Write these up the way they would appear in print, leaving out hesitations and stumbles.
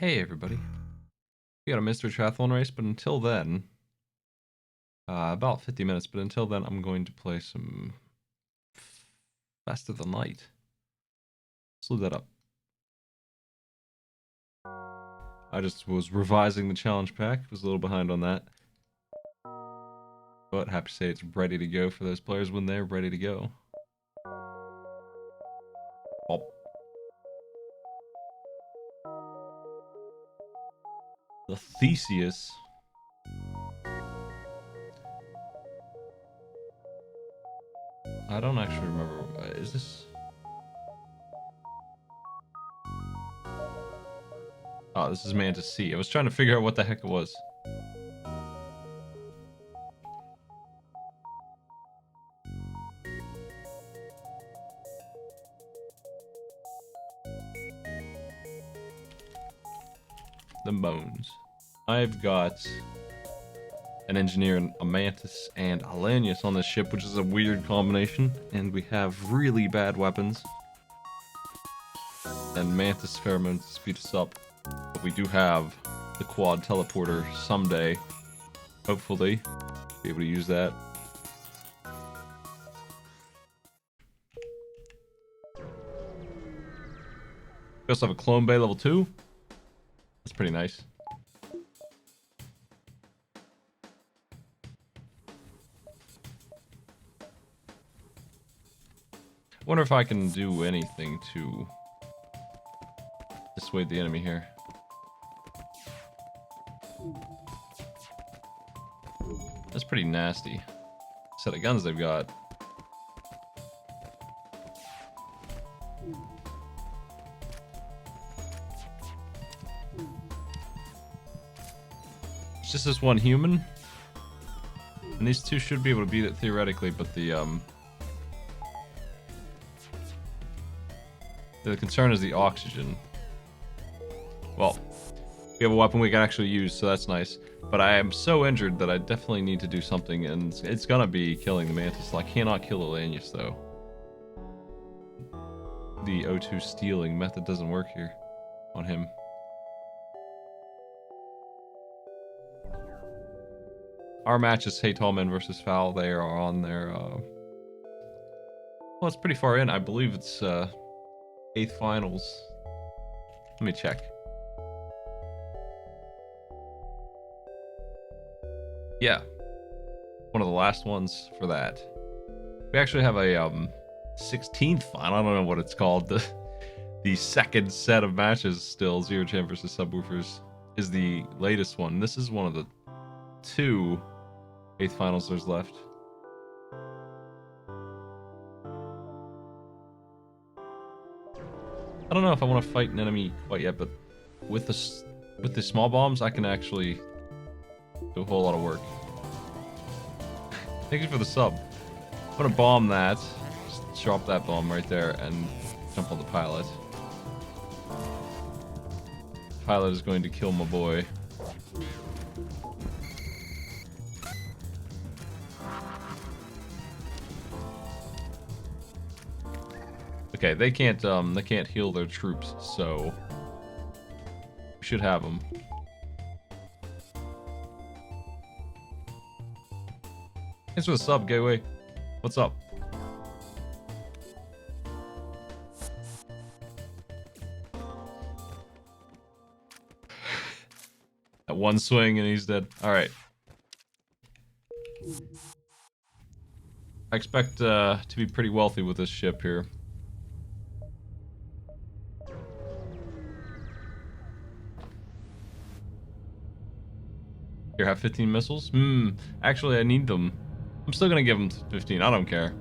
Hey everybody, we got a Mr. Triathlon race, but until then, about 50 minutes, but until then I'm going to play some Fast of the Night. Let's load that up. I just was revising the challenge pack, was a little behind on that. But happy to say it's ready to go for those players when they're ready to go. Oh. The Theseus. I don't actually remember. Is this? Oh, this is Mantis C. I was trying to figure out what the heck it was. The bones. I've got an engineer, a mantis, and a lanius on this ship, which is a weird combination, and we have really bad weapons. And mantis pheromones to speed us up, but we do have the quad teleporter someday, hopefully, be able to use that. We also have a clone bay level 2. That's pretty nice. Wonder if I can do anything to dissuade the enemy here. That's pretty nasty. Set of guns they've got. It's just this one human, and these two should be able to beat it theoretically, but the concern is the oxygen. Well, we have a weapon we can actually use, so that's nice. But I am so injured that I definitely need to do something, and it's gonna be killing the Mantis. I cannot kill the Lanius, though. The O2 stealing method doesn't work here on him. Our match is heytallman versus ffao. They are on their, well, it's pretty far in. I believe it's, 8th finals. Let me check. Yeah. One of the last ones for that. We actually have a, 16th final. I don't know what it's called. The second set of matches still. Zero Champ versus Subwoofers is the latest one. This is one of the 2 8th finals there's left. I don't know if I want to fight an enemy quite yet, but with the small bombs, I can actually do a whole lot of work. Thank you for the sub. I'm gonna bomb that. Just drop that bomb right there and jump on the pilot. Pilot is going to kill my boy. Okay, they can't heal their troops, so we should have them. Thanks for the sub, Gateway. What's up? That one swing and he's dead. Alright. I expect to be pretty wealthy with this ship here. Here, have 15 missiles? Actually I need them. I'm still gonna give them 15, I don't care.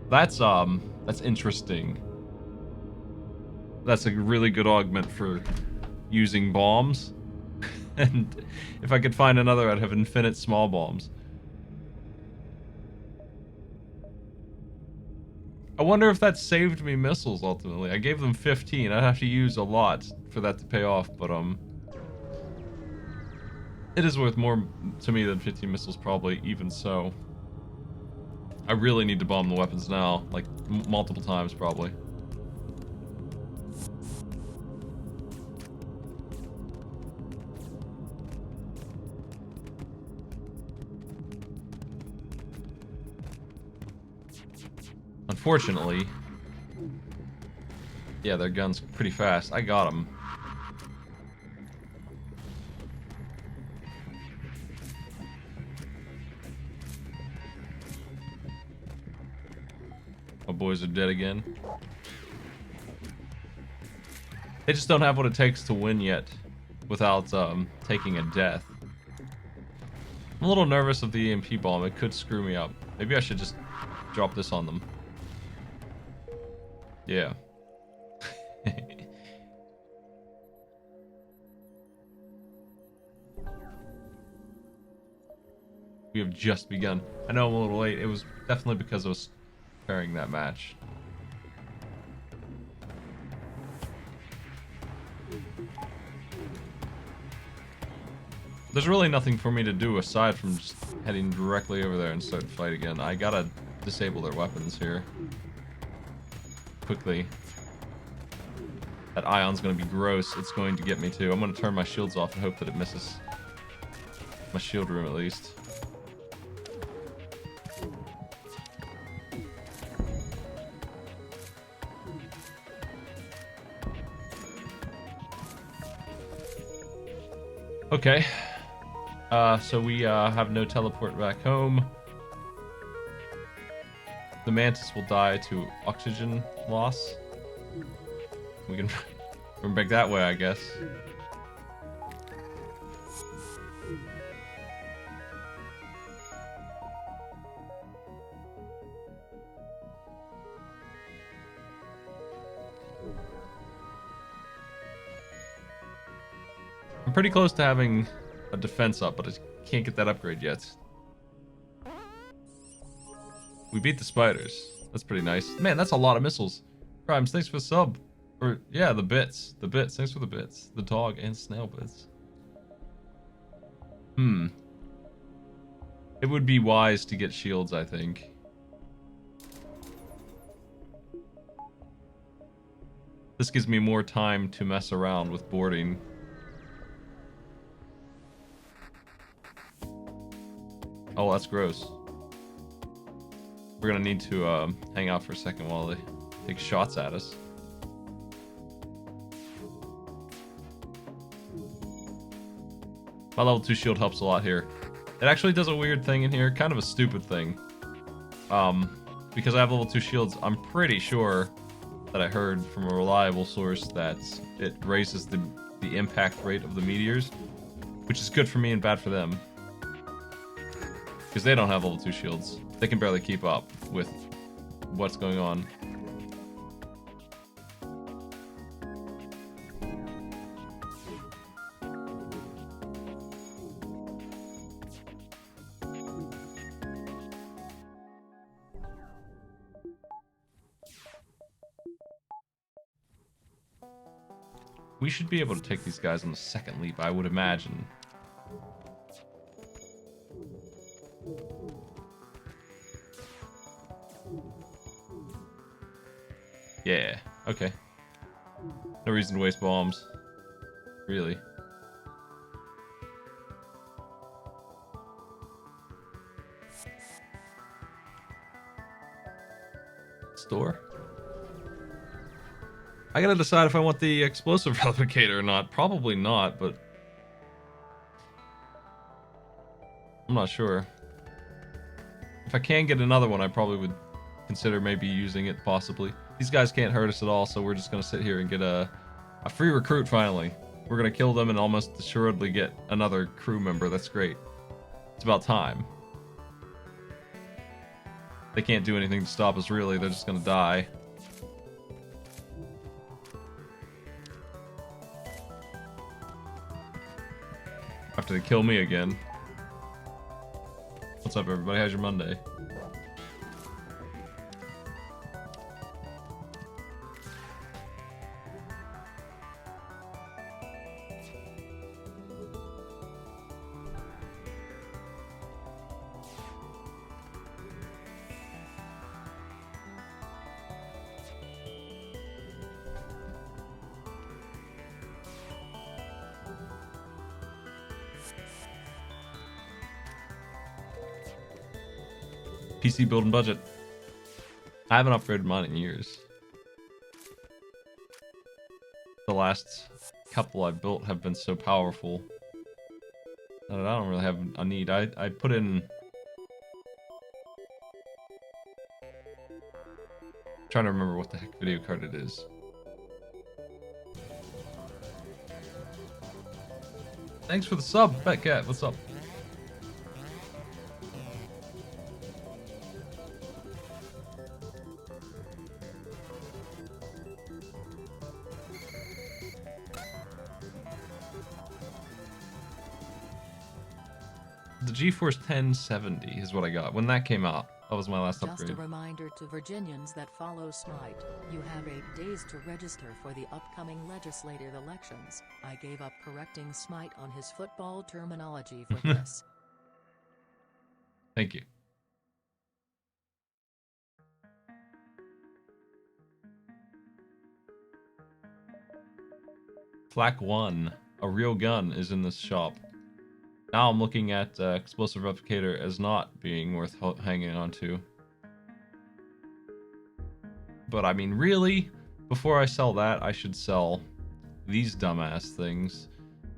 That's interesting. That's a really good augment for using bombs. And if I could find another, I'd have infinite small bombs. I wonder if that saved me missiles ultimately. I gave them 15, I'd have to use a lot for that to pay off, but it is worth more to me than 15 missiles, probably, even so. I really need to bomb the weapons now, like, multiple times, probably. Unfortunately, yeah, their gun's pretty fast. I got him. My boys are dead again. They just don't have what it takes to win yet without taking a death. I'm a little nervous of the EMP bomb. It could screw me up. Maybe I should just drop this on them. Yeah. We have just begun. I know I'm a little late. It was definitely because I was carrying that match. There's really nothing for me to do aside from just heading directly over there and start the fight again. I gotta disable their weapons here. Quickly. That ion's gonna be gross. It's going to get me too. I'm gonna turn my shields off and hope that it misses. My shield room at least. Okay. So we have no teleport back home. The mantis will die to oxygen loss. We can run back that way, I guess. I'm pretty close to having a defense up, but I can't get that upgrade yet. We beat the spiders. That's pretty nice. Man, that's a lot of missiles. Crimes, thanks for the sub. Or, yeah, the bits. The bits. Thanks for the bits. The dog and snail bits. It would be wise to get shields, I think. This gives me more time to mess around with boarding. Oh, that's gross. We're gonna need to hang out for a second while they take shots at us. My level 2 shield helps a lot here. It actually does a weird thing in here, kind of a stupid thing. Because I have level 2 shields, I'm pretty sure that I heard from a reliable source that it raises the impact rate of the meteors, which is good for me and bad for them. Because they don't have level 2 shields. They can barely keep up with what's going on. We should be able to take these guys on the second leap, I would imagine. Yeah, okay. No reason to waste bombs. Really. Store? I gotta decide if I want the explosive replicator or not. Probably not, but I'm not sure. If I can get another one, I probably would consider maybe using it, possibly. These guys can't hurt us at all, so we're just gonna sit here and get a free recruit finally. We're gonna kill them and almost assuredly get another crew member. That's great. It's about time. They can't do anything to stop us, really. They're just gonna die. After they kill me again. What's up, everybody? How's your Monday? PC building budget. I haven't upgraded mine in years. The last couple I built have been so powerful that I don't really have a need. I put in... trying to remember what the heck video card it is. Thanks for the sub, Betcat. What's up? The GeForce 1070 is what I got when that came out. That was my last upgrade. Just a reminder to Virginians that follow Smite. You have 8 days to register for the upcoming legislative elections. I gave up correcting Smite on his football terminology for this. Thank you. Flak 1, a real gun, is in this shop. Now I'm looking at explosive replicator as not being worth hanging on to. But I mean, really, before I sell that, I should sell these dumbass things.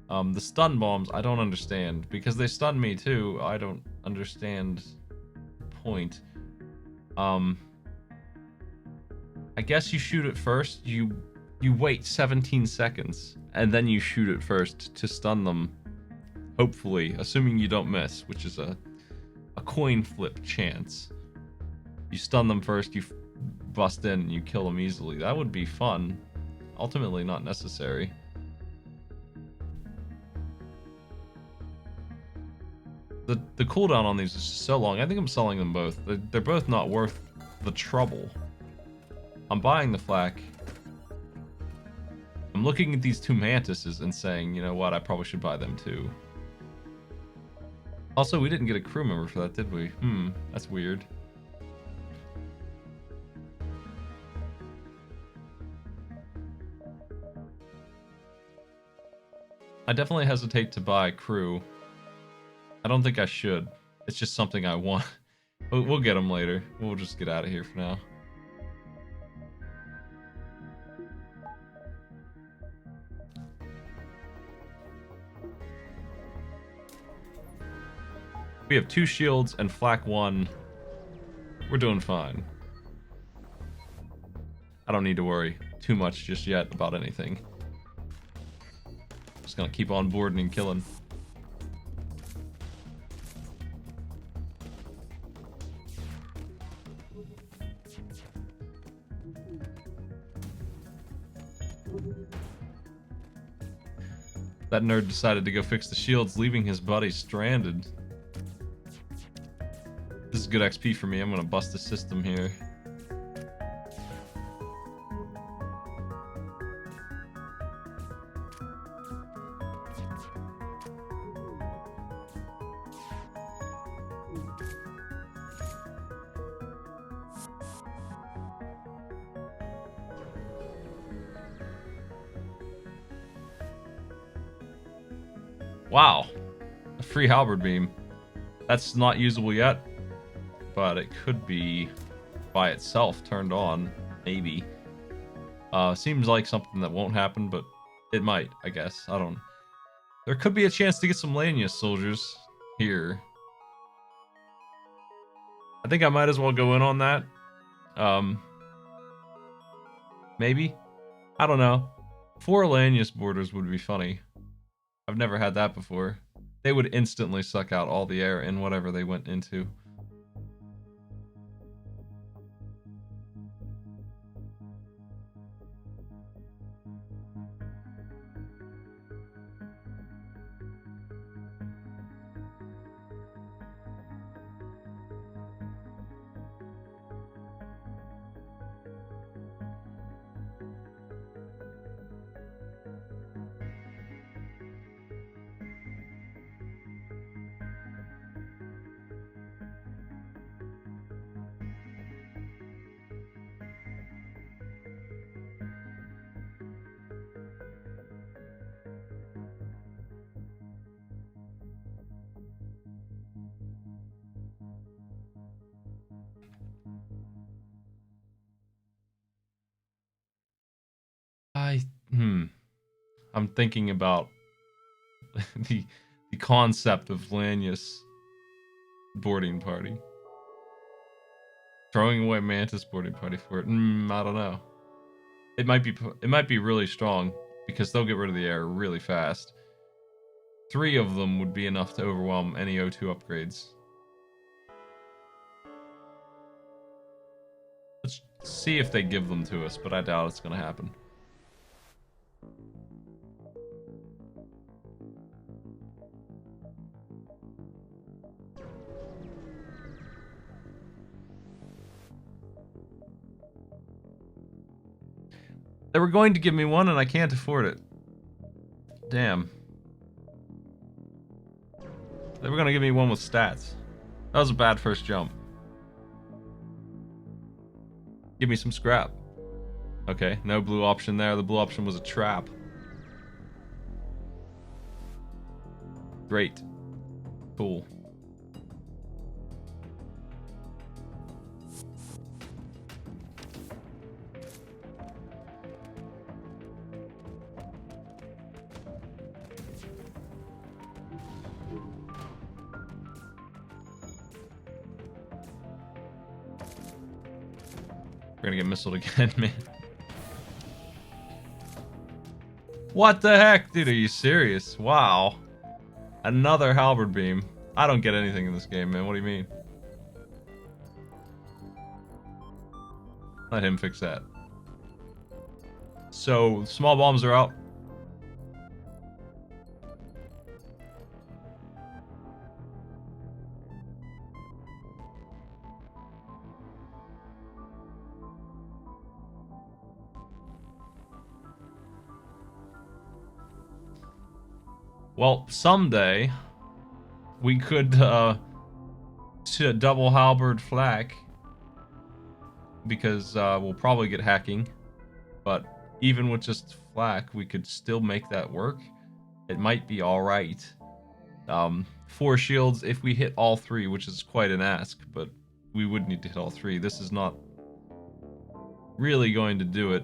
The stun bombs, I don't understand. Because they stun me too, I don't understand the point. I guess you shoot it first, you wait 17 seconds, and then you shoot it first to stun them. Hopefully, assuming you don't miss, which is a coin flip chance. You stun them first, you bust in, and you kill them easily. That would be fun. Ultimately, not necessary. The cooldown on these is just so long. I think I'm selling them both. They're both not worth the trouble. I'm buying the flak. I'm looking at these two mantises and saying, you know what, I probably should buy them too. Also, we didn't get a crew member for that, did we? That's weird. I definitely hesitate to buy crew. I don't think I should. It's just something I want. We'll get them later. We'll just get out of here for now. We have 2 shields and flak 1. We're doing fine. I don't need to worry too much just yet about anything. Just gonna keep on boarding and killing. That nerd decided to go fix the shields, leaving his buddy stranded. This is good XP for me. I'm gonna bust the system here. Wow, a free halberd beam. That's not usable yet, but it could be by itself turned on, maybe. Seems like something that won't happen, but it might, I guess. I don't... There could be a chance to get some Lanius soldiers here. I think I might as well go in on that. Maybe? I don't know. 4 Lanius borders would be funny. I've never had that before. They would instantly suck out all the air in whatever they went into. I'm thinking about the concept of Lanyus boarding party. Throwing away Mantis boarding party for it. I don't know. It might be really strong because they'll get rid of the air really fast. 3 of them would be enough to overwhelm any O2 upgrades. Let's see if they give them to us, but I doubt it's going to happen. They were going to give me one and I can't afford it. Damn. They were going to give me one with stats. That was a bad first jump. Give me some scrap. Okay, no blue option there. The blue option was a trap. Great. Cool. We're gonna get missiled again, man. What the heck? Dude, are you serious? Wow. Another halberd beam. I don't get anything in this game, man. What do you mean? Let him fix that. So, small bombs are out. Well, someday we could double halberd flak because we'll probably get hacking, but even with just flak, we could still make that work. It might be all right. 4 shields if we hit all 3, which is quite an ask, but we would need to hit all 3. This is not really going to do it.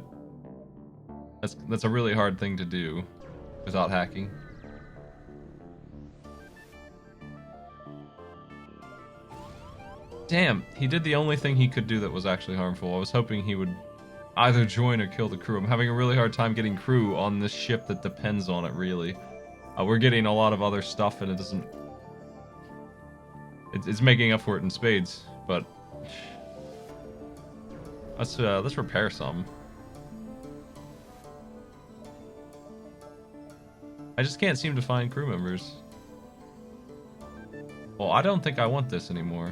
That's a really hard thing to do without hacking. Damn, he did the only thing he could do that was actually harmful. I was hoping he would either join or kill the crew. I'm having a really hard time getting crew on this ship that depends on it, really. We're getting a lot of other stuff and it doesn't... It's making up for it in spades, but... Let's repair some. I just can't seem to find crew members. Well, I don't think I want this anymore.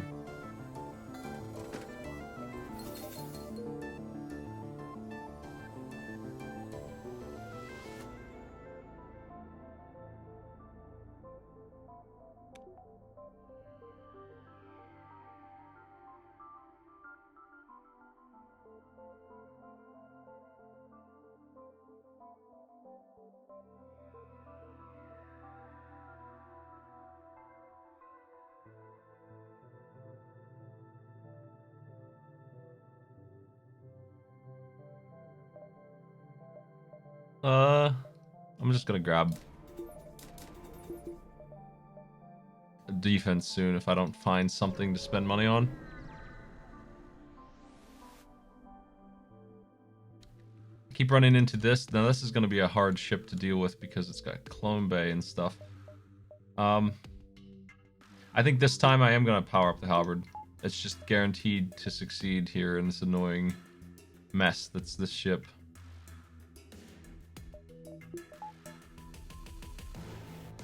I'm just gonna grab a defense soon if I don't find something to spend money on. Keep running into this. Now this is gonna be a hard ship to deal with because it's got clone bay and stuff. I think this time I am gonna power up the halberd. It's just guaranteed to succeed here in this annoying mess that's this ship.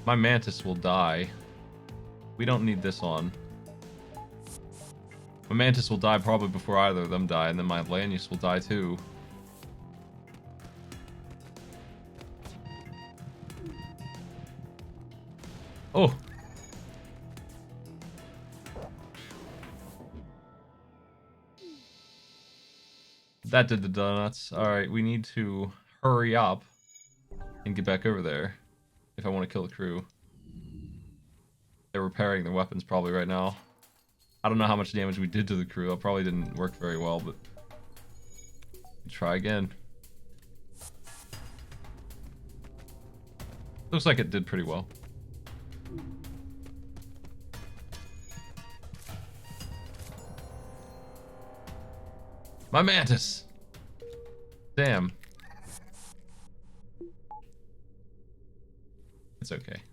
My Mantis will die. We don't need this on. My Mantis will die probably before either of them die, and then my Lanyus will die too. Oh! That did the donuts. Alright, we need to hurry up and get back over there if I want to kill the crew. They're repairing their weapons probably right now. I don't know how much damage we did to the crew. That probably didn't work very well, but try again. Looks like it did pretty well. My mantis! Damn. It's okay.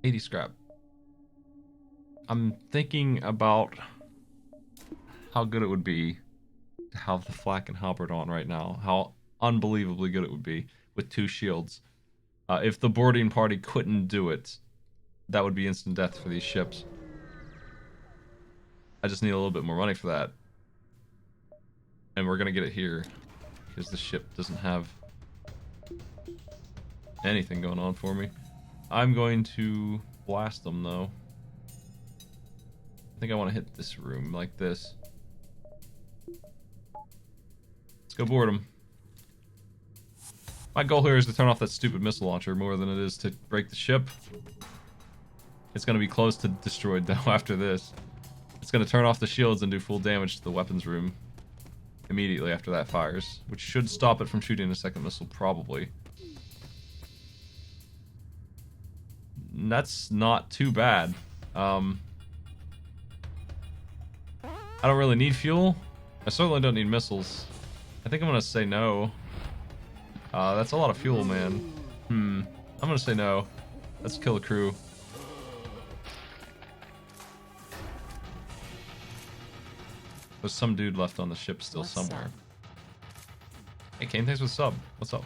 $80 scrap. I'm thinking about how good it would be to have the flak and halberd on right now. How unbelievably good it would be with 2 shields. If the boarding party couldn't do it, that would be instant death for these ships. I just need a little bit more money for that. And we're gonna get it here, because the ship doesn't have anything going on for me. I'm going to blast them, though. I think I want to hit this room like this. Let's go board them. My goal here is to turn off that stupid missile launcher more than it is to break the ship. It's going to be close to destroyed, though, after this. It's going to turn off the shields and do full damage to the weapons room immediately after that fires, which should stop it from shooting a second missile, probably. That's not too bad. I don't really need fuel. I certainly don't need missiles. I think I'm gonna say no. That's a lot of fuel, man. I'm gonna say no. Let's kill the crew. There's some dude left on the ship still somewhere. Hey, Kane, thanks for the sub. What's up?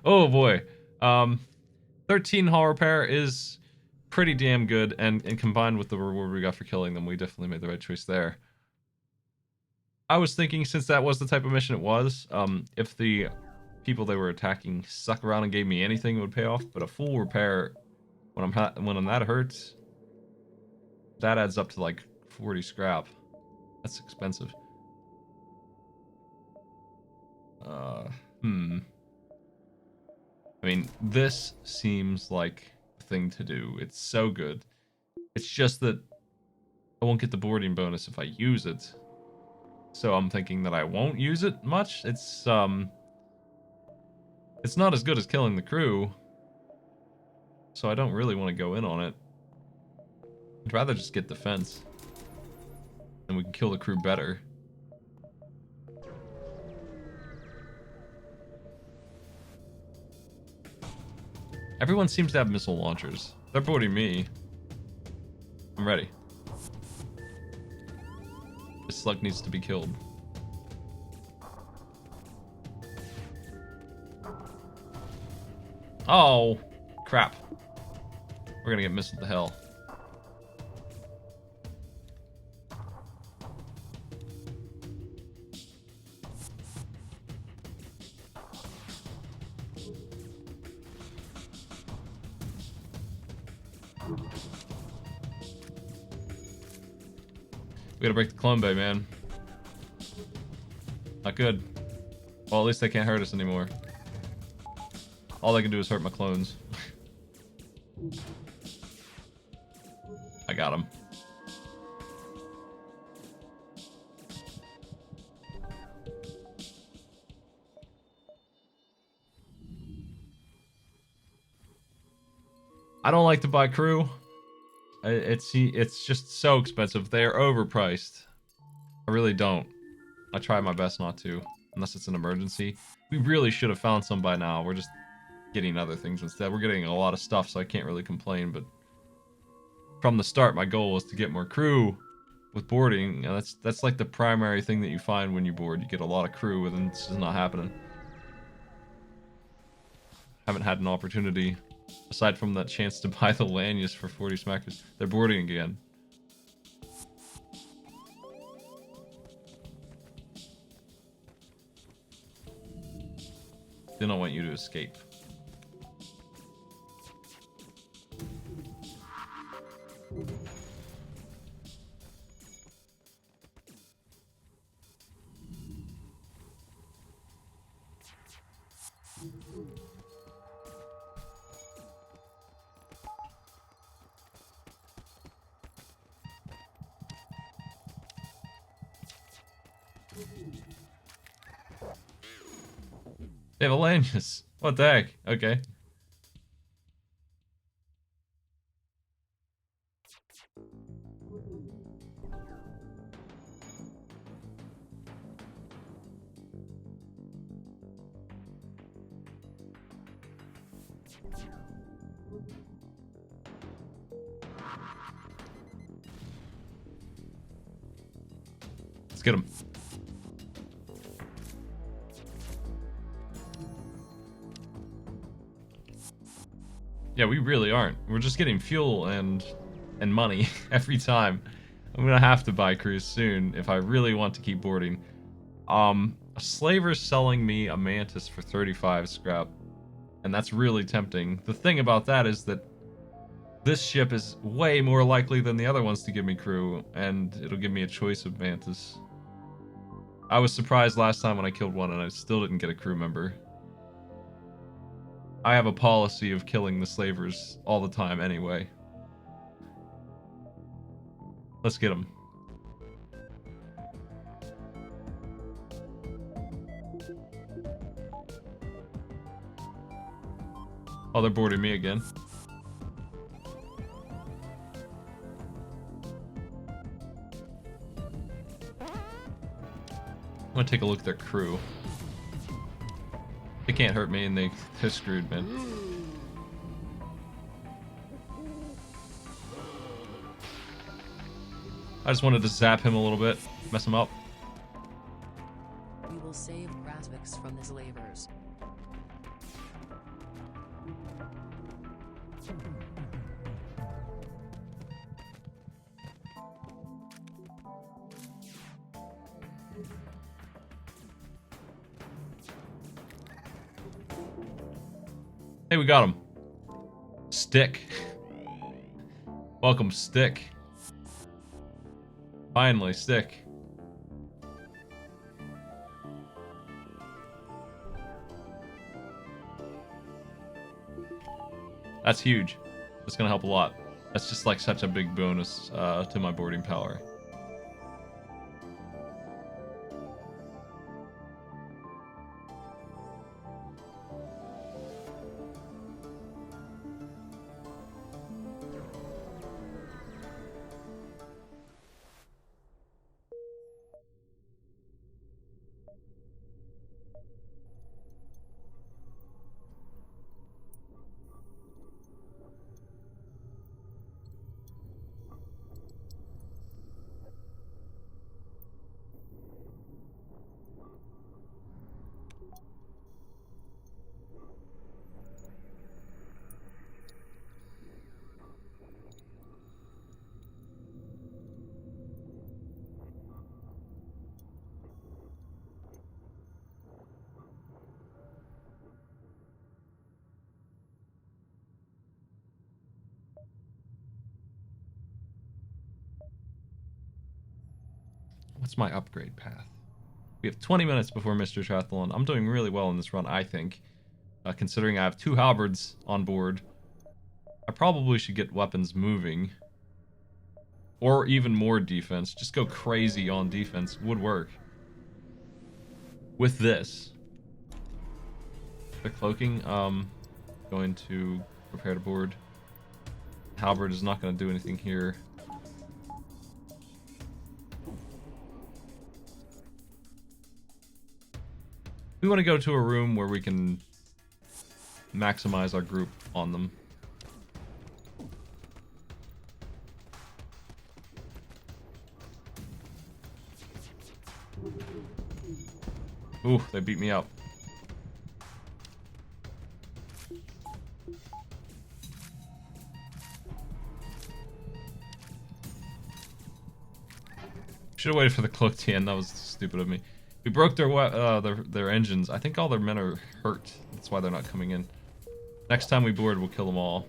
Oh boy. 13 hull repair is pretty damn good, and combined with the reward we got for killing them, we definitely made the right choice there. I was thinking, since that was the type of mission it was, if the people they were attacking stuck around and gave me anything, it would pay off, but a full repair, when I'm that hurts, that adds up to like 40 scrap. That's expensive. I mean, this seems like the thing to do. It's so good. It's just that I won't get the boarding bonus if I use it. So I'm thinking that I won't use it much. It's not as good as killing the crew. So I don't really want to go in on it. I'd rather just get defense. And we can kill the crew better. Everyone seems to have missile launchers. They're boarding me. I'm ready. This slug needs to be killed. Oh, crap. We're gonna get missiled to hell. We gotta break the clone bay, man. Not good. Well, at least they can't hurt us anymore. All they can do is hurt my clones. I got him. I don't like to buy crew. It's just so expensive. They're overpriced. I really don't. I try my best not to, unless it's an emergency. We really should have found some by now. We're just getting other things instead. We're getting a lot of stuff, so I can't really complain, but from the start, my goal was to get more crew with boarding, and that's like the primary thing that you find when you board. You get a lot of crew, and it's just not happening. Haven't had an opportunity, aside from that chance to buy the lanyards for 40 smackers. They're boarding again. They don't want you to escape. They have a lanyards. What the heck? Okay. Let's get him. Yeah, we really aren't. We're just getting fuel and money every time. I'm gonna have to buy crews soon if I really want to keep boarding. A slaver's selling me a mantis for 35 scrap, and that's really tempting. The thing about that is that this ship is way more likely than the other ones to give me crew, and it'll give me a choice of mantis. I was surprised last time when I killed one and I still didn't get a crew member. I have a policy of killing the slavers all the time anyway. Let's get them. Oh, they're boarding me again. I'm gonna take a look at their crew. They can't hurt me, and they're screwed, man. I just wanted to zap him a little bit, mess him up. We will save Grasvix from the slavers. Hey, we got him. Stick. Welcome, Stick. Finally, Stick. That's huge. That's gonna help a lot. That's just like such a big bonus to my boarding power. What's my upgrade path? We have 20 minutes before Mr. Triathlon. I'm doing really well in this run, I think. Considering I have 2 halberds on board. I probably should get weapons moving. Or even more defense. Just go crazy on defense. Would work. With this. The cloaking, going to prepare to board. Halberd is not going to do anything here. We want to go to a room where we can maximize our group on them. Ooh, they beat me up. Should have waited for the cloak to end. That was stupid of me. We broke their engines. I think all their men are hurt. That's why they're not coming in. Next time we board, we'll kill them all.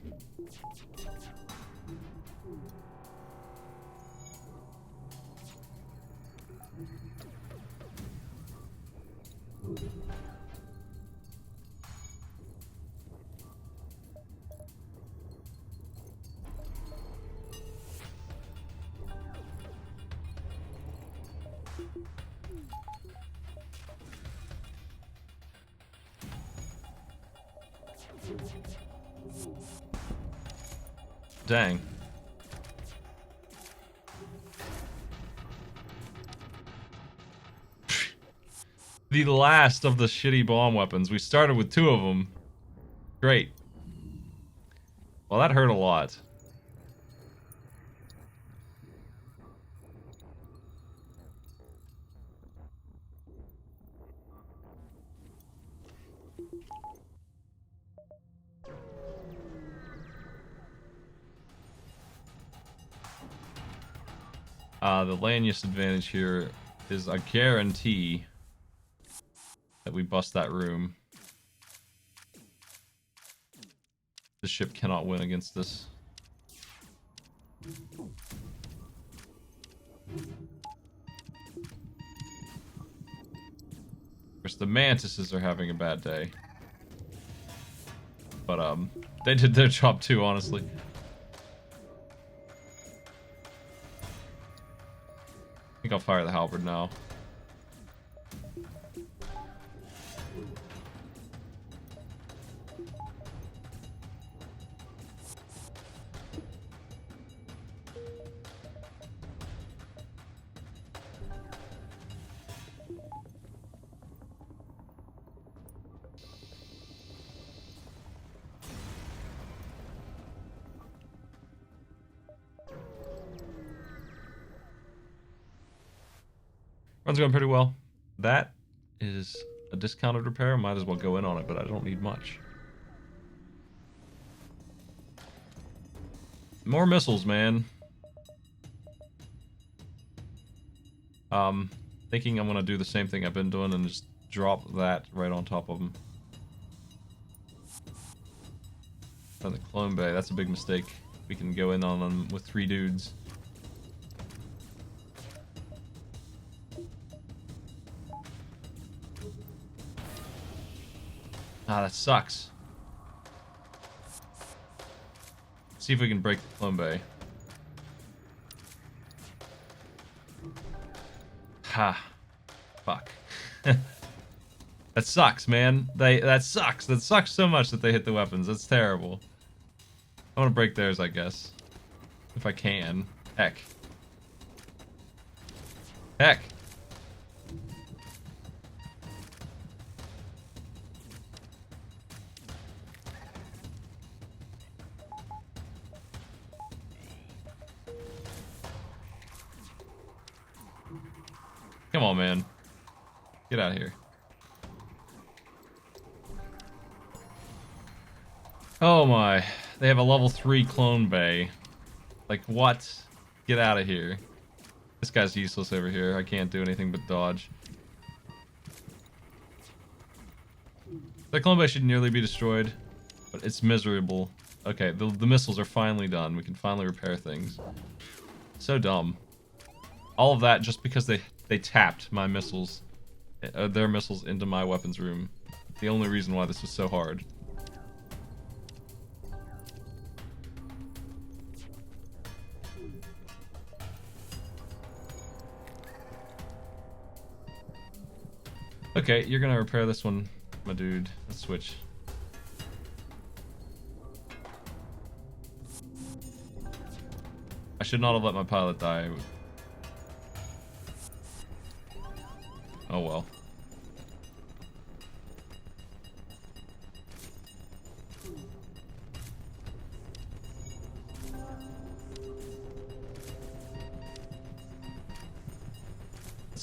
Dang. The last of the shitty bomb weapons. We started with 2 of them. Great. Well, that hurt a lot. The land use advantage here is a guarantee that we bust that room. The ship cannot win against this. Of course, the mantises are having a bad day. But, they did their job too, honestly. I think I'll fire the halberd now. Run's going pretty well. That is a discounted repair. Might as well go in on it, but I don't need much. More missiles, man. Thinking I'm gonna do the same thing I've been doing and just drop that right on top of them. And the clone bay, that's a big mistake. We can go in on them with 3 dudes. Ah, that sucks. See if we can break the clone bay. Ha. Fuck. That sucks, man. That sucks. That sucks so much that they hit the weapons. That's terrible. I want to break theirs, I guess. If I can. Heck. Heck. Come on, man. Get out of here. Oh my. They have a level 3 clone bay. Like, what? Get out of here. This guy's useless over here. I can't do anything but dodge. The clone bay should nearly be destroyed, but it's miserable. Okay, the missiles are finally done. We can finally repair things. So dumb. All of that just because they tapped my missiles, their missiles into my weapons room. The only reason why this was so hard. Okay, you're gonna repair this one, my dude. Let's switch. I should not have let my pilot die. Oh well.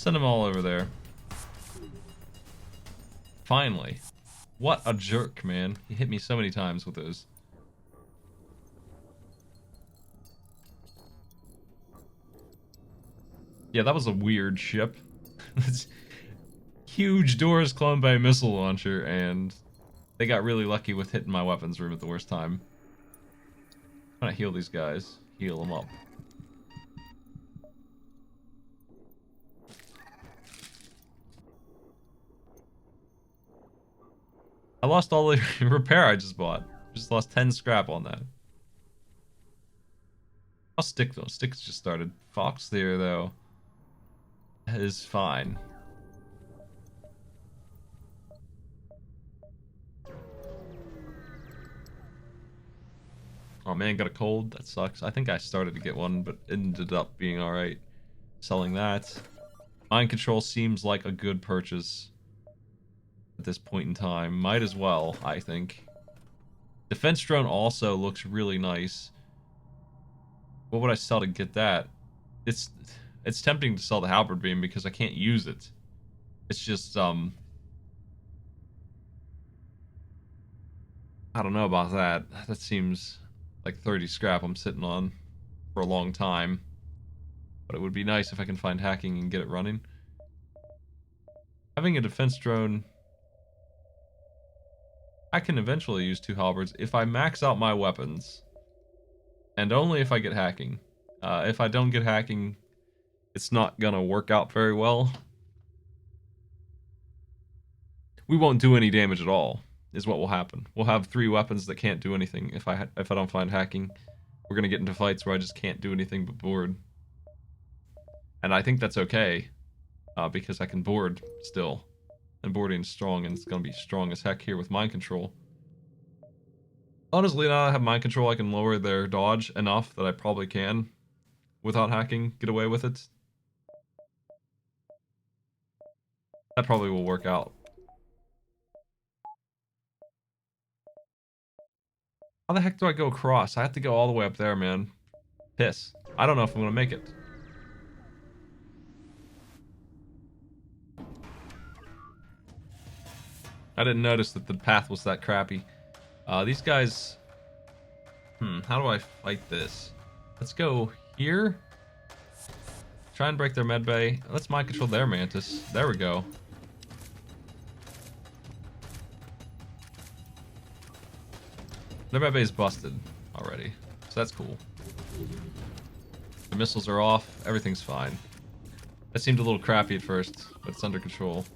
Let's send them all over there. Finally. What a jerk, man. He hit me so many times with those. Yeah, that was a weird ship. Huge doors cloned by a missile launcher, and they got really lucky with hitting my weapons room at the worst time. I'm trying to heal these guys. Heal them up. I lost all the repair I just bought. Just lost 10 scrap on that. I'll stick though. Sticks just started. Fox there though is fine. Oh man, got a cold. That sucks. I think I started to get one, but ended up being alright. Selling that. Mind control seems like a good purchase at this point in time. Might as well, I think. Defense drone also looks really nice. What would I sell to get that? It's tempting to sell the halberd beam because I can't use it. It's just I don't know about that. That seems like 30 scrap I'm sitting on for a long time. But it would be nice if I can find hacking and get it running. Having a defense drone, I can eventually use 2 halberds if I max out my weapons. And only if I get hacking. If I don't get hacking, it's not gonna work out very well. We won't do any damage at all, is what will happen. We'll have 3 weapons that can't do anything if I don't find hacking. We're gonna get into fights where I just can't do anything but board. And I think that's okay, because I can board still. And boarding's strong, and it's gonna be strong as heck here with mind control. Honestly, now I have mind control, I can lower their dodge enough that I probably can, without hacking, get away with it. That probably will work out. How the heck do I go across? I have to go all the way up there, man. Piss. I don't know if I'm gonna make it. I didn't notice that the path was that crappy. These guys... how do I fight this? Let's go here. Try and break their med bay. Let's mind control their mantis. There we go. Their med bay is busted already, so that's cool. The missiles are off. Everything's fine. That seemed a little crappy at first, but it's under control.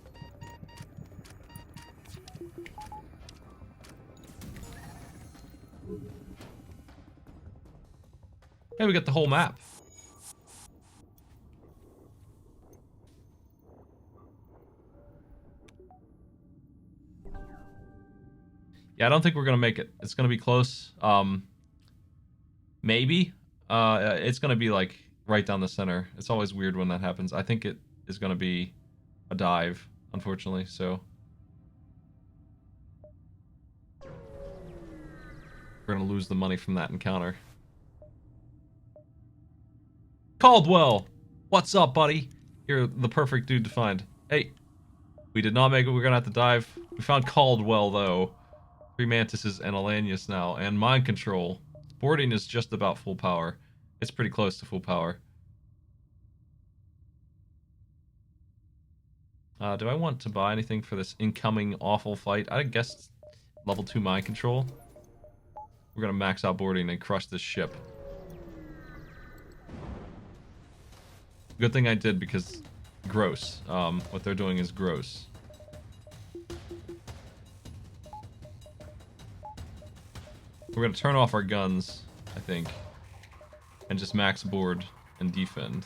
Hey, we got the whole map. Yeah, I don't think we're gonna make it. It's gonna be close. Maybe. It's gonna be like right down the center. It's always weird when that happens. I think it is gonna be a dive, unfortunately, so. We're gonna lose the money from that encounter. Caldwell! What's up, buddy? You're the perfect dude to find. Hey, we did not make it. We're gonna have to dive. We found Caldwell, though. 3 mantises and a Lanius now, and mind control. Boarding is just about full power. It's pretty close to full power. Do I want to buy anything for this incoming awful fight? I guess level 2 mind control. We're gonna max out boarding and crush this ship. Good thing I did, because gross. What they're doing is gross. We're gonna turn off our guns, I think, and just max board and defend.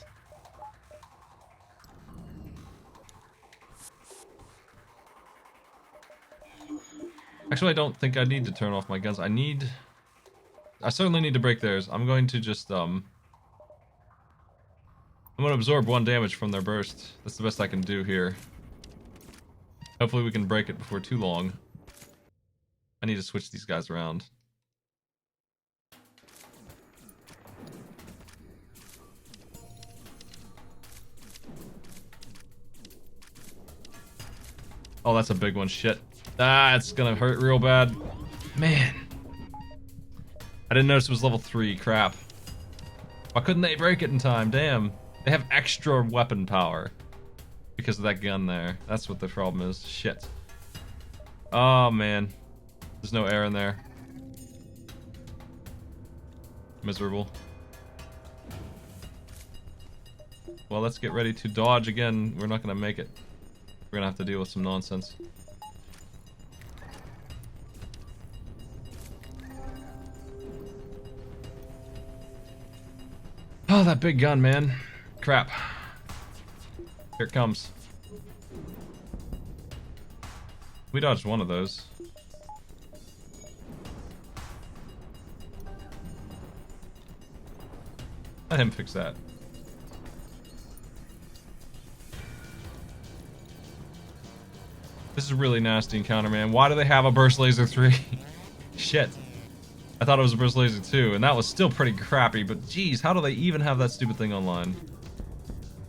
Actually, I don't think I need to turn off my guns. I certainly need to break theirs. I'm going to just, I'm gonna absorb 1 damage from their burst. That's the best I can do here. Hopefully we can break it before too long. I need to switch these guys around. Oh, that's a big one. Shit. Ah, it's gonna hurt real bad. Man. I didn't notice it was level 3. Crap. Why couldn't they break it in time? Damn. They have extra weapon power because of that gun there. That's what the problem is. Shit. Oh, man. There's no air in there. Miserable. Well, let's get ready to dodge again. We're not gonna make it. We're gonna have to deal with some nonsense. Oh, that big gun, man. Crap. Here it comes. We dodged one of those. Let him fix that. This is a really nasty encounter, man. Why do they have a Burst Laser 3? Shit. I thought it was a Burst Laser 2, and that was still pretty crappy, but geez, how do they even have that stupid thing online?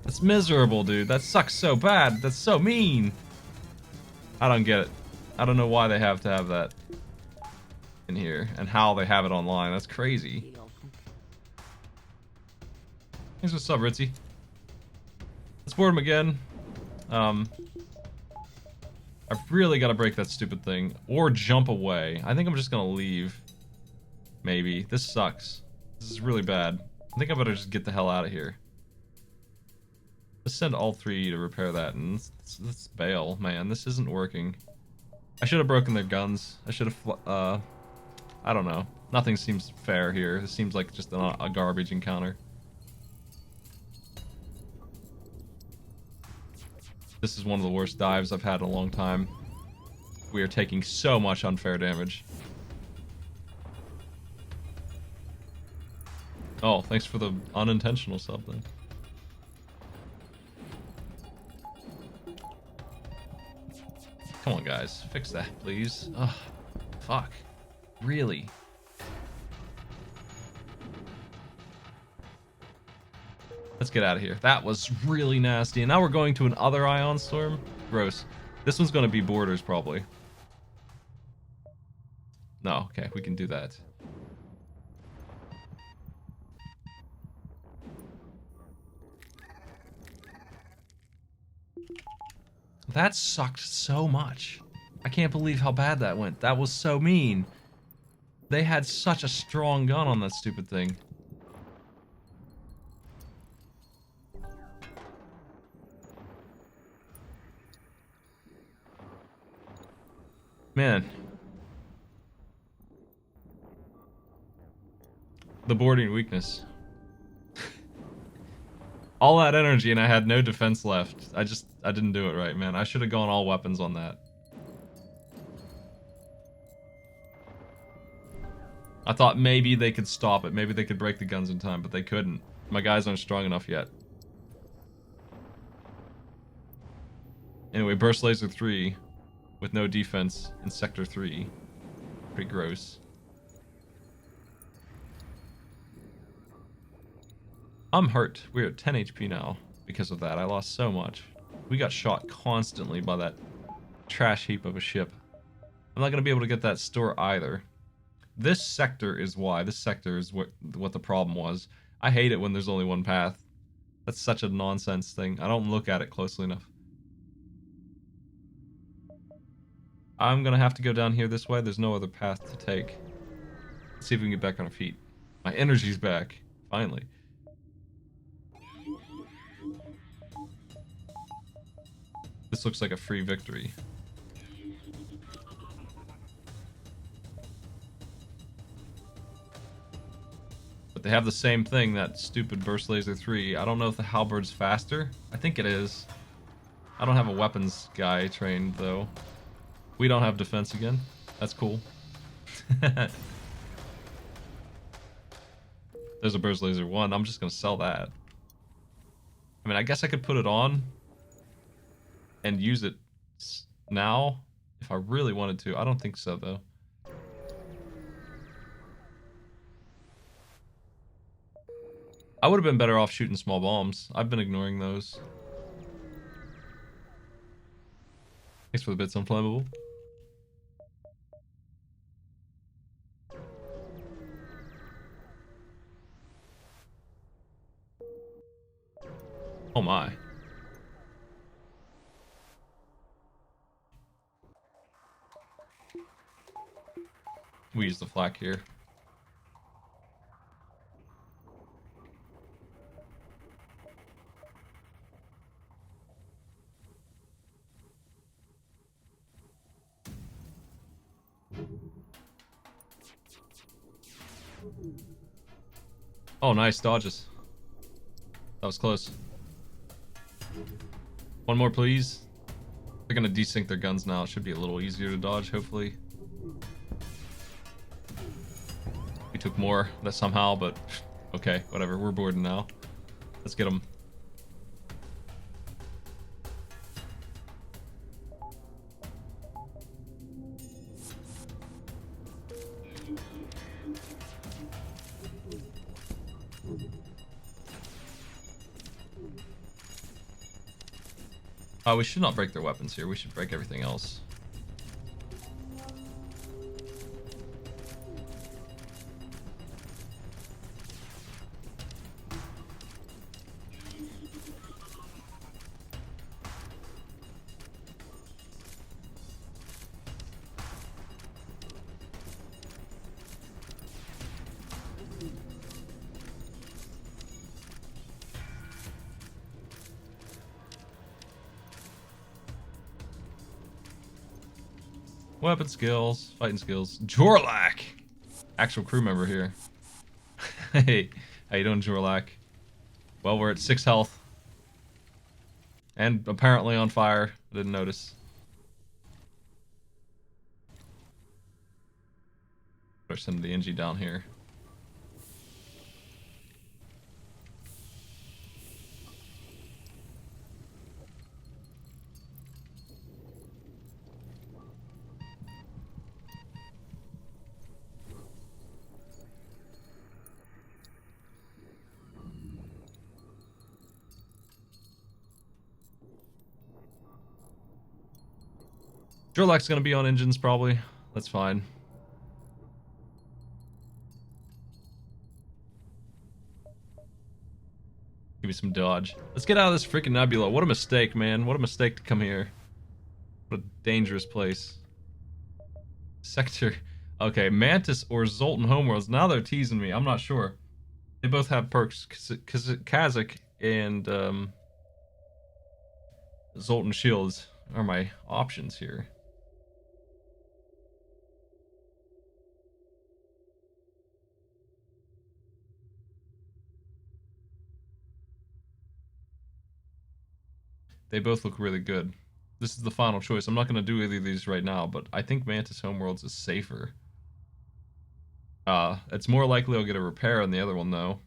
That's miserable, dude. That sucks so bad. That's so mean. I don't get it. I don't know why they have to have that in here, and how they have it online. That's crazy. Thanks, what's up, Ritzy? Let's board him again. I've really got to break that stupid thing, or jump away. I think I'm just gonna leave. Maybe. This sucks. This is really bad. I think I better just get the hell out of here. Let's send all 3 to repair that, and let's bail. Man, this isn't working. I should have broken their guns. I should have, I don't know. Nothing seems fair here. This seems like just a garbage encounter. This is one of the worst dives I've had in a long time. We are taking so much unfair damage. Oh, thanks for the unintentional sub then. Come on, guys. Fix that, please. Ugh. Fuck. Really? Let's get out of here. That was really nasty. And now we're going to another ion storm? Gross. This one's going to be borders, probably. No, okay, we can do that. That sucked so much. I can't believe how bad that went. That was so mean. They had such a strong gun on that stupid thing. Man. The boarding weakness. All that energy and I had no defense left. I didn't do it right, man. I should have gone all weapons on that. I thought maybe they could stop it. Maybe they could break the guns in time, but they couldn't. My guys aren't strong enough yet. Anyway, Burst Laser 3 with no defense in Sector 3. Pretty gross. I'm hurt. We're at 10 HP now because of that. I lost so much. We got shot constantly by that trash heap of a ship. I'm not going to be able to get that store either. This sector is why. This sector is what the problem was. I hate it when there's only one path. That's such a nonsense thing. I don't look at it closely enough. I'm going to have to go down here this way. There's no other path to take. Let's see if we can get back on our feet. My energy's back. Finally. This looks like a free victory. But they have the same thing, that stupid Burst Laser 3. I don't know if the Halberd's faster. I think it is. I don't have a weapons guy trained, though. We don't have defense again. That's cool. There's a Burst Laser 1. I'm just going to sell that. I mean, I guess I could put it on and use it now if I really wanted to. I don't think so, though. I would have been better off shooting small bombs. I've been ignoring those. Thanks for the bits, unflammable. Oh my. We use the flak here. Oh, nice dodges. That was close. One more, please. They're gonna desync their guns now. It should be a little easier to dodge, hopefully. We took more that somehow, but okay, whatever. We're boarding now. Let's get them. We should not break their weapons here. We should break everything else. Weapon skills, fighting skills. Jorlak! Actual crew member here. Hey, how you doing, Jorlak? Well, we're at 6 health. And apparently on fire. I didn't notice. Better send the NG down here. Jorlak's gonna be on engines probably. That's fine. Give me some dodge. Let's get out of this freaking nebula. What a mistake, man. What a mistake to come here. What a dangerous place. Sector. Okay, Mantis or Zoltan Homeworlds. Now they're teasing me. I'm not sure. They both have perks. Kazakh and Zoltan Shields are my options here. They both look really good. This is the final choice. I'm not going to do either of these right now, but I think Mantis Homeworlds is safer. It's more likely I'll get a repair on the other one, though.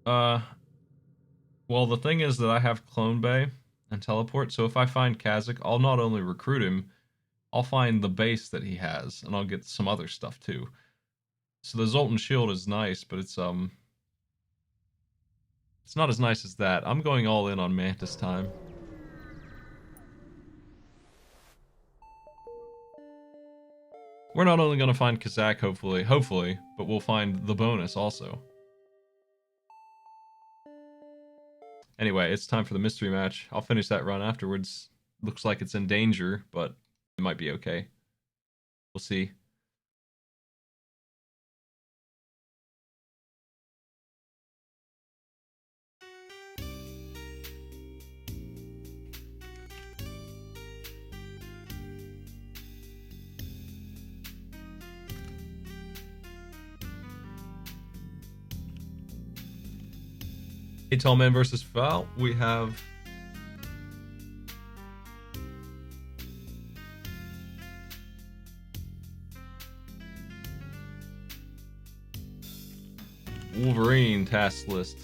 Well, the thing is that I have Clone Bay and Teleport, so if I find Kazakh, I'll not only recruit him, I'll find the base that he has, and I'll get some other stuff, too. So the Zoltan Shield is nice, but it's not as nice as that. I'm going all in on Mantis time. We're not only going to find Kazakh, hopefully, but we'll find the bonus also. Anyway, it's time for the mystery match. I'll finish that run afterwards. Looks like it's in danger, but it might be okay. We'll see. Heytallman versus ffao. We have Wolverine task list.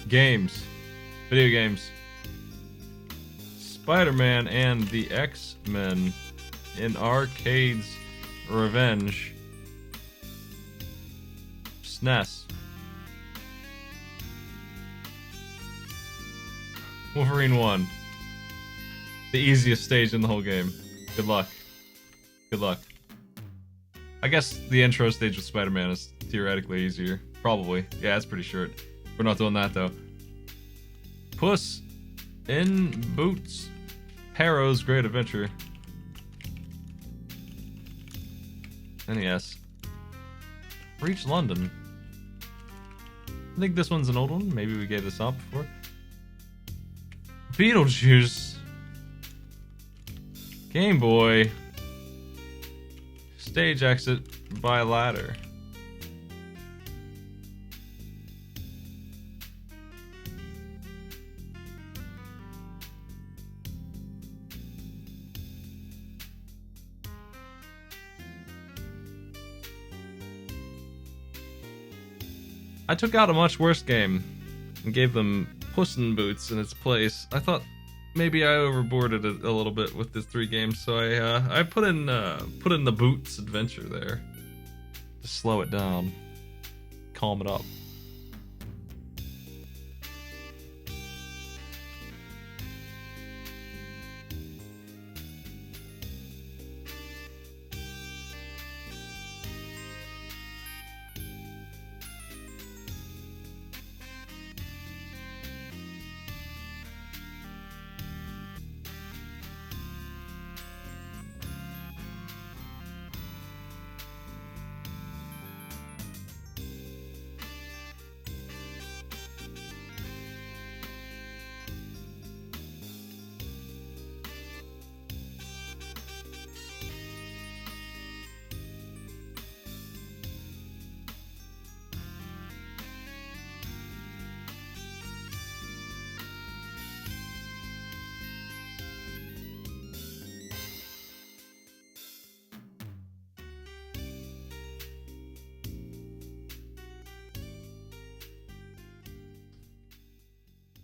Games. Video games. Spider-Man and the X-Men in Arcade's Revenge. SNES. Wolverine 1. The easiest stage in the whole game. Good luck. Good luck. I guess the intro stage with Spider-Man is theoretically easier. Probably. Yeah, it's pretty short. We're not doing that, though. Puss in Boots. Harrow's Great Adventure. NES. Reach London. I think this one's an old one. Maybe we gave this out before. Beetlejuice. Game Boy. Stage exit by ladder. I took out a much worse game and gave them Puss in Boots in its place. I thought maybe I overboarded it a little bit with the 3 games, so I put in the Boots adventure there to slow it down, calm it up.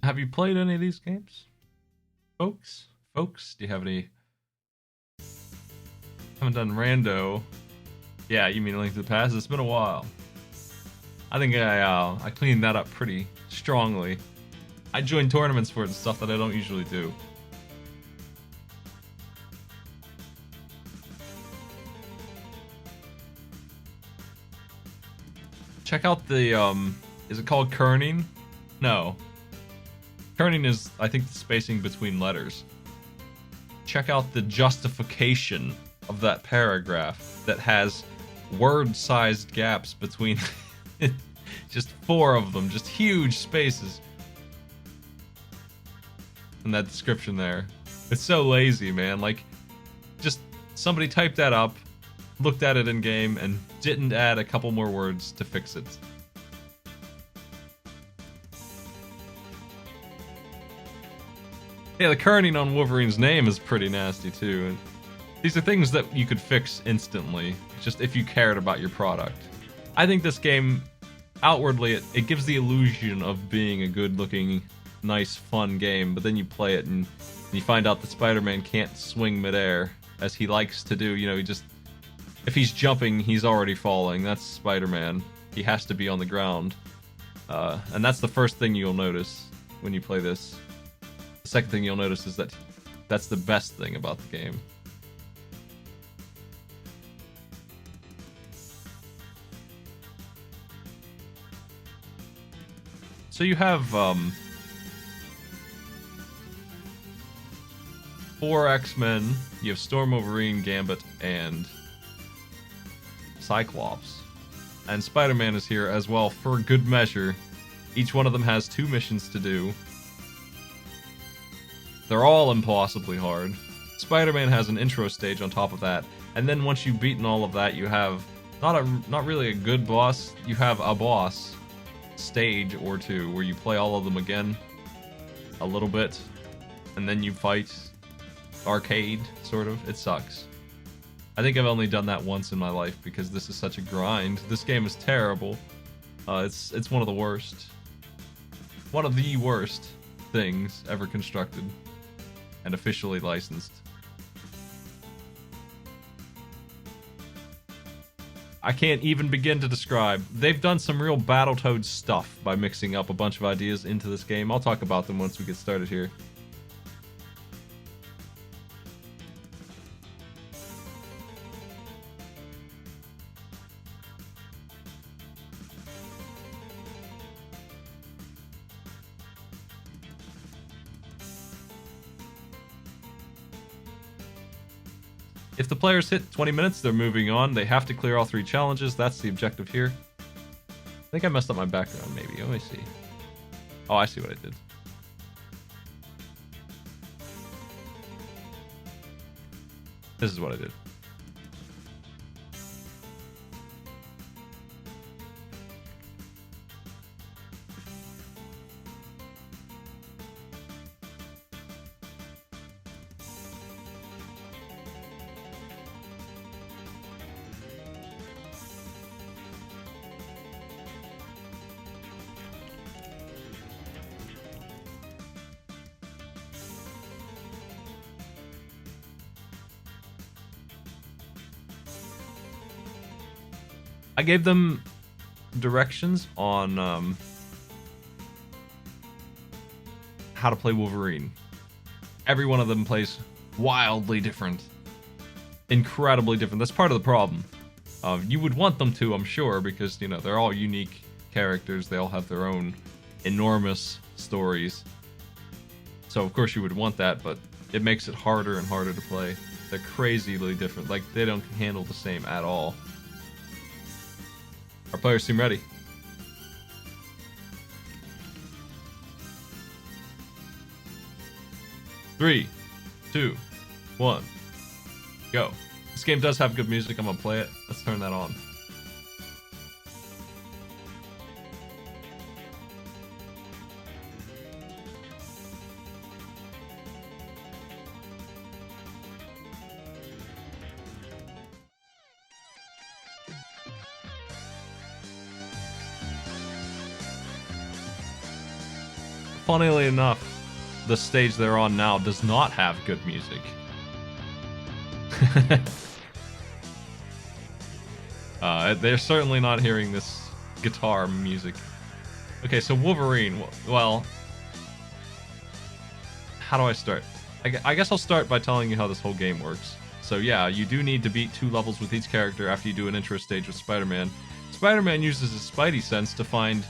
Have you played any of these games, folks? Do you have any? Haven't done Rando. Yeah, you mean Link to the Past? It's been a while. I think I cleaned that up pretty strongly. I joined tournaments for it and stuff that I don't usually do. Check out the is it called kerning? No. Kerning is, I think, the spacing between letters. Check out the justification of that paragraph that has word-sized gaps between just 4 of them, just huge spaces. And that description there. It's so lazy, man. Like, just somebody typed that up, looked at it in game, and didn't add a couple more words to fix it. Yeah, the kerning on Wolverine's name is pretty nasty too. And these are things that you could fix instantly, just if you cared about your product. I think this game, outwardly, it gives the illusion of being a good-looking, nice, fun game, but then you play it and you find out that Spider-Man can't swing midair, as he likes to do. You know, if he's jumping, he's already falling. That's Spider-Man. He has to be on the ground. And that's the first thing you'll notice when you play this. The second thing you'll notice is that that's the best thing about the game. So you have 4 X-Men, you have Storm, Wolverine, Gambit, and Cyclops. And Spider-Man is here as well for good measure. Each one of them has 2 missions to do. They're all impossibly hard. Spider-Man has an intro stage on top of that, and then once you've beaten all of that, you have not really a good boss. You have a boss stage or 2 where you play all of them again a little bit, and then you fight arcade, sort of. It sucks. I think I've only done that once in my life because this is such a grind. This game is terrible. It's one of the worst. one of the worst things ever constructed and officially licensed. I can't even begin to describe. They've done some real Battletoads stuff by mixing up a bunch of ideas into this game. I'll talk about them once we get started here. If the players hit 20 minutes, they're moving on. They have to clear all 3 challenges. That's the objective here. I think I messed up my background, maybe. Let me see. Oh, I see what I did. This is what I did. I gave them directions on how to play Wolverine. Every one of them plays wildly different. Incredibly different. That's part of the problem. You would want them to, I'm sure, because, you know, they're all unique characters. They all have their own enormous stories. So, of course, you would want that, but it makes it harder and harder to play. They're crazily different. Like, they don't handle the same at all. Our players seem ready. Three, 2, 1, go. This game does have good music. I'm gonna play it. Let's turn that on. Funnily enough, the stage they're on now does not have good music. They're certainly not hearing this guitar music. Okay, so Wolverine, well, how do I start? I guess I'll start by telling you how this whole game works. So yeah, you do need to beat 2 levels with each character after you do an intro stage with Spider-Man. Spider-Man uses his Spidey sense to find,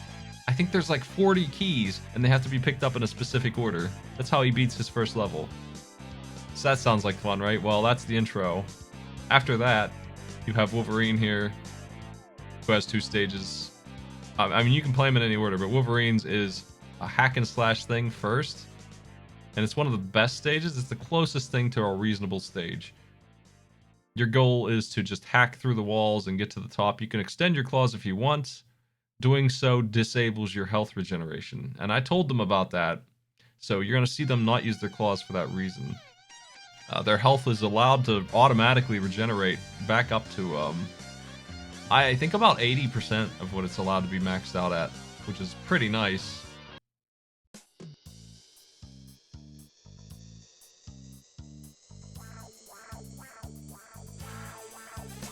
I think there's like 40 keys, and they have to be picked up in a specific order. That's how he beats his first level. So that sounds like fun, right? Well, that's the intro. After that, you have Wolverine here, who has 2 stages. I mean, you can play them in any order, but Wolverine's is a hack and slash thing first, and it's one of the best stages. It's the closest thing to a reasonable stage. Your goal is to just hack through the walls and get to the top. You can extend your claws if you want. Doing so disables your health regeneration, and I told them about that, so you're going to see them not use their claws for that reason. Their health is allowed to automatically regenerate back up to, I think about 80% of what it's allowed to be maxed out at, which is pretty nice.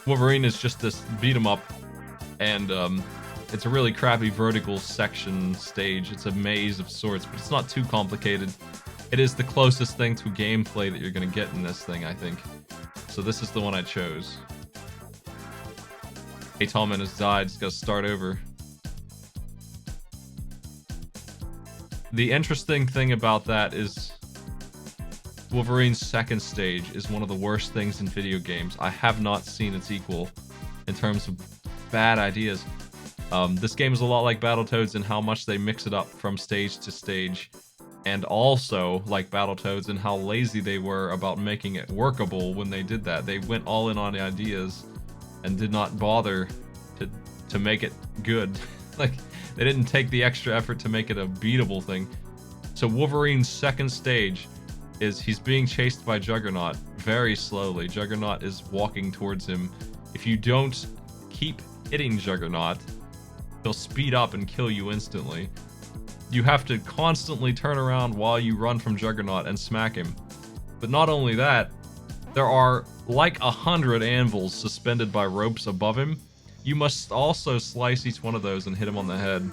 Wolverine is just this beat 'em up, and it's a really crappy vertical section stage. It's a maze of sorts, but it's not too complicated. It is the closest thing to gameplay that you're going to get in this thing, I think. So this is the one I chose. Heytallman has died. It's got to start over. The interesting thing about that is Wolverine's second stage is one of the worst things in video games. I have not seen its equal in terms of bad ideas. This game is a lot like Battletoads in how much they mix it up from stage to stage, and also like Battletoads in how lazy they were about making it workable when they did that. They went all in on the ideas and did not bother to make it good. Like, they didn't take the extra effort to make it a beatable thing. So Wolverine's second stage is he's being chased by Juggernaut very slowly. Juggernaut is walking towards him. If you don't keep hitting Juggernaut, he'll speed up and kill you instantly. You have to constantly turn around while you run from Juggernaut and smack him. But not only that, there are like 100 anvils suspended by ropes above him. You must also slice each one of those and hit him on the head.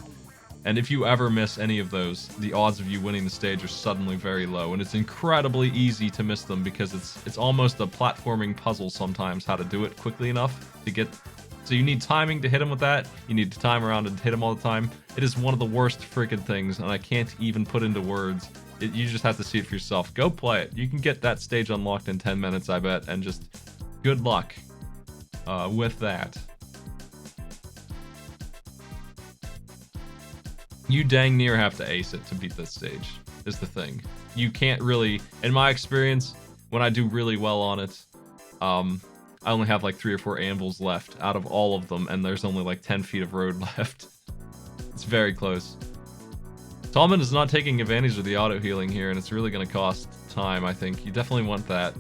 And if you ever miss any of those, the odds of you winning the stage are suddenly very low. And it's incredibly easy to miss them because it's almost a platforming puzzle sometimes how to do it quickly enough to get... So you need timing to hit him with that. You need to time around and hit him all the time. It is one of the worst freaking things, and I can't even put into words. You just have to see it for yourself. Go play it. You can get that stage unlocked in 10 minutes, I bet, and just good luck with that. You dang near have to ace it to beat this stage, is the thing. You can't really, in my experience, when I do really well on it, I only have like 3 or 4 anvils left out of all of them, and there's only like 10 feet of road left. It's very close. Tallman is not taking advantage of the auto healing here, and it's really going to cost time, I think. You definitely want that.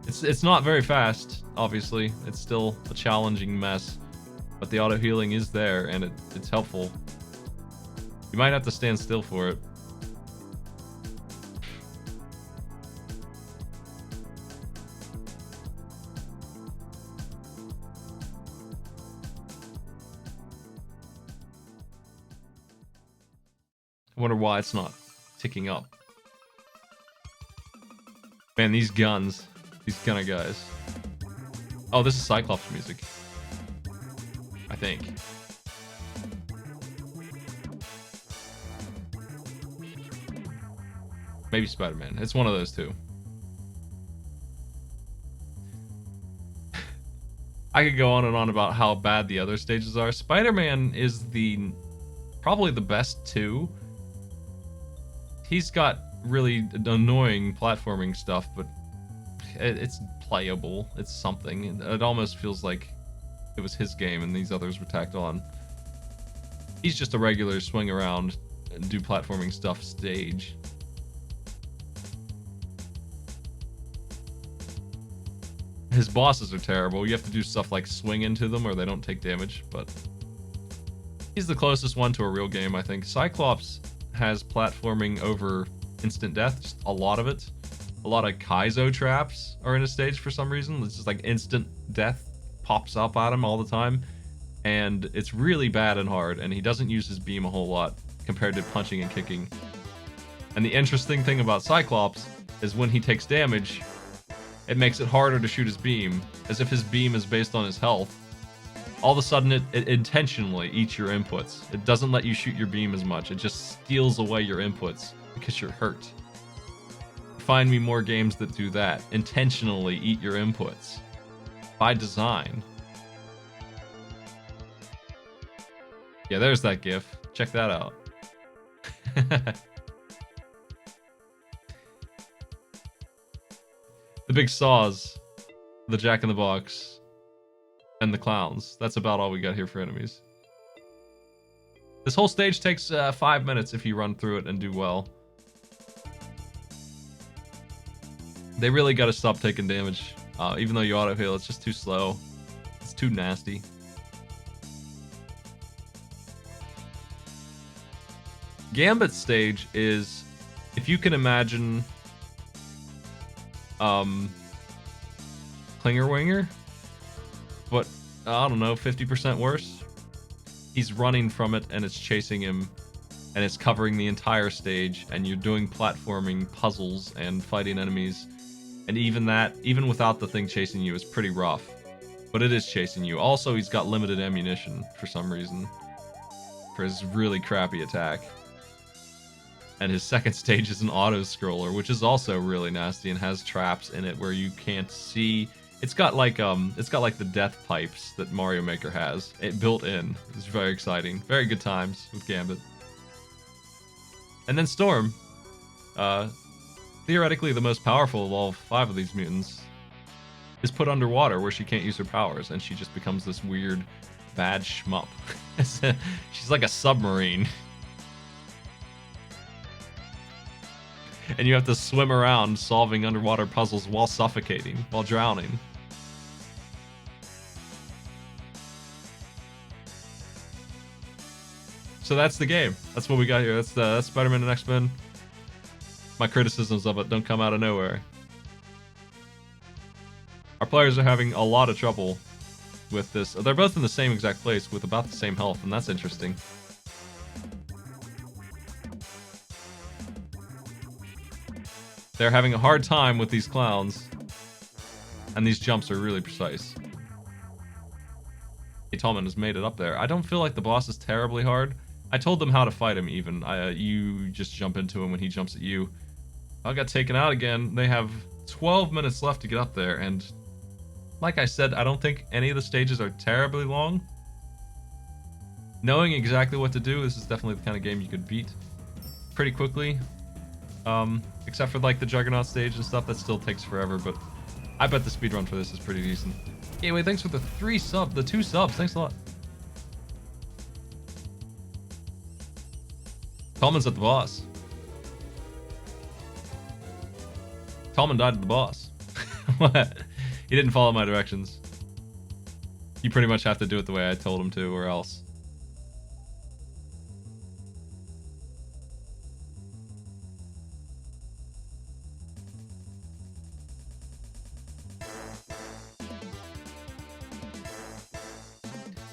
It's not very fast, obviously. It's still a challenging mess, but the auto healing is there, and it's helpful. You might have to stand still for it. I wonder why it's not ticking up. Man, these guns. These kind of guys. Oh, this is Cyclops music. I think. Maybe Spider-Man. It's one of those two. I could go on and on about how bad the other stages are. Spider-Man is probably the best too. He's got really annoying platforming stuff, but it's playable. It's something. It almost feels like it was his game and these others were tacked on. He's just a regular swing around and do platforming stuff stage. His bosses are terrible. You have to do stuff like swing into them or they don't take damage, but he's the closest one to a real game, I think. Cyclops has platforming over instant death, just a lot of it. A lot of Kaizo traps are in a stage for some reason. It's just like instant death pops up at him all the time, and it's really bad and hard, and he doesn't use his beam a whole lot compared to punching and kicking. And the interesting thing about Cyclops is when he takes damage, it makes it harder to shoot his beam, as if his beam is based on his health. All of a sudden, it intentionally eats your inputs. It doesn't let you shoot your beam as much. It just steals away your inputs because you're hurt. Find me more games that do that. Intentionally eat your inputs. By design. Yeah, there's that GIF. Check that out. The big saws, the Jack-in-the-Box, and the clowns. That's about all we got here for enemies. This whole stage takes 5 minutes if you run through it and do well. They really got to stop taking damage. Even though you auto-heal, it's just too slow. It's too nasty. Gambit stage is, if you can imagine... Klinger Winger, but I don't know, 50% worse. He's running from it and it's chasing him and it's covering the entire stage and you're doing platforming puzzles and fighting enemies, and even without the thing chasing you is pretty rough, but it is chasing you. Also, he's got limited ammunition for some reason for his really crappy attack. And his second stage is an auto-scroller, which is also really nasty and has traps in it where you can't see. It's got like the death pipes that Mario Maker has. It built in. It's very exciting. Very good times with Gambit. And then Storm. Theoretically the most powerful of all 5 of these mutants, is put underwater where she can't use her powers, and she just becomes this weird, bad shmup. She's like a submarine. And you have to swim around solving underwater puzzles while suffocating, while drowning. So that's the game. That's what we got here. That's Spider-Man and X-Men. My criticisms of it don't come out of nowhere. Our players are having a lot of trouble with this. They're both in the same exact place with about the same health, and that's interesting. They're having a hard time with these clowns, and these jumps are really precise. Heytallman has made it up there. I don't feel like the boss is terribly hard. I told them how to fight him even. You just jump into him when he jumps at you. I got taken out again. They have 12 minutes left to get up there, and like I said, I don't think any of the stages are terribly long. Knowing exactly what to do, this is definitely the kind of game you could beat pretty quickly. Except for like the Juggernaut stage and stuff, that still takes forever, but I bet the speedrun for this is pretty decent. Anyway, thanks for the 2 subs, thanks a lot. Tallman's at the boss. Tallman died to the boss. What? He didn't follow my directions. You pretty much have to do it the way I told him to, or else.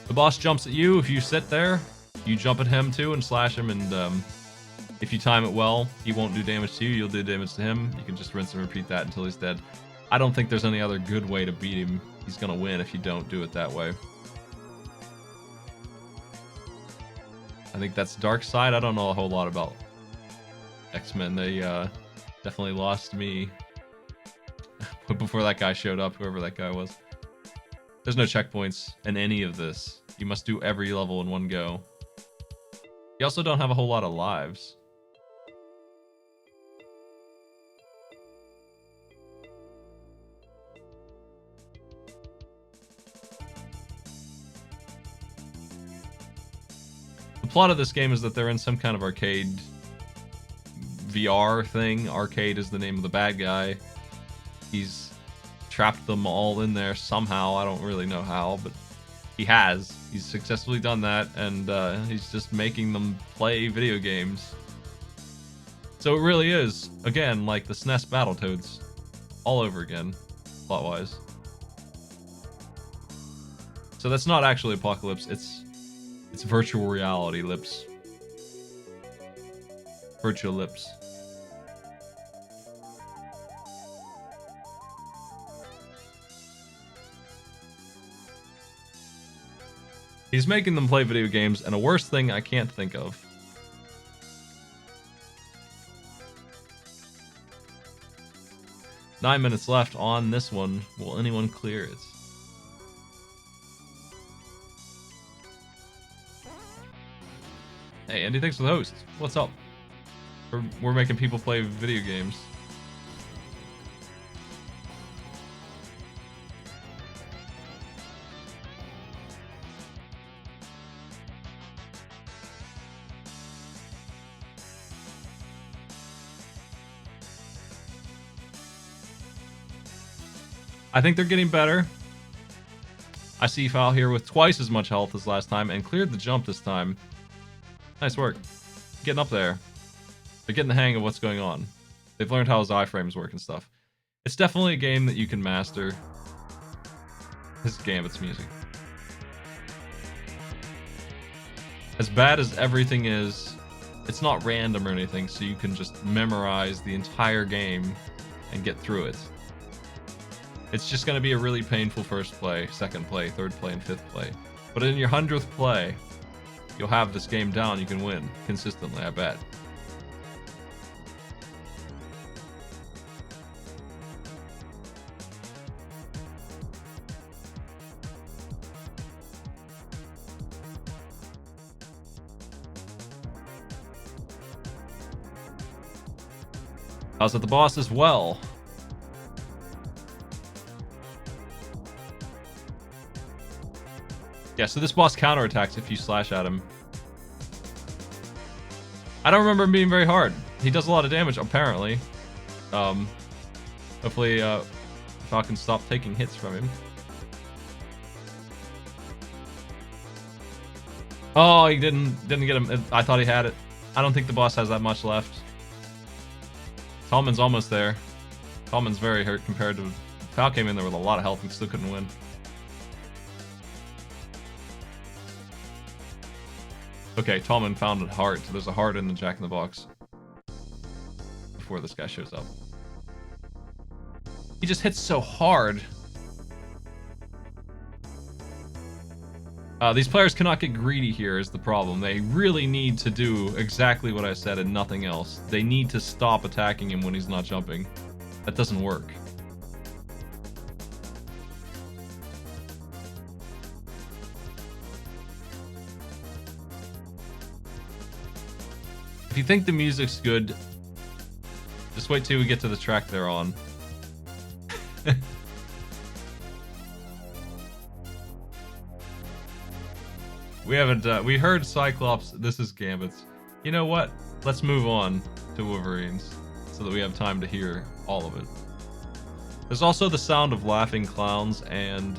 The boss jumps at you. If you sit there, you jump at him too and slash him, and if you time it well, he won't do damage to you, you'll do damage to him. You can just rinse and repeat that until he's dead. I don't think there's any other good way to beat him. He's gonna win if you don't do it that way. I think that's Dark Side. I don't know a whole lot about X-Men. They definitely lost me before that guy showed up, whoever that guy was. There's no checkpoints in any of this. You must do every level in one go. You also don't have a whole lot of lives. The plot of this game is that they're in some kind of arcade VR thing. Arcade is the name of the bad guy. He's trapped them all in there somehow. I don't really know how, but he has. He's successfully done that, and he's just making them play video games. So it really is, again, like the SNES Battletoads all over again, plot-wise. So that's not actually Apocalypse, it's virtual reality lips. Virtual lips. He's making them play video games, and a worse thing I can't think of. Nine minutes left on this one. Will anyone clear it? Hey, Andy, thanks for the host. What's up? We're making people play video games. I think they're getting better. I see ffao here with twice as much health as last time and cleared the jump this time. Nice work. Getting up there. They're getting the hang of what's going on. They've learned how his iframes work and stuff. It's definitely a game that you can master. His Gambit's music. As bad as everything is, it's not random or anything, so you can just memorize the entire game and get through it. It's just going to be a really painful first play, second play, third play, and fifth play. But in your 100th play, you'll have this game down. You can win consistently, I bet. I was at the boss as well. Yeah, so this boss counterattacks if you slash at him. I don't remember him being very hard. He does a lot of damage, apparently. Hopefully, ffao can stop taking hits from him. Oh, he didn't get him. I thought he had it. I don't think the boss has that much left. Tallman's almost there. Tallman's very hurt compared to... ffao came in there with a lot of health and still couldn't win. Okay, Tallman found a heart. So there's a heart in the Jack in the Box. Before this guy shows up. He just hits so hard. These players cannot get greedy here is the problem. They really need to do exactly what I said and nothing else. They need to stop attacking him when he's not jumping. That doesn't work. If you think the music's good, just wait till we get to the track they're on. We haven't, we heard Cyclops, this is Gambit's. You know what? Let's move on to Wolverine's so that we have time to hear all of it. There's also the sound of laughing clowns and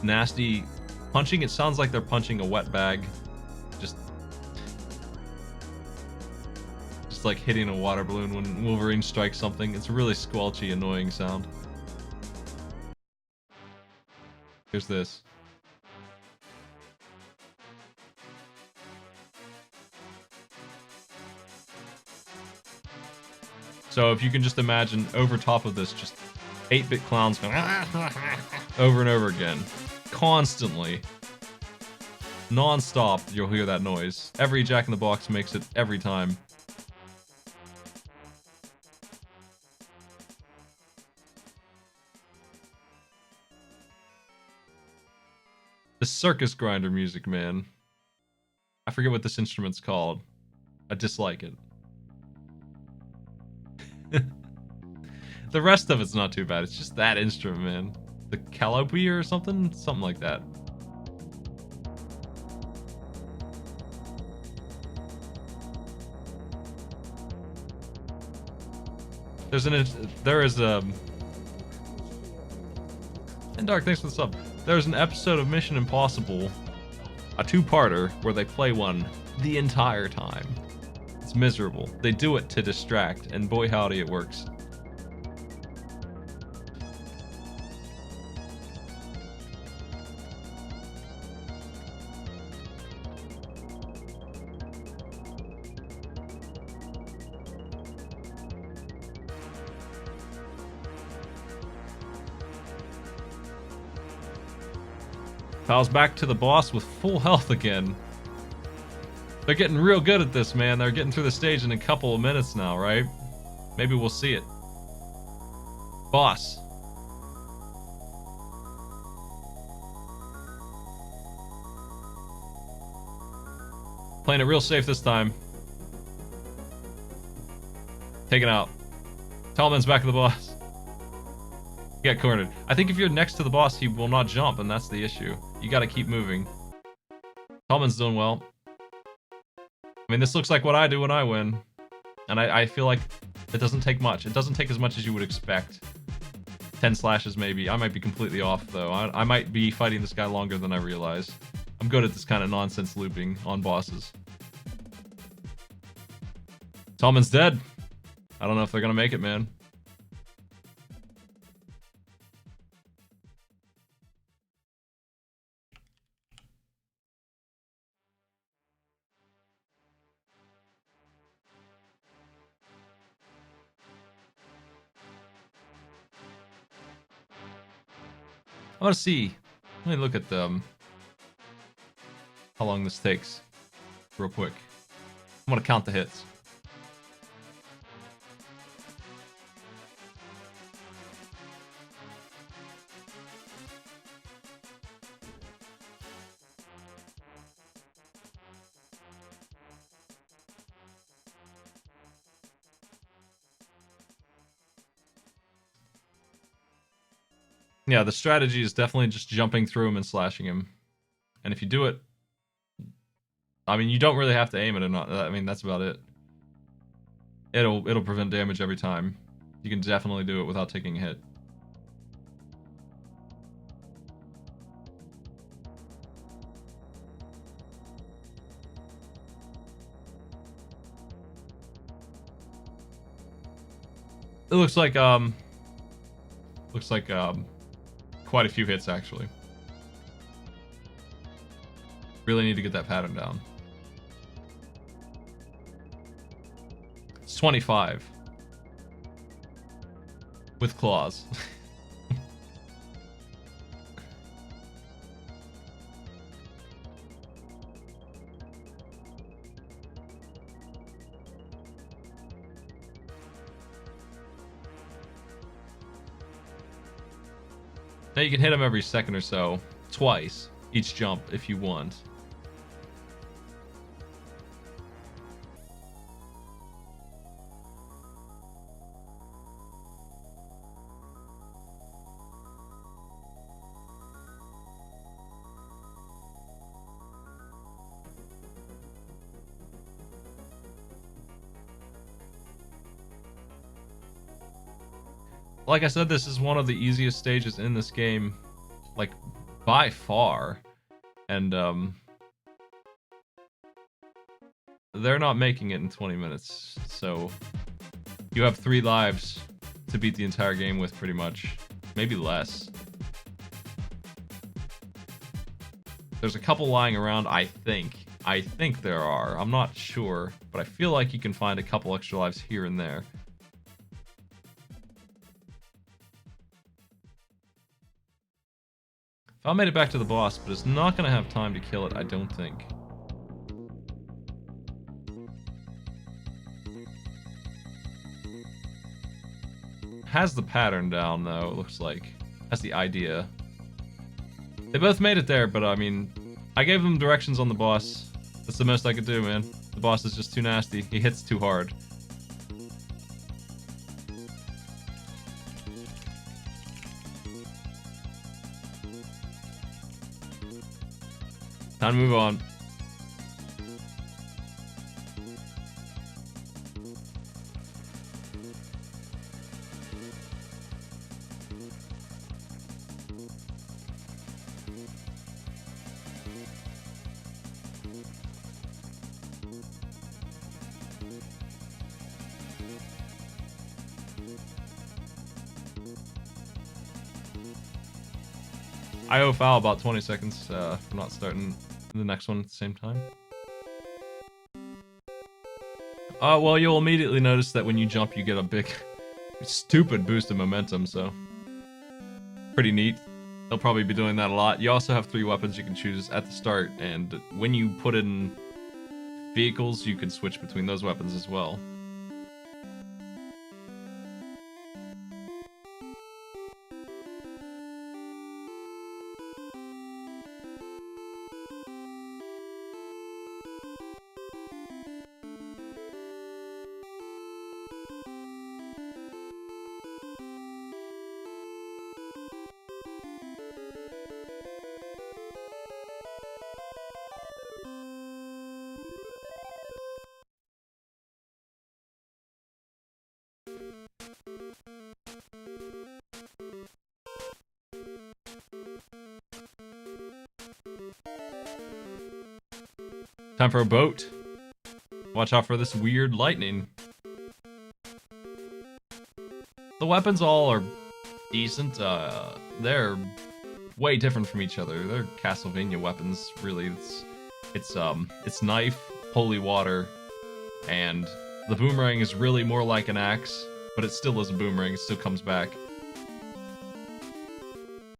nasty punching. It sounds like they're punching a wet bag. Just like hitting a water balloon when Wolverine strikes something. It's a really squelchy, annoying sound. Here's this. So if you can just imagine over top of this, just 8-bit clowns going over and over again. Constantly. Non-stop, you'll hear that noise. Every Jack in the Box makes it every time. The circus grinder music, man. I forget what this instrument's called. I dislike it. The rest of it's not too bad. It's just that instrument, man. The calliope or something? Something like that. There is and Dark, thanks for the sub. There's an episode of Mission Impossible, a two-parter, where they play one the entire time. It's miserable. They do it to distract, and boy howdy it works. ffao's back to the boss with full health again. They're getting real good at this, man. They're getting through the stage in a couple of minutes now, right? Maybe we'll see it. Boss. Playing it real safe this time. Taken out. Tallman's back to the boss. Get cornered. I think if you're next to the boss, he will not jump, and that's the issue. You gotta keep moving. Tallman's doing well. I mean, this looks like what I do when I win. And I feel like it doesn't take much. It doesn't take as much as you would expect. 10 slashes maybe. I might be completely off, though. I might be fighting this guy longer than I realize. I'm good at this kind of nonsense looping on bosses. Tallman's dead. I don't know if they're gonna make it, man. I want to see. Let me look at how long this takes, real quick. I want to count the hits. Yeah, the strategy is definitely just jumping through him and slashing him. And if you do it, I mean, you don't really have to aim it or not. I mean, that's about it. It'll prevent damage every time. You can definitely do it without taking a hit. It looks like quite a few hits actually. Really need to get that pattern down. It's 25 with claws. Now you can hit them every second or so, twice each jump if you want. Like I said, this is one of the easiest stages in this game, like, by far. And, they're not making it in 20 minutes, so you have 3 lives to beat the entire game with, pretty much. Maybe less. There's a couple lying around, I think. I think there are. I'm not sure, but I feel like you can find a couple extra lives here and there. FTL made it back to the boss, but it's not going to have time to kill it, I don't think. Has the pattern down, though, it looks like. Has the idea. They both made it there, but I mean, I gave them directions on the boss. That's the most I could do, man. The boss is just too nasty. He hits too hard. Time to move on. I owe FTL about 20 seconds for not starting the next one at the same time. Well, you'll immediately notice that when you jump, you get a big, stupid boost of momentum, so pretty neat. They'll probably be doing that a lot. You also have 3 weapons you can choose at the start, and when you put in vehicles, you can switch between those weapons as well. Time for a boat. Watch out for this weird lightning. The weapons all are decent. They're way different from each other. They're Castlevania weapons, really. It's knife, holy water, and the boomerang is really more like an axe, but it still is a boomerang. It still comes back.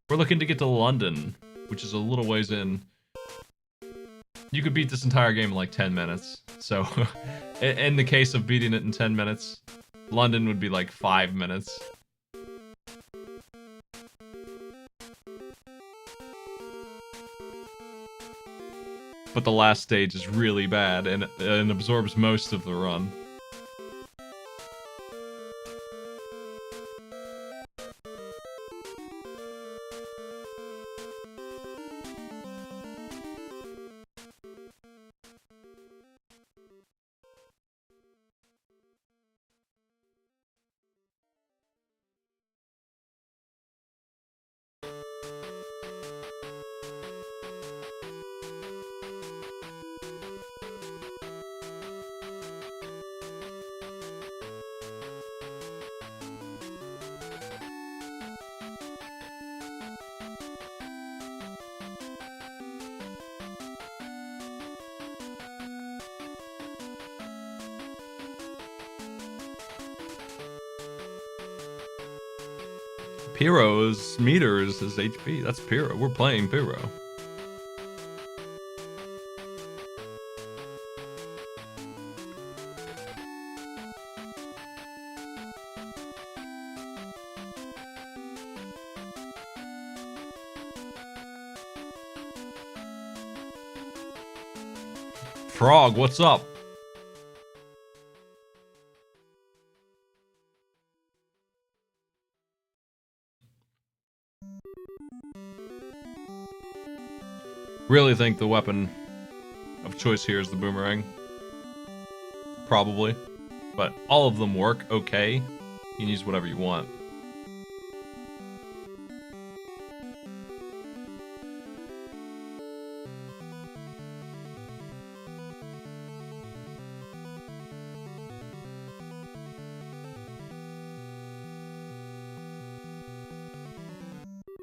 We're looking to get to London, which is a little ways in. You could beat this entire game in like 10 minutes. So, in the case of beating it in 10 minutes, London would be like 5 minutes. But the last stage is really bad, and it absorbs most of the run. Pyro's meters is HP. That's Pyro. We're playing Pyro. Frog, what's up? Really think the weapon of choice here is the boomerang. Probably. But all of them work okay. You can use whatever you want.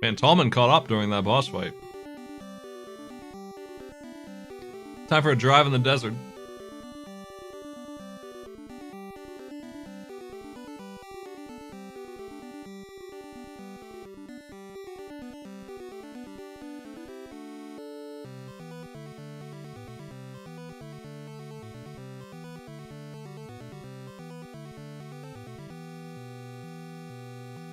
Man, Tallman caught up during that boss fight. Time for a drive in the desert.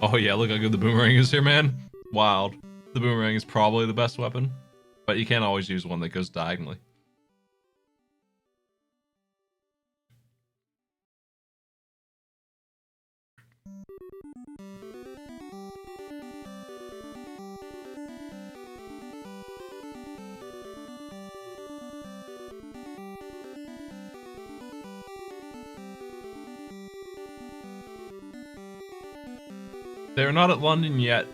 Oh yeah, look how good the boomerang is here, man. Wild. The boomerang is probably the best weapon, but you can't always use one that goes diagonally. They're not at London yet.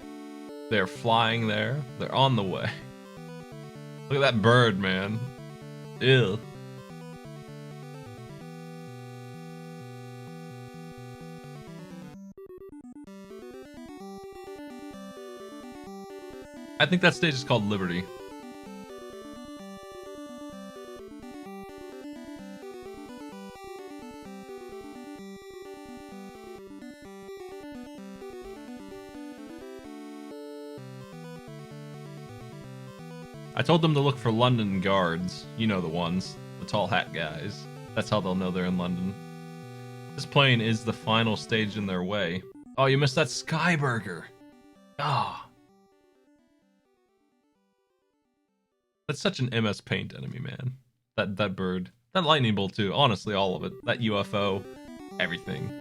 They're flying there. They're on the way. Look at that bird, man. Ew. I think that stage is called Liberty. I told them to look for London guards. You know the ones. The tall hat guys. That's how they'll know they're in London. This plane is the final stage in their way. Oh, you missed that Skyburger. Ah. That's such an MS Paint enemy, man. That bird. That lightning bolt too. Honestly, all of it. That UFO. Everything.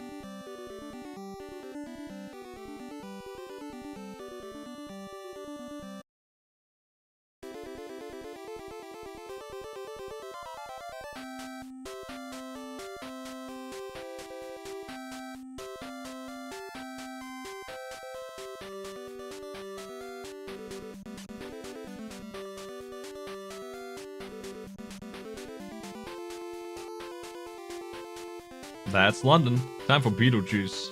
That's London. Time for Beetlejuice.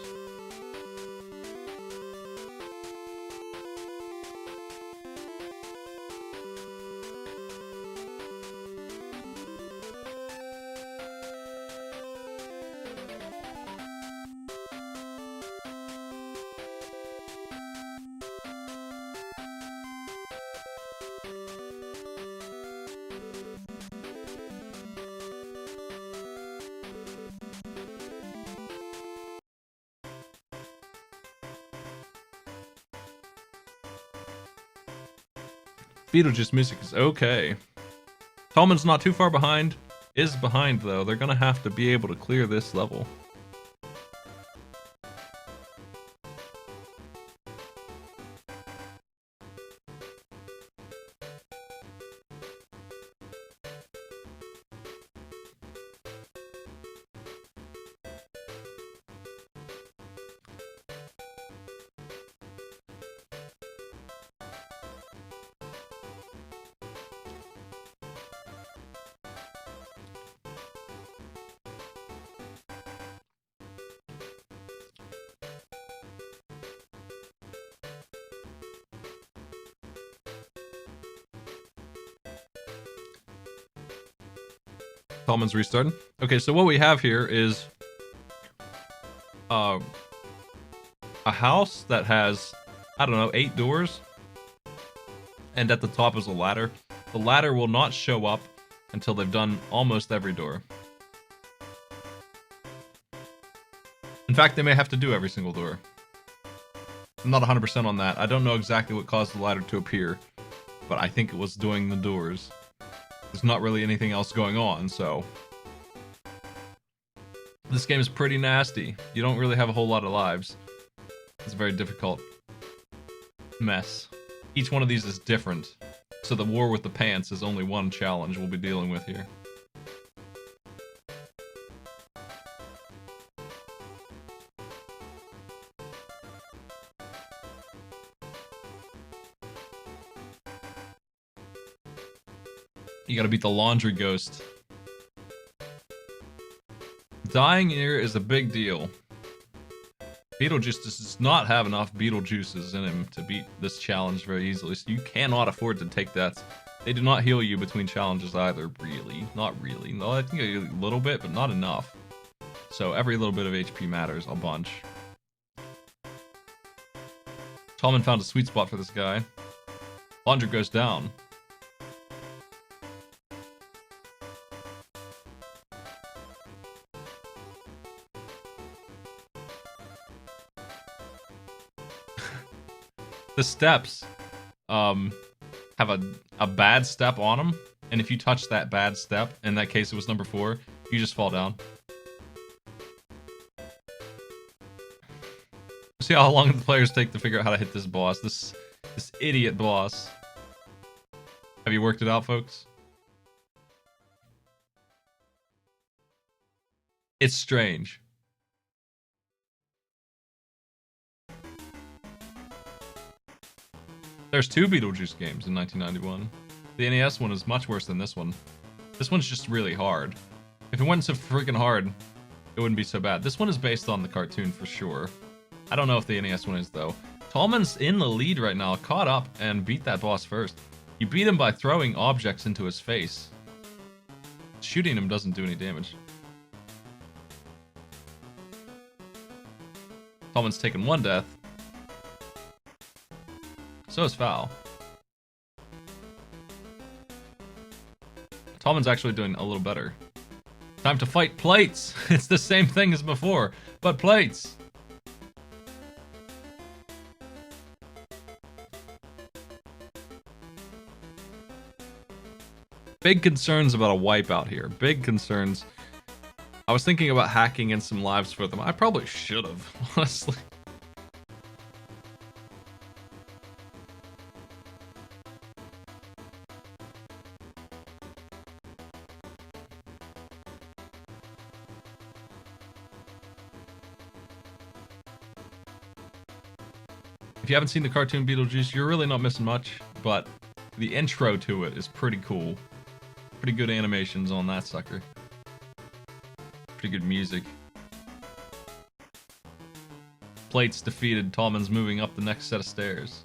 Beetlejuice music is okay. Tallman's not too far behind. Is behind though. They're gonna have to be able to clear this level. Tallman's restarting. Okay, so what we have here is a house that has I don't know, 8 doors. And at the top is a ladder. The ladder will not show up until they've done almost every door. In fact, they may have to do every single door. I'm not 100% on that. I don't know exactly what caused the ladder to appear, but I think it was doing the doors. There's not really anything else going on, so... This game is pretty nasty. You don't really have a whole lot of lives. It's a very difficult mess. Each one of these is different, so the war with the pants is only one challenge we'll be dealing with here. You gotta beat the laundry ghost. Dying here is a big deal. Beetlejuice does not have enough Beetlejuices in him to beat this challenge very easily, so you cannot afford to take that. They do not heal you between challenges either, really. Not really. No, I think a little bit, but not enough. So every little bit of HP matters a bunch. Tallman found a sweet spot for this guy. Laundry goes down. The steps have a bad step on them, and if you touch that bad step, in that case it was number 4, you just fall down. See how long the players take to figure out how to hit this boss, this idiot boss. Have you worked it out, folks? It's strange. There's 2 Beetlejuice games in 1991. The NES one is much worse than this one. This one's just really hard. If it wasn't so freaking hard, it wouldn't be so bad. This one is based on the cartoon for sure. I don't know if the NES one is though. Tallman's in the lead right now, caught up and beat that boss first. You beat him by throwing objects into his face. Shooting him doesn't do any damage. Tallman's taken 1 death. So is ffao. Tallman's actually doing a little better. Time to fight plates! It's the same thing as before, but plates! Big concerns about a wipeout here. Big concerns. I was thinking about hacking in some lives for them. I probably should have, honestly. If you haven't seen the cartoon Beetlejuice, you're really not missing much, but the intro to it is pretty cool. Pretty good animations on that sucker. Pretty good music. Plates defeated, Tallman's moving up the next set of stairs.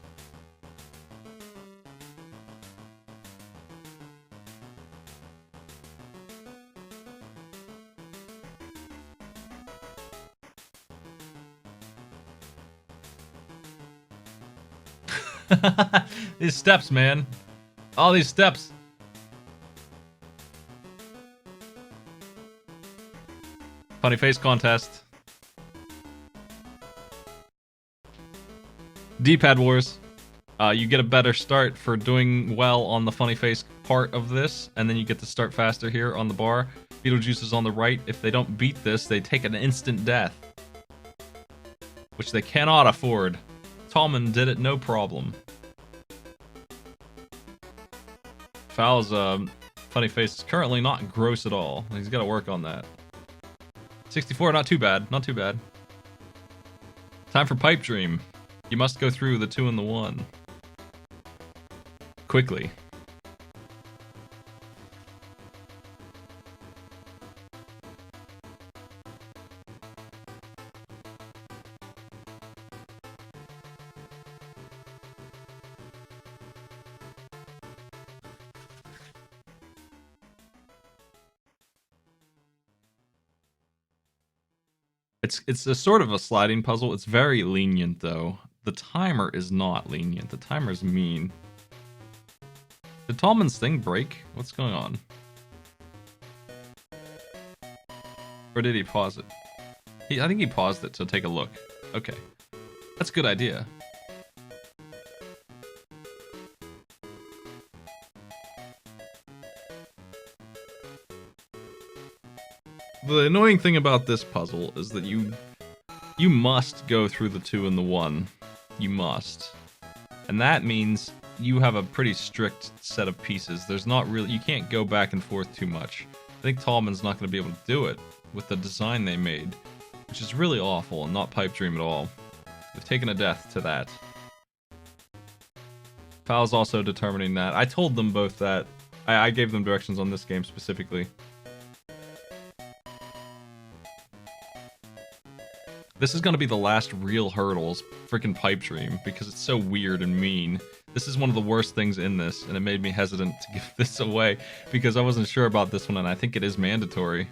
These steps, man. All these steps. Funny face contest. D-pad wars. You get a better start for doing well on the funny face part of this, and then you get to start faster here on the bar. Beetlejuice is on the right. If they don't beat this, they take an instant death, which they cannot afford. Tallman did it no problem. ffau's funny face is currently not gross at all. He's got to work on that. 64, not too bad. Not too bad. Time for Pipe Dream. You must go through the 2 and the 1. Quickly. It's a sort of a sliding puzzle. It's very lenient though. the timer is not lenient. The timer is mean. Did Tallman's thing break? What's going on? Or did he pause it? I think he paused it to take a look. Okay. That's a good idea. The annoying thing about this puzzle is that you must go through the 2 and the 1. You must. And that means you have a pretty strict set of pieces. There's not really... You can't go back and forth too much. I think Tallman's not going to be able to do it with the design they made, which is really awful and not Pipe Dream at all. They've taken a death to that. ffao's also determining that. I told them both that. I gave them directions on this game specifically. This is going to be the last real hurdles, freaking Pipe Dream, because it's so weird and mean. This is one of the worst things in this, and it made me hesitant to give this away, because I wasn't sure about this one, and I think it is mandatory.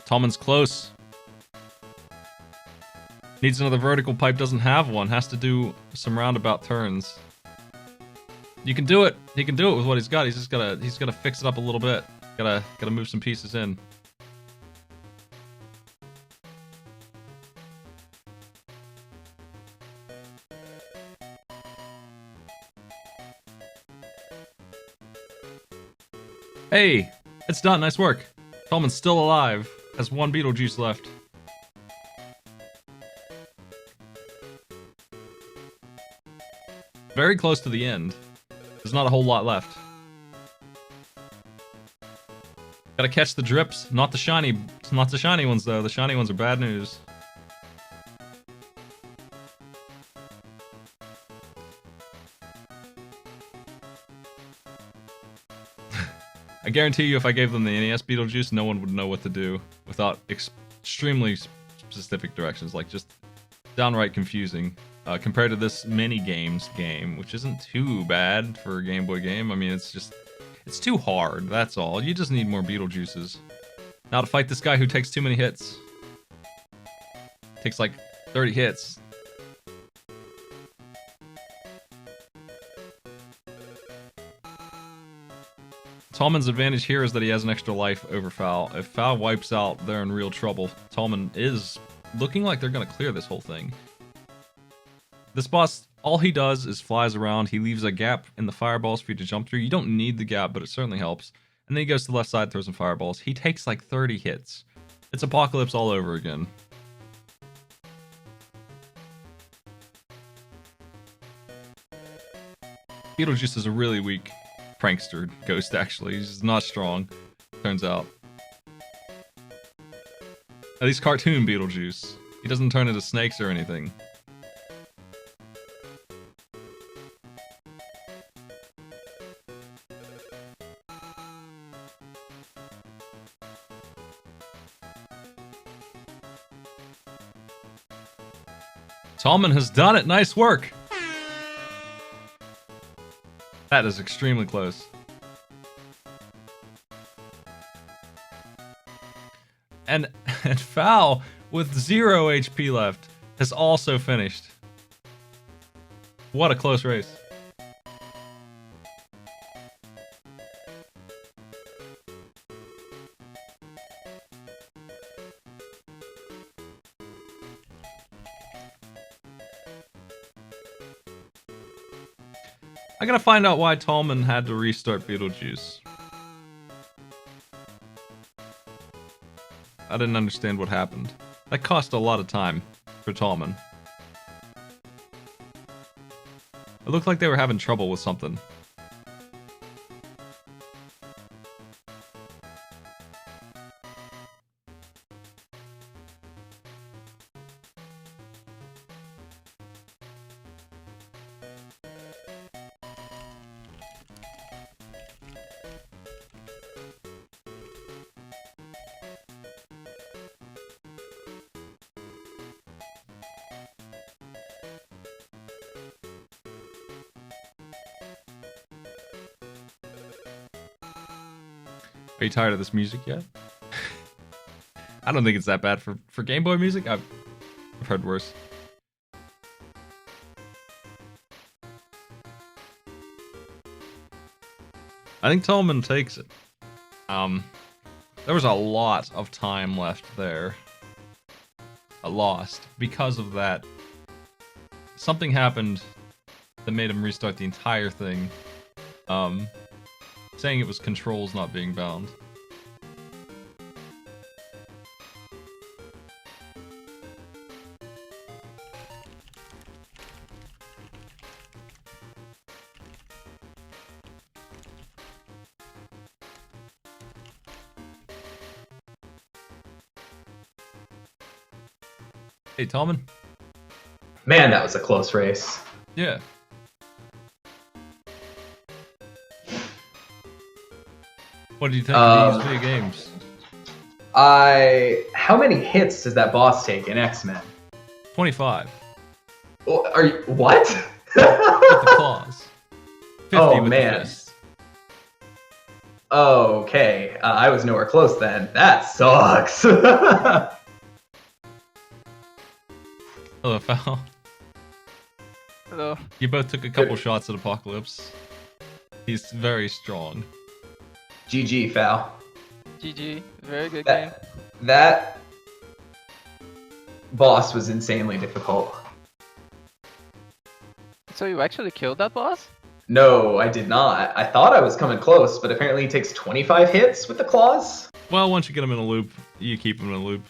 Tallman's close. Needs another vertical pipe, doesn't have one. Has to do some roundabout turns. You can do it. He can do it with what he's got. He's gotta fix it up a little bit. Gotta move some pieces in. Hey, it's done. Nice work. Tallman's still alive. Has 1 Beetlejuice left. Very close to the end. There's not a whole lot left. Gotta catch the drips, not the shiny ones though. The shiny ones are bad news. I guarantee you if I gave them the NES Beetlejuice, no one would know what to do without extremely specific directions, like just downright confusing. Compared to this mini games game, which isn't too bad for a Game Boy game. I mean, it's too hard, that's all. You just need more Beetlejuices. Now to fight this guy who takes too many hits. Takes like 30 hits. Tallman's advantage here is that he has an extra life over ffao. If ffao wipes out, they're in real trouble. Tallman is looking like they're gonna clear this whole thing. This boss, all he does is flies around. He leaves a gap in the fireballs for you to jump through. You don't need the gap, but it certainly helps. And then he goes to the left side, throws some fireballs. He takes like 30 hits. It's Apocalypse all over again. Beetlejuice is a really weak prankster ghost, actually. He's not strong, turns out. At least cartoon Beetlejuice. He doesn't turn into snakes or anything. Tallman has done it. Nice work. That is extremely close. And ffao, with 0 HP left, has also finished. What a close race. I gotta find out why Tallman had to restart Beetlejuice. I didn't understand what happened. That cost a lot of time for Tallman. It looked like they were having trouble with something. Are you tired of this music yet? I don't think it's that bad for Game Boy music. I've heard worse. I think Tallman takes it. There was a lot of time left there. Lost because of that. Something happened that made him restart the entire thing. Saying it was controls not being bound. Hey, Tallman. Man, that was a close race. Yeah. What do you think of these video games? How many hits does that boss take in X-Men? 25. Oh, are you what? With the claws. 50 Oh with man. The fists. Okay, I was nowhere close then. That sucks. Hello, FTL. Hello. You both took a couple shots at Apocalypse. He's very strong. GG, FTL. GG. Very good game. That boss was insanely difficult. So you actually killed that boss? No, I did not. I thought I was coming close, but apparently it takes 25 hits with the claws. Well, once you get him in a loop, you keep him in a loop.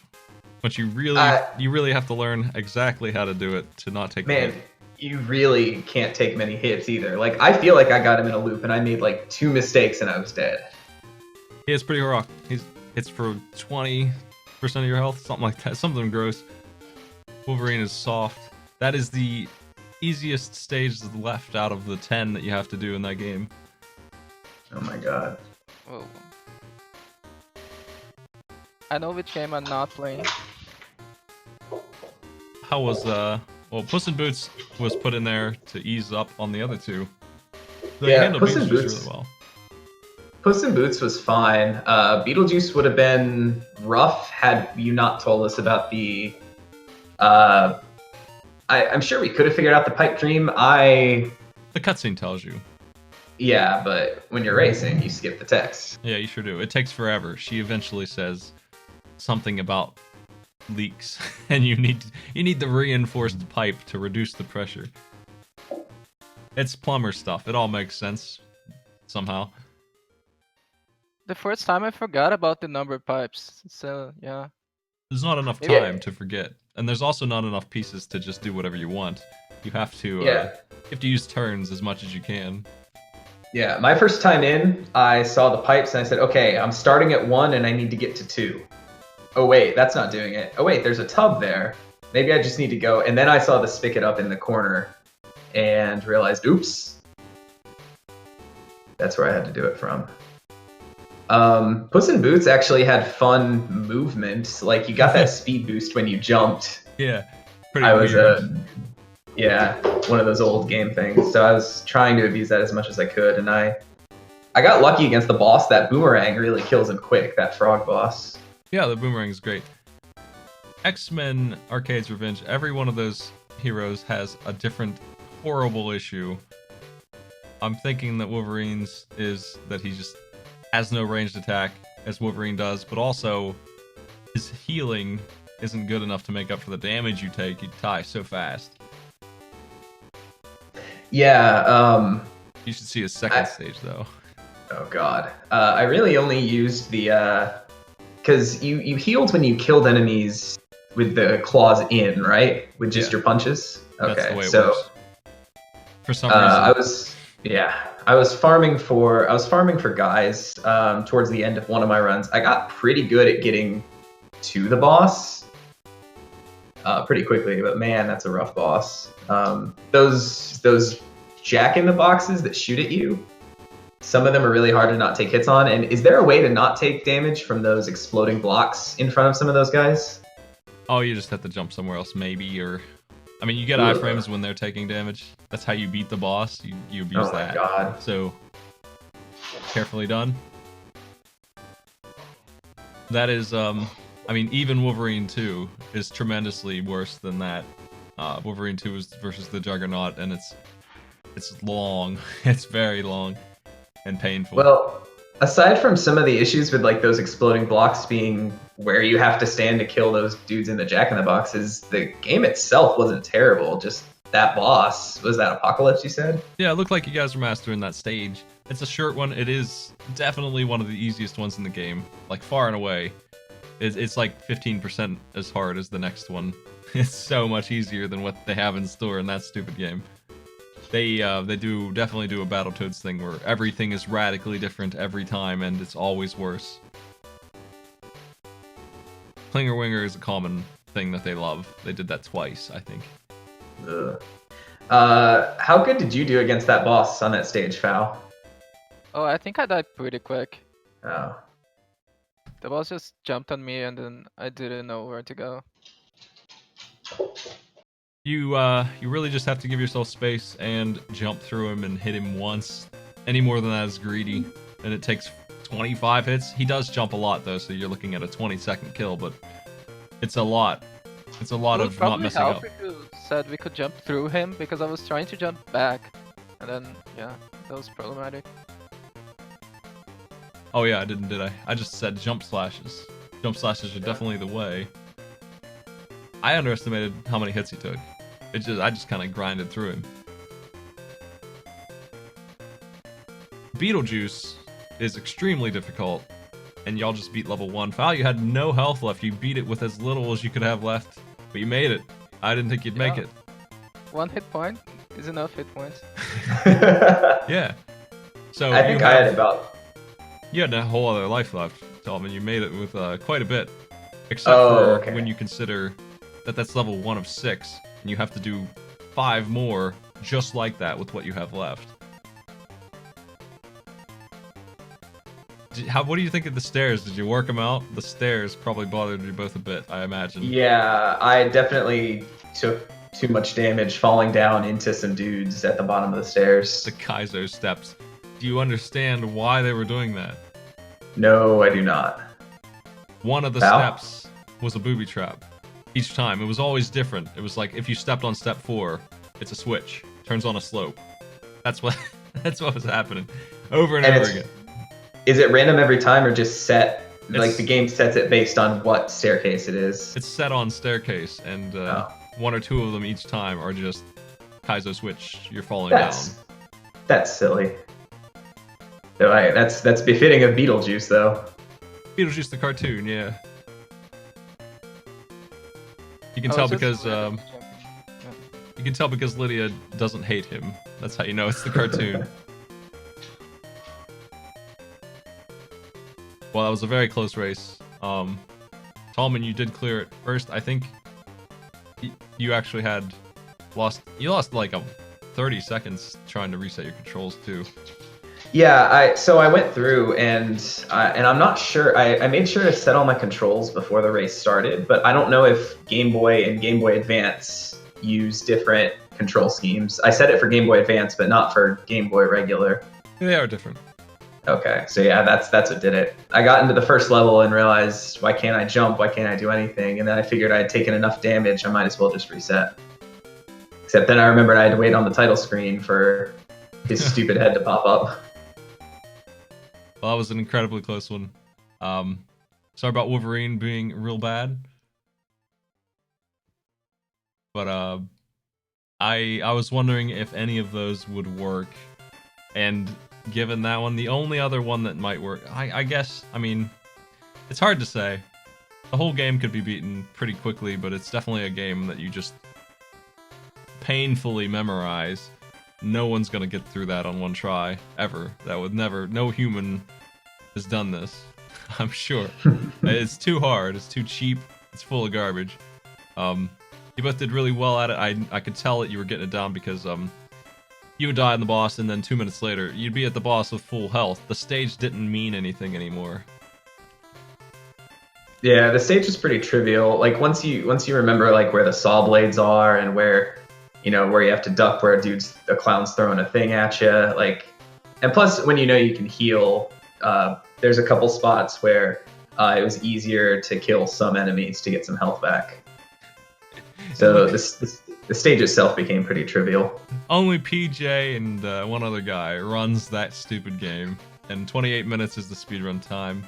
But you really have to learn exactly how to do it to not take the Man, hit. you really can't take many hits either. Like, I feel like I got him in a loop and I made like 2 mistakes and I was dead. He is pretty rough. He's hits for 20% of your health, something like that. Something gross. Wolverine is soft. That is the easiest stage left out of the 10 that you have to do in that game. Oh my god. Whoa. I know which game I'm not playing. How was well, Puss in Boots was put in there to ease up on the other two. They handled Puss in Beetlejuice Boots really well. Puss in Boots was fine. Beetlejuice would have been rough had you not told us about the. I'm sure we could have figured out the pipe dream. The cutscene tells you. Yeah, but when you're racing, you skip the text. Yeah, you sure do. It takes forever. She eventually says something about leaks, and you need the reinforced pipe to reduce the pressure. It's plumber stuff. It all makes sense somehow. The first time I forgot about the numbered pipes. So yeah. There's not enough Maybe- time to forget, and there's also not enough pieces to just do whatever you want. You have to you have to use turns as much as you can. Yeah, my first time in, I saw the pipes and I said, okay, I'm starting at 1 and I need to get to 2. Oh wait, that's not doing it. Oh wait, there's a tub there. Maybe I just need to go. And then I saw the spigot up in the corner and realized, oops. That's where I had to do it from. Puss in Boots actually had fun movement. Like, you got that speed boost when you jumped. Yeah, pretty I weird. was one of those old game things. So I was trying to abuse that as much as I could, and I got lucky against the boss. That boomerang really kills him quick, that frog boss. Yeah, the boomerang is great. X-Men Arcade's Revenge, every one of those heroes has a different horrible issue. I'm thinking that Wolverine's is that he just has no ranged attack, as Wolverine does, but also his healing isn't good enough to make up for the damage you take. You die so fast. Yeah, You should see his second stage, though. oh god. I really only used the, because you healed when you killed enemies with the claws in, right? With just your punches? Okay, That's the way it so works. For some reason. I was farming for guys towards the end of one of my runs. I got pretty good at getting to the boss pretty quickly, but man, that's a rough boss. Those jack-in-the-boxes that shoot at you, some of them are really hard to not take hits on. And is there a way to not take damage from those exploding blocks in front of some of those guys? Oh, you just have to jump somewhere else, maybe, or... I mean, you get iframes when they're taking damage. That's how you beat the boss. You abuse that. Oh my god. So, carefully done. That is, I mean, even Wolverine 2 is tremendously worse than that. Wolverine 2 is versus the Juggernaut, and it's long. It's very long and painful. Well, aside from some of the issues with like those exploding blocks being where you have to stand to kill those dudes in the Jack-in-the-Boxes, the game itself wasn't terrible. Just that boss, was that Apocalypse you said? Yeah, it looked like you guys were mastering that stage. It's a short one. It is definitely one of the easiest ones in the game, like far and away. It's like 15% as hard as the next one. It's so much easier than what they have in store in that stupid game. They definitely do a Battletoads thing where everything is radically different every time, and it's always worse. Clinger Winger is a common thing that they love. They did that twice, I think. Ugh. How good did you do against that boss on that stage, ffao? Oh, I think I died pretty quick. Oh. The boss just jumped on me and then I didn't know where to go. You really just have to give yourself space and jump through him and hit him once. Any more than that is greedy, and it takes 25 hits. He does jump a lot though, so you're looking at a 20-second kill, but it's a lot. It's a lot of not messing up. It would probably help if you said we could jump through him, because I was trying to jump back, and then yeah, that was problematic. Oh yeah, I didn't, did I? I just said jump slashes. Jump slashes are definitely the way. I underestimated how many hits he took. I just kind of grinded through him. Beetlejuice is extremely difficult, and y'all just beat level 1. ffao, you had no health left. You beat it with as little as you could have left, but you made it. I didn't think you'd make it. 1 hit point is enough hit points. Yeah. So I think I had about... You had a whole other life left, Talman. You made it with quite a bit. Except for when you consider that that's level 1 of 6, and you have to do 5 more just like that with what you have left. What do you think of the stairs? Did you work them out? The stairs probably bothered you both a bit, I imagine. Yeah, I definitely took too much damage falling down into some dudes at the bottom of the stairs. The Kaizo steps. Do you understand why they were doing that? No, I do not. One of the steps was a booby trap. Each time. It was always different. It was like if you stepped on step 4, it's a switch. Turns on a slope. That's what was happening. Over and over again. Is it random every time or just set? Like the game sets it based on what staircase it is? It's set on staircase, and 1 or 2 of them each time are just Kaizo switch. You're falling down. That's silly. That's befitting of Beetlejuice, though. Beetlejuice the cartoon, yeah. You can tell because Lydia doesn't hate him. That's how you know it's the cartoon. Well, that was a very close race. Tallman, you did clear it first. I think you actually lost like 30 seconds trying to reset your controls too. Yeah, so I went through and I'm not sure. I made sure to set all my controls before the race started, but I don't know if Game Boy and Game Boy Advance use different control schemes. I set it for Game Boy Advance, but not for Game Boy regular. They are different. Okay, so yeah, that's what did it. I got into the first level and realized, why can't I jump? Why can't I do anything? And then I figured I had taken enough damage, I might as well just reset. Except then I remembered I had to wait on the title screen for his stupid head to pop up. Well, that was an incredibly close one. Sorry about Wolverine being real bad. But I was wondering if any of those would work. And given that one, the only other one that might work, I guess, I mean, it's hard to say. The whole game could be beaten pretty quickly, but it's definitely a game that you just painfully memorize. No one's gonna get through that on one try, ever. That would never, no human has done this, I'm sure. It's too hard, it's too cheap, it's full of garbage. You both did really well at it. I could tell that you were getting it down because you would die on the boss, and then 2 minutes later, you'd be at the boss with full health. The stage didn't mean anything anymore. Yeah, the stage is pretty trivial. Like once you remember like where the saw blades are and where you have to duck where a clown's throwing a thing at you. Like, and plus when you can heal, there's a couple spots where it was easier to kill some enemies to get some health back. So the stage itself became pretty trivial. Only PJ and one other guy runs that stupid game, and 28 minutes is the speedrun time.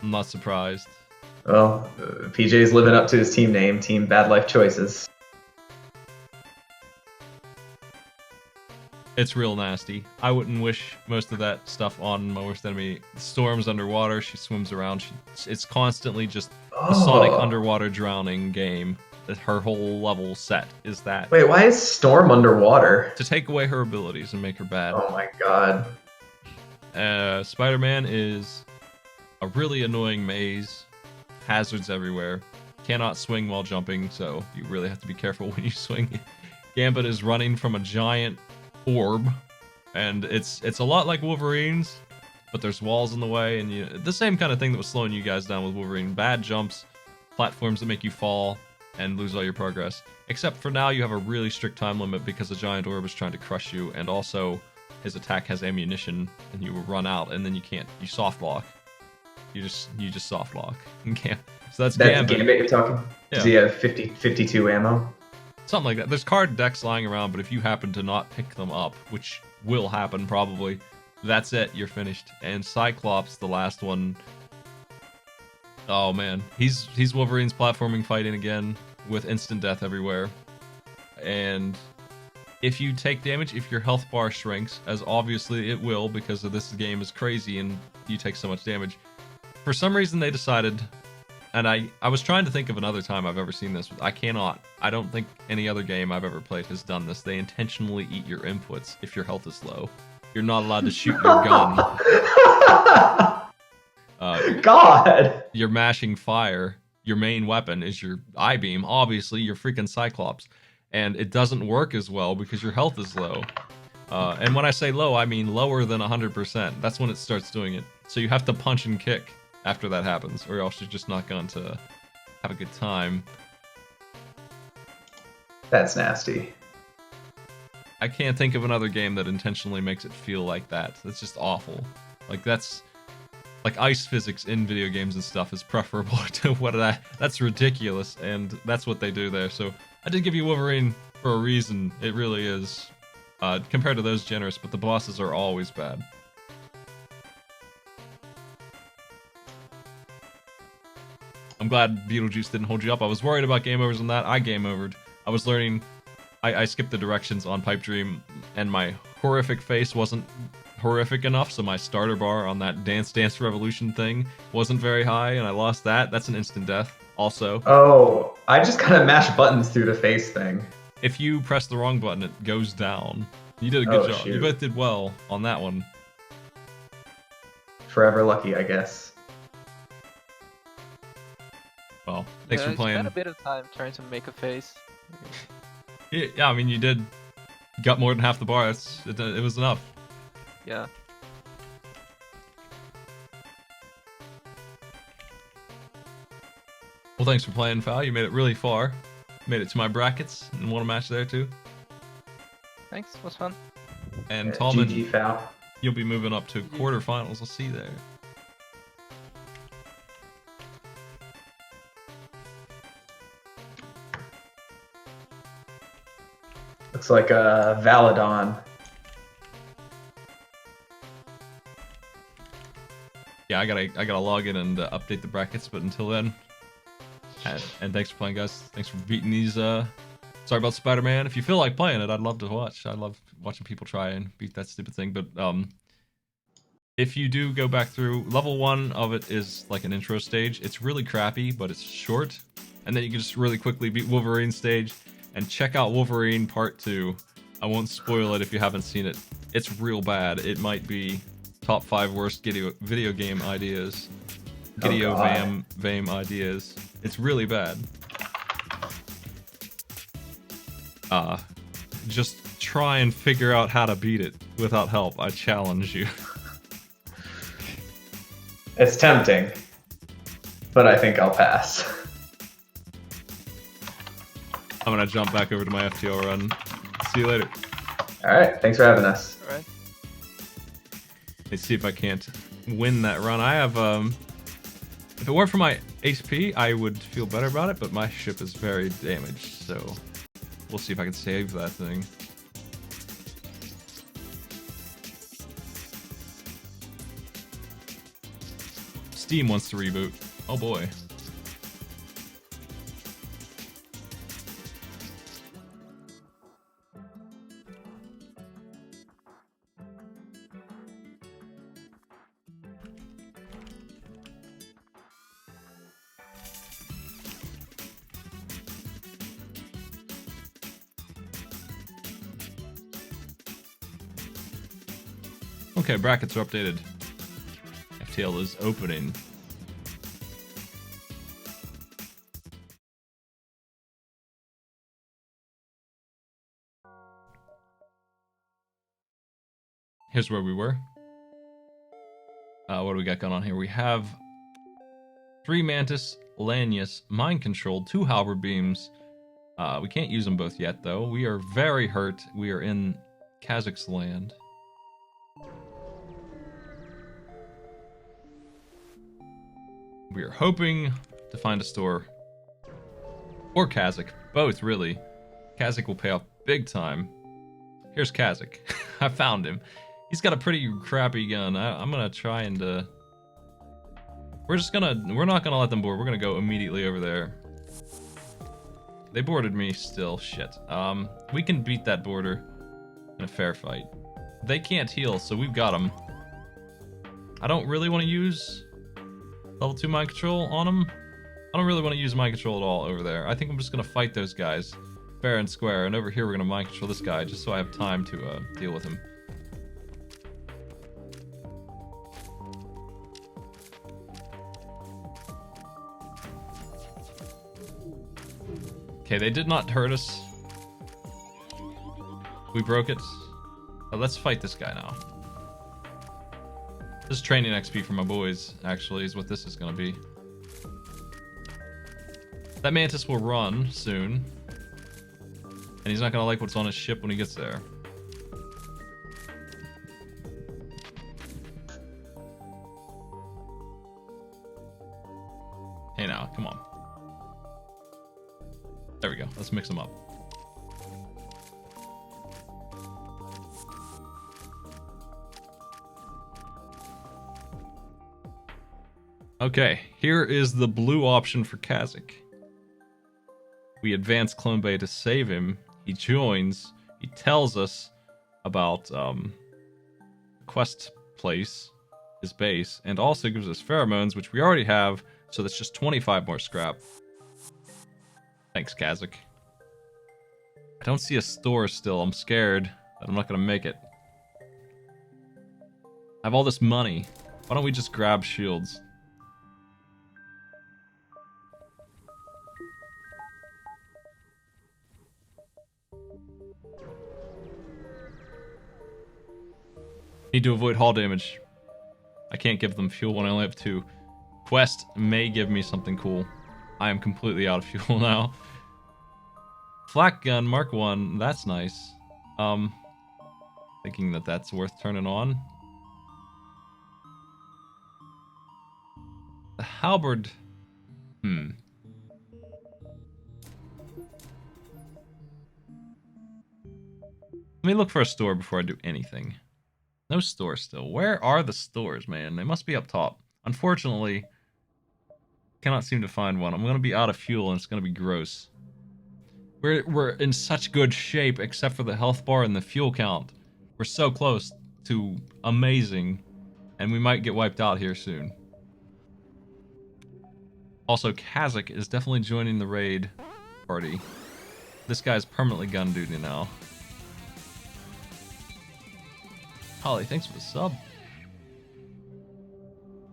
I'm not surprised. Well, PJ's living up to his team name, Team Bad Life Choices. It's real nasty. I wouldn't wish most of that stuff on my worst enemy. Storm's underwater, she swims around. It's constantly just a Sonic underwater drowning game. Her whole level set is that. Wait, why is Storm underwater? To take away her abilities and make her bad. Oh my god. Spider-Man is a really annoying maze. Hazards everywhere. Cannot swing while jumping, so you really have to be careful when you swing. Gambit is running from a giant orb, and it's a lot like Wolverine's, but there's walls in the way, and the same kind of thing that was slowing you guys down with Wolverine. Bad jumps, platforms that make you fall and lose all your progress. Except for now you have a really strict time limit because the giant orb is trying to crush you, and also his attack has ammunition, and you will run out, and then you soft lock. You just soft lock. So that's Gambit. Gambit you're talking? Yeah. Does he have 52 ammo? Something like that. There's card decks lying around, but if you happen to not pick them up, which will happen probably, that's it. You're finished. And Cyclops, the last one. Oh man, he's Wolverine's platforming fighting again with instant death everywhere. And if you take damage, if your health bar shrinks, as obviously it will because of this game is crazy and you take so much damage. For some reason they decided, and I was trying to think of another time I've ever seen this. I don't think any other game I've ever played has done this. They intentionally eat your inputs if your health is low. You're not allowed to shoot your gun. God! You're mashing fire. Your main weapon is your I-beam. Obviously, you're freaking Cyclops. And it doesn't work as well because your health is low. And when I say low, I mean lower than 100%. That's when it starts doing it. So you have to punch and kick after that happens, or else you're just not going to have a good time. That's nasty. I can't think of another game that intentionally makes it feel like that. That's just awful. Like ice physics in video games and stuff is preferable to that's ridiculous, and that's what they do there. So I did give you Wolverine for a reason. It really is. Compared to those generous, but the bosses are always bad. I'm glad Beetlejuice didn't hold you up. I was worried about game overs on that. I game overed. I was learning. I skipped the directions on Pipe Dream, and my horrific face wasn't horrific enough, so my starter bar on that Dance Dance Revolution thing wasn't very high, and I lost that. That's an instant death, also. Oh, I just kind of mashed buttons through the face thing. If you press the wrong button, it goes down. You did a good job. Shoot. You both did well on that one. Forever lucky, I guess. Well, thanks for playing. I spent a bit of time trying to make a face. Yeah, I mean, you did. You got more than half the bar. It was enough. Yeah. Well, thanks for playing, FTL. You made it really far. Made it to my brackets and won a match there too. Thanks, was fun. And Tallman, GG FTL. you'll be moving up to quarterfinals. I'll see you there. Looks like a Valadon. Yeah, I gotta log in and update the brackets. But until then, and thanks for playing, guys. Thanks for beating these. Sorry about Spider-Man. If you feel like playing it, I'd love to watch. I love watching people try and beat that stupid thing. But if you do go back through, level 1 of it is like an intro stage. It's really crappy, but it's short. And then you can just really quickly beat Wolverine stage. And check out Wolverine Part 2. I won't spoil it if you haven't seen it. It's real bad. It might be top 5 worst video game ideas. Video VAM ideas. It's really bad. Just try and figure out how to beat it without help. I challenge you. It's tempting, but I think I'll pass. I'm gonna jump back over to my FTL run. See you later. All right, thanks for having us. All right. Let's see if I can't win that run. I have it weren't for my HP, I would feel better about it, but my ship is very damaged, so we'll see if I can save that thing. Steam wants to reboot. Oh boy. Okay, brackets are updated. FTL is opening. Here's where we were. What do we got going on here? We have 3 Mantis, Lanius, Mind Control, 2 Halberd Beams. We can't use them both yet, though. We are very hurt. We are in Kazakh's land. We are hoping to find a store. Or Kazakh. Both, really. Kazakh will pay off big time. Here's Kazakh. I found him. He's got a pretty crappy gun. I'm gonna try and, we're not gonna let them board. We're gonna go immediately over there. They boarded me still. Shit. We can beat that border in a fair fight. They can't heal, so we've got them. I don't really want to use level 2 mind control on them. I don't really want to use mind control at all over there. I think I'm just gonna fight those guys fair and square, and over here we're gonna mind control this guy just so I have time to deal with him. Okay, they did not hurt us. We broke it. Let's fight this guy now. This is training XP for my boys, actually, is what this is going to be. That Mantis will run soon. And he's not going to like what's on his ship when he gets there. Hey now, come on. There we go. Let's mix them up. Okay, here is the blue option for Kazakh. We advance Clone Bay to save him. He joins. He tells us about quest place, his base, and also gives us pheromones, which we already have, so that's just 25 more scrap. Thanks, Kazakh. I don't see a store still. I'm scared that I'm not going to make it. I have all this money. Why don't we just grab shields? Need to avoid hull damage. I can't give them fuel when I only have 2. Quest may give me something cool. I am completely out of fuel now. Flak gun, Mark 1. That's nice. Thinking that that's worth turning on. The halberd. Let me look for a store before I do anything. No store still. Where are the stores, man? They must be up top. Unfortunately, cannot seem to find one. I'm going to be out of fuel and it's going to be gross. We're in such good shape except for the health bar and the fuel count. We're so close to amazing, and we might get wiped out here soon. Also, Kazakh is definitely joining the raid party. This guy's permanently gun duty now. Holly, thanks for the sub.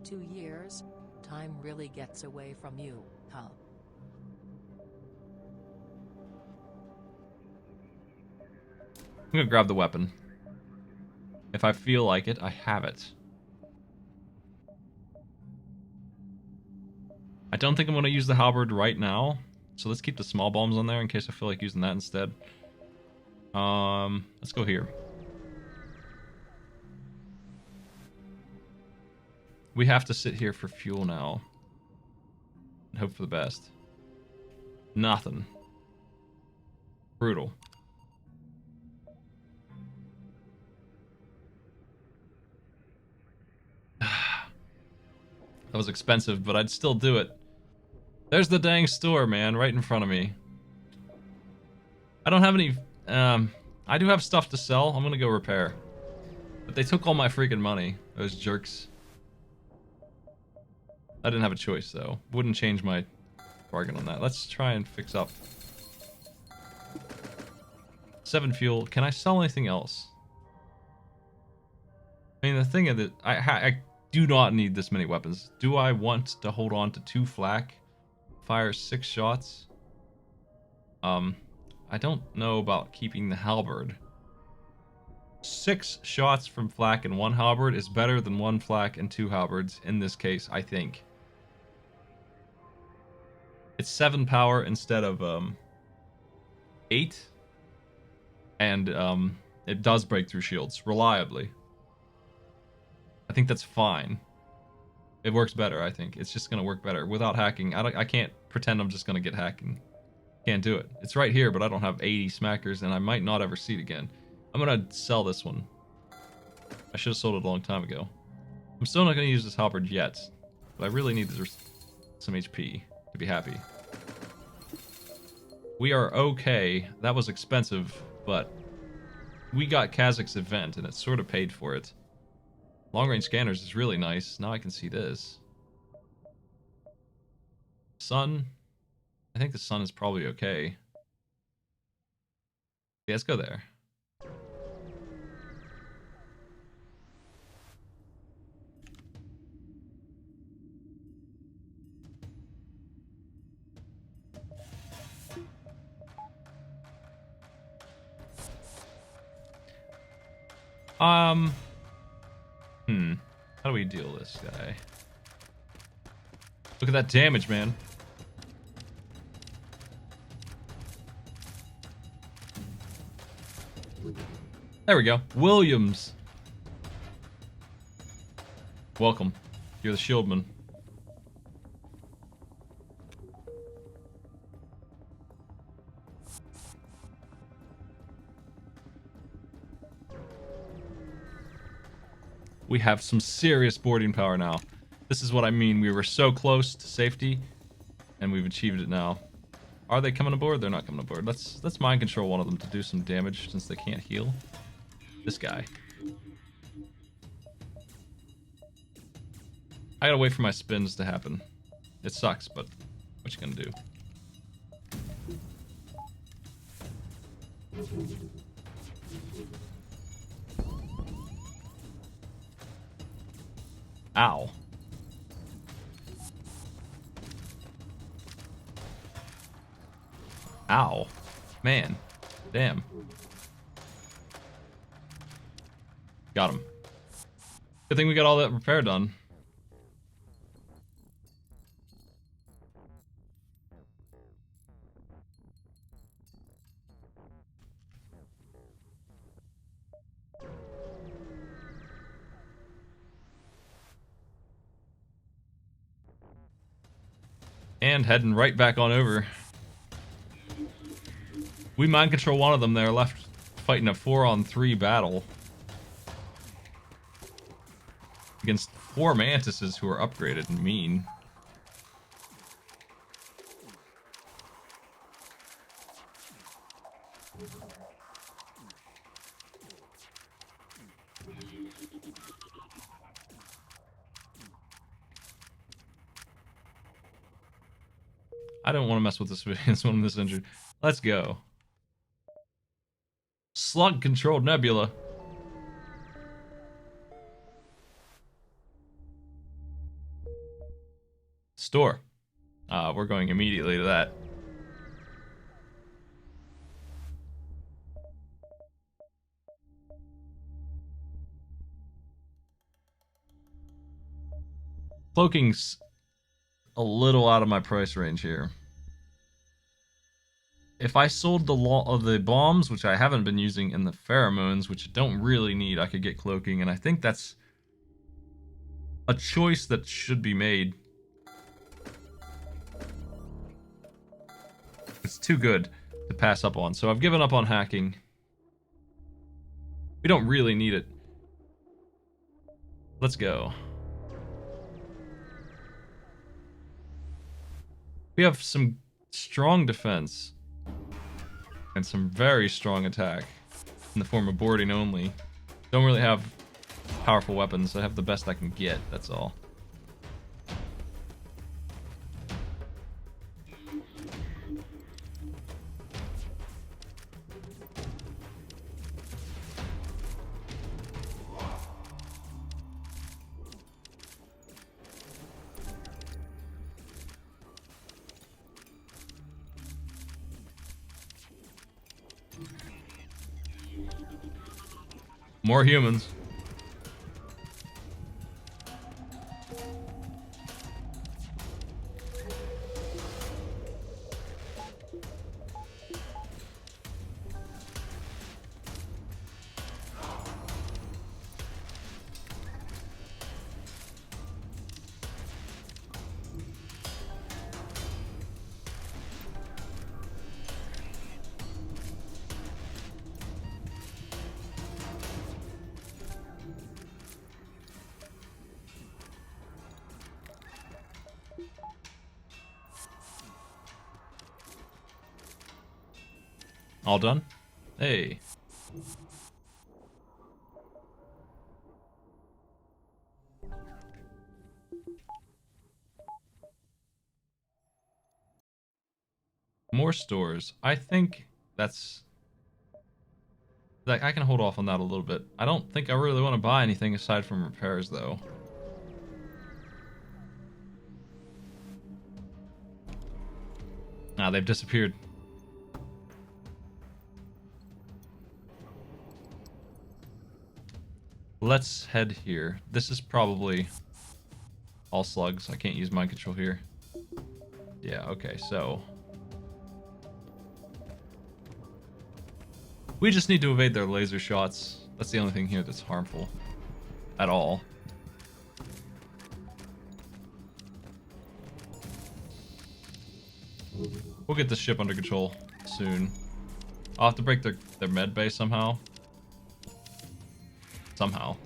2 years? Time really gets away from you, huh? I'm gonna grab the weapon. If I feel like it, I have it. I don't think I'm gonna use the halberd right now, so let's keep the small bombs on there in case I feel like using that instead. Let's go here. We have to sit here for fuel now. hope for the best. Nothing. Brutal. That was expensive, but I'd still do it. There's the dang store, man, right in front of me. I don't have any... I do have stuff to sell. I'm gonna go repair. But they took all my freaking money. Those jerks. I didn't have a choice, though. Wouldn't change my bargain on that. Let's try and fix up. 7 fuel. Can I sell anything else? I mean, the thing is that I do not need this many weapons. Do I want to hold on to 2 flak? Fire 6 shots? I don't know about keeping the halberd. 6 shots from flak and 1 halberd is better than 1 flak and 2 halberds in this case, I think. It's 7 power instead of 8. And it does break through shields reliably. I think that's fine. It works better, I think. It's just going to work better without hacking. I can't pretend I'm just going to get hacking. Can't do it. It's right here, but I don't have 80 smackers, and I might not ever see it again. I'm going to sell this one. I should have sold it a long time ago. I'm still not going to use this halberd yet, but I really need some HP to be happy. We are okay. That was expensive, but we got Kazakh's event, and it sort of paid for it. Long-range scanners is really nice. Now I can see this. Sun. I think the sun is probably okay. Yeah, let's go there. How do we deal with this guy? Look at that damage, man. There we go. Williams. Welcome. You're the shieldman. We have some serious boarding power now. This is what I mean. We were so close to safety, and we've achieved it now. Are they coming aboard? They're not coming aboard. Let's mind control one of them to do some damage since they can't heal. This guy. I gotta wait for my spins to happen. It sucks, but what you gonna do? Ow. Ow. Man. Damn. Got him. Good thing we got all that repair done. And heading right back on over. We mind control one of them. They're left fighting a 4-on-3 battle against 4 mantises who are upgraded and mean. I don't want to mess with this one this injured. Let's go. Slug controlled nebula. Store. We're going immediately to that. Cloaking's a little out of my price range here. If I sold the bombs, which I haven't been using, and the pheromones, which I don't really need, I could get cloaking, and I think that's a choice that should be made. too good to pass up on. So I've given up on hacking. We don't really need it. Let's go. We have some strong defense and some very strong attack in the form of boarding only. Don't really have powerful weapons. I have the best I can get, that's all. More humans. All done? Hey. More stores. I think that's... like, I can hold off on that a little bit. I don't think I really want to buy anything aside from repairs, though. Ah, they've disappeared. Let's head here. This is probably all slugs. I can't use mind control here. Yeah, okay, so... we just need to evade their laser shots. That's the only thing here that's harmful. At all. We'll get this ship under control soon. I'll have to break their med bay somehow. Somehow.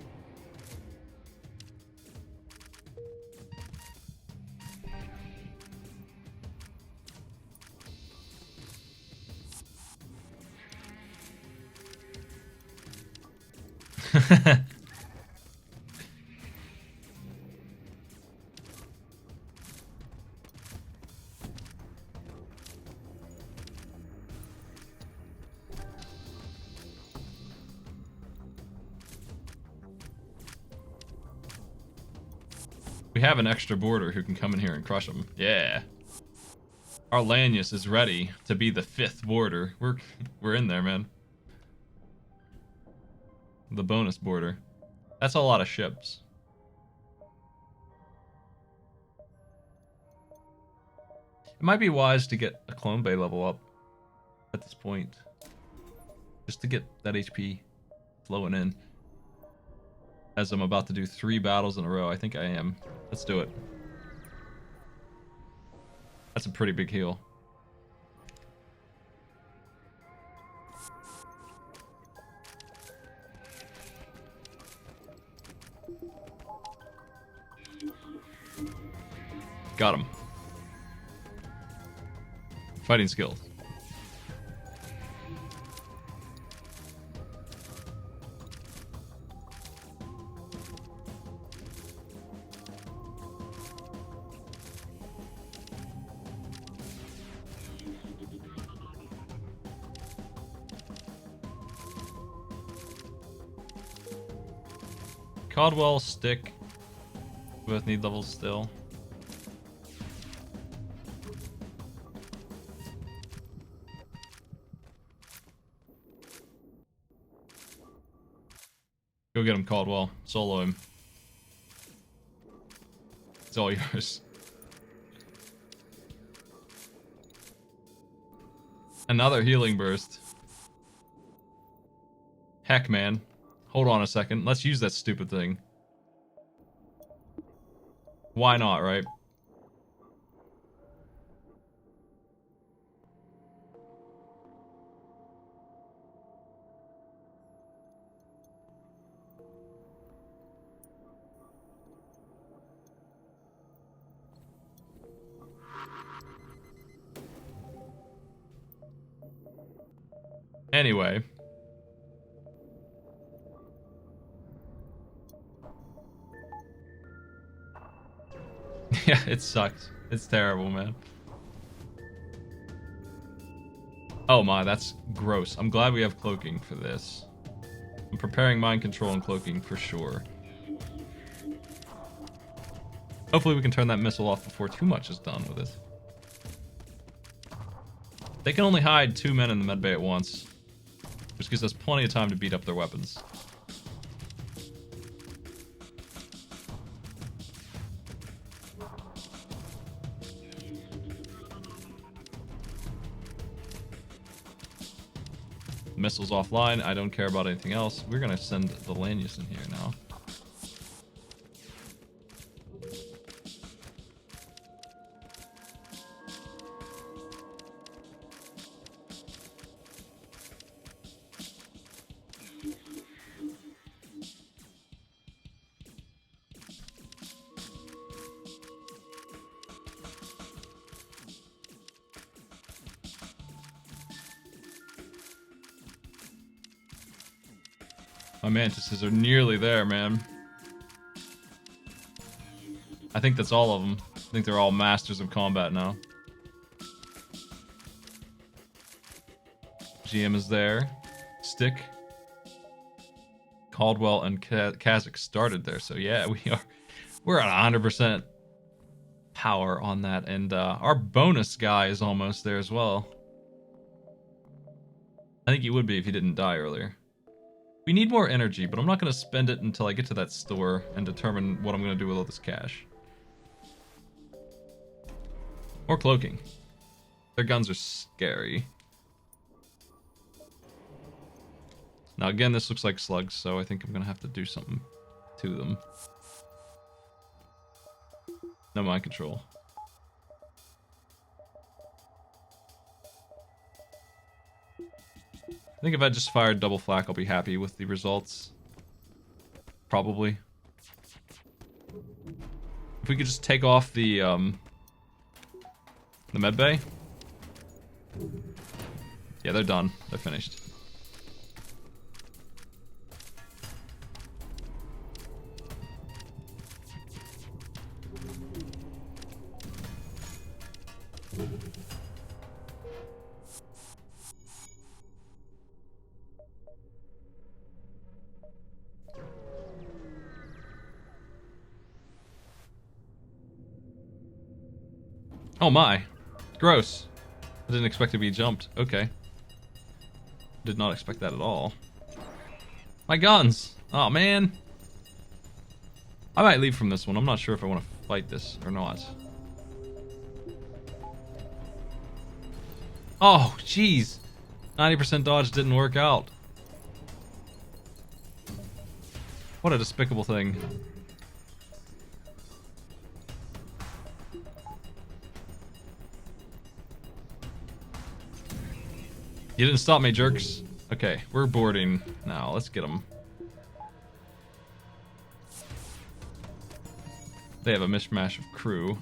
We have an extra boarder who can come in here and crush them. Yeah. Our Lanius is ready to be the 5th boarder. We're in there, man. The bonus boarder. That's a lot of ships. It might be wise to get a clone bay level up at this point. Just to get that HP flowing in. As I'm about to do 3 battles in a row. I think I am. Let's do it. That's a pretty big heal. Got him. Fighting skills. Caldwell, stick. Both need levels still. Go get him, Caldwell. Solo him. It's all yours. Another healing burst. Heck, man. Hold on a second. Let's use that stupid thing. Why not, right? Anyway. Yeah, it sucks. It's terrible, man. Oh my, that's gross. I'm glad we have cloaking for this. I'm preparing mind control and cloaking for sure. Hopefully we can turn that missile off before too much is done with it. They can only hide 2 men in the medbay at once, which gives us plenty of time to beat up their weapons. Missiles offline. I don't care about anything else. We're gonna send the Lanius in here now. My mantises are nearly there, man. I think that's all of them. I think they're all masters of combat now. GM is there. Stick. Caldwell and Kazakh started there, so yeah, we're at 100% power on that, and our bonus guy is almost there as well. I think he would be if he didn't die earlier. We need more energy, but I'm not going to spend it until I get to that store and determine what I'm going to do with all this cash. More cloaking. Their guns are scary. Now again, this looks like slugs, so I think I'm going to have to do something to them. No mind control. I think if I just fired double flak, I'll be happy with the results. Probably. If we could just take off the medbay. Yeah, they're done. They're finished. Oh my. Gross. I didn't expect to be jumped. Okay. Did not expect that at all. My guns! Oh man. I might leave from this one. I'm not sure if I want to fight this or not. Oh, jeez. 90% dodge didn't work out. What a despicable thing. You didn't stop me, jerks. Okay, we're boarding now. Let's get them. They have a mishmash of crew.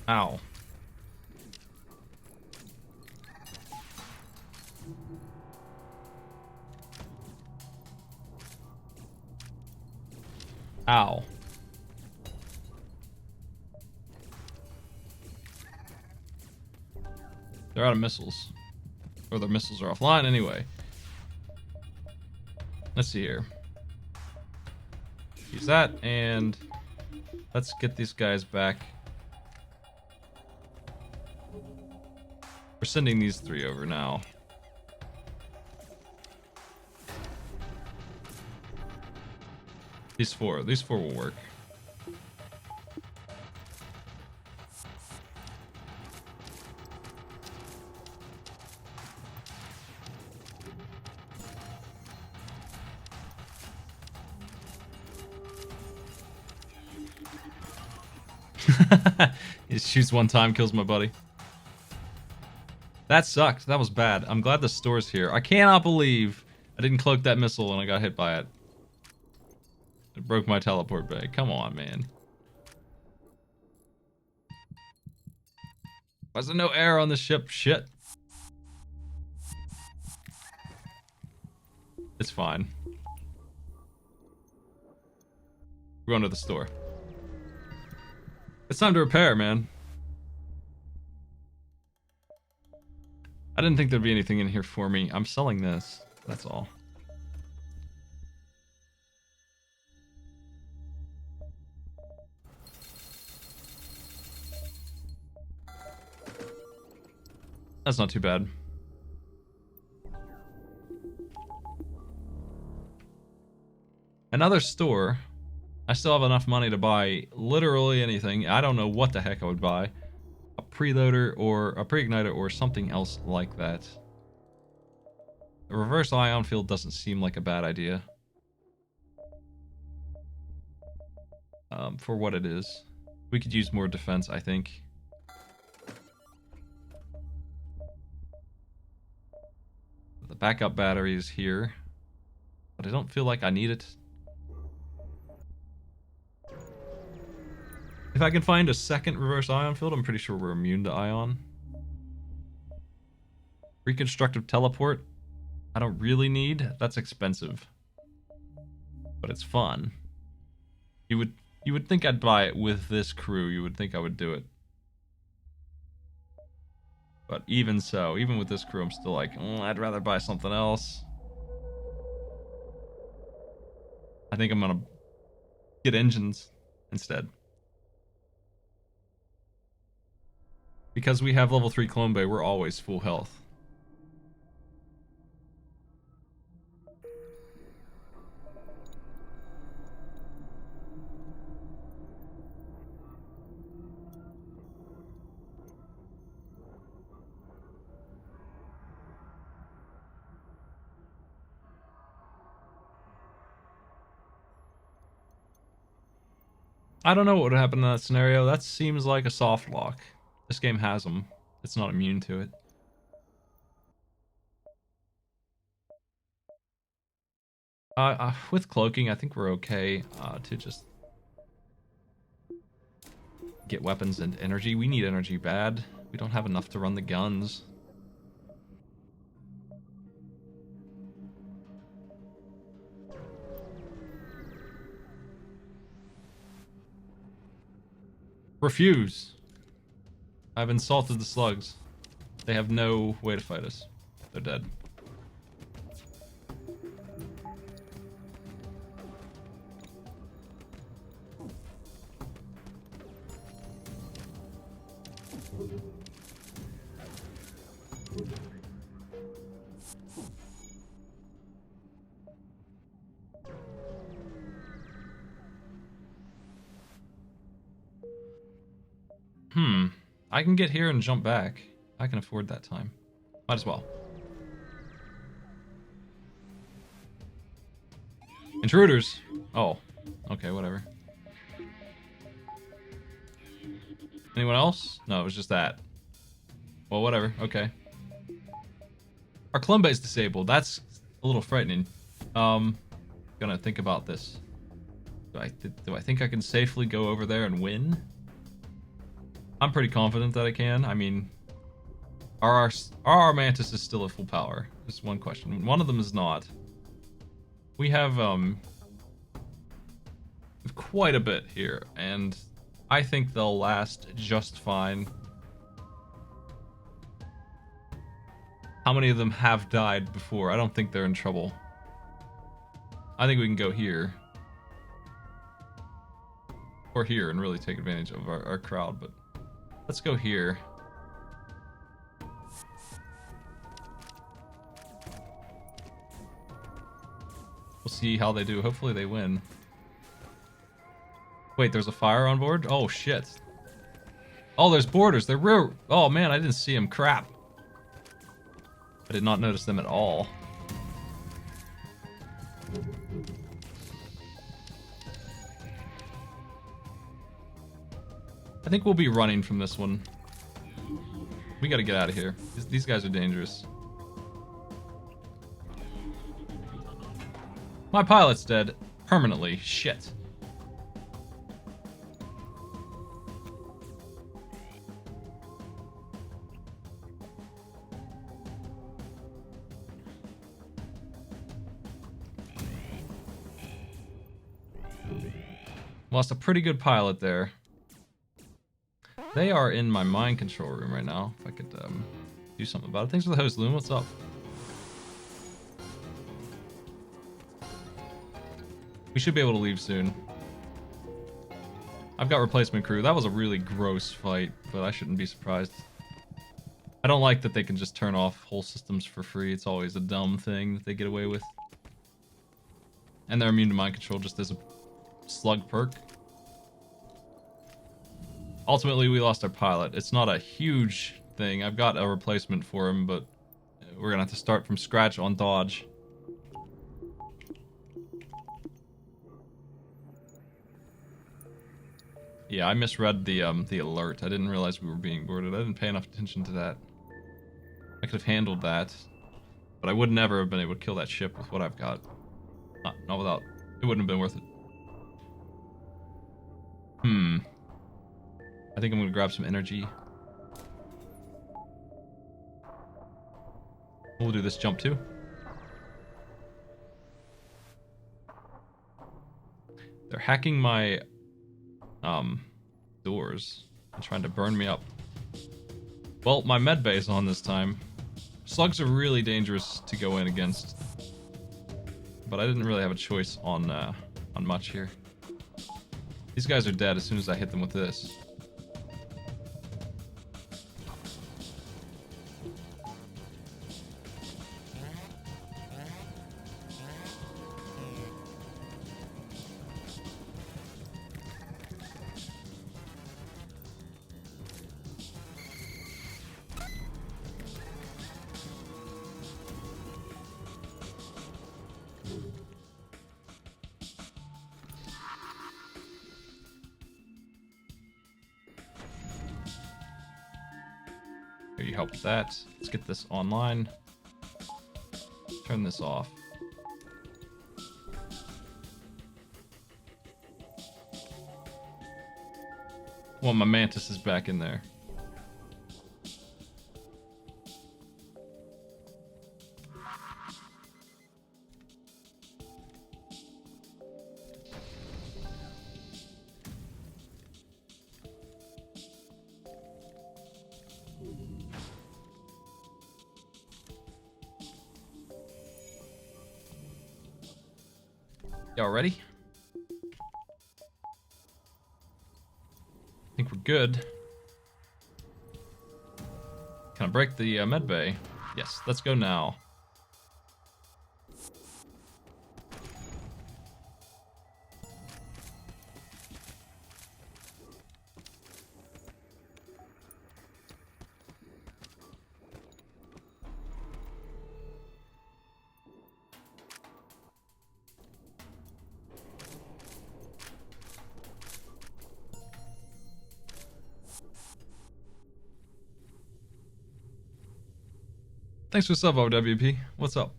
Ow. Ow. They're out of missiles. Or their missiles are offline anyway. Let's see here. Use that, and let's get these guys back. We're sending these 3 over now. These four will work. He just shoots one time, kills my buddy. That sucked. That was bad. I'm glad the store's here. I cannot believe I didn't cloak that missile and I got hit by it. It broke my teleport bay. Come on, man. Why is there no air on this ship? Shit. It's fine. We're going to the store. It's time to repair, man. I didn't think there'd be anything in here for me. I'm selling this. That's all. That's not too bad. Another store. I still have enough money to buy literally anything. I don't know what the heck I would buy. A preloader or a pre-igniter or something else like that. A reverse ion field doesn't seem like a bad idea. For what it is. We could use more defense, I think. The backup battery is here. But I don't feel like I need it. If I can find a second reverse ion field, I'm pretty sure we're immune to ion. Reconstructive teleport, I don't really need. That's expensive. But it's fun. You would think I'd buy it with this crew. You would think I would do it. But even so, even with this crew, I'm still like, I'd rather buy something else. I think I'm gonna get engines instead. Because we have level 3 clone bay, we're always full health. I don't know what would happen in that scenario. That seems like a soft lock. This game has them. It's not immune to it. With cloaking, I think we're okay to just get weapons and energy. We need energy bad. We don't have enough to run the guns. Refuse. I've insulted the slugs. They have no way to fight us. They're dead. I can get here and jump back. I can afford that time. Might as well. Intruders! Oh. Okay, whatever. Anyone else? No, it was just that. Well, whatever. Okay. Our clone bay is disabled. That's a little frightening. Gonna think about this. Do I think I can safely go over there and win? I'm pretty confident that I can. I mean, are our mantises still at full power? Just one question. One of them is not. We have quite a bit here, and I think they'll last just fine. How many of them have died before? I don't think they're in trouble. I think we can go here. Or here and really take advantage of our crowd, but let's go here. We'll see how they do. Hopefully they win. Wait, there's a fire on board? Oh, shit. Oh, there's boarders. They're real. Oh, man, I didn't see them. Crap. I did not notice them at all. I think we'll be running from this one. We gotta get out of here. These guys are dangerous. My pilot's dead. Permanently. Shit. Lost a pretty good pilot there. They are in my mind control room right now. If I could do something about it. Thanks for the host, Loon. What's up? We should be able to leave soon. I've got replacement crew. That was a really gross fight, but I shouldn't be surprised. I don't like that they can just turn off whole systems for free. It's always a dumb thing that they get away with. And they're immune to mind control just as a slug perk. Ultimately, we lost our pilot. It's not a huge thing. I've got a replacement for him, but we're gonna have to start from scratch on dodge. Yeah, I misread the alert. I didn't realize we were being boarded. I didn't pay enough attention to that. I could have handled that, but I would never have been able to kill that ship with what I've got. Not without. It wouldn't have been worth it. I think I'm gonna grab some energy. We'll do this jump too. They're hacking my doors and trying to burn me up. Well, my med bay is on this time. Slugs are really dangerous to go in against, but I didn't really have a choice on much here. These guys are dead as soon as I hit them with this. Here, you help with that. Let's get this online. Turn this off. Well, my mantis is back in there. Y'all ready? I think we're good. Can I break the med bay? Yes, let's go now. Thanks for the sub, OWP. What's up?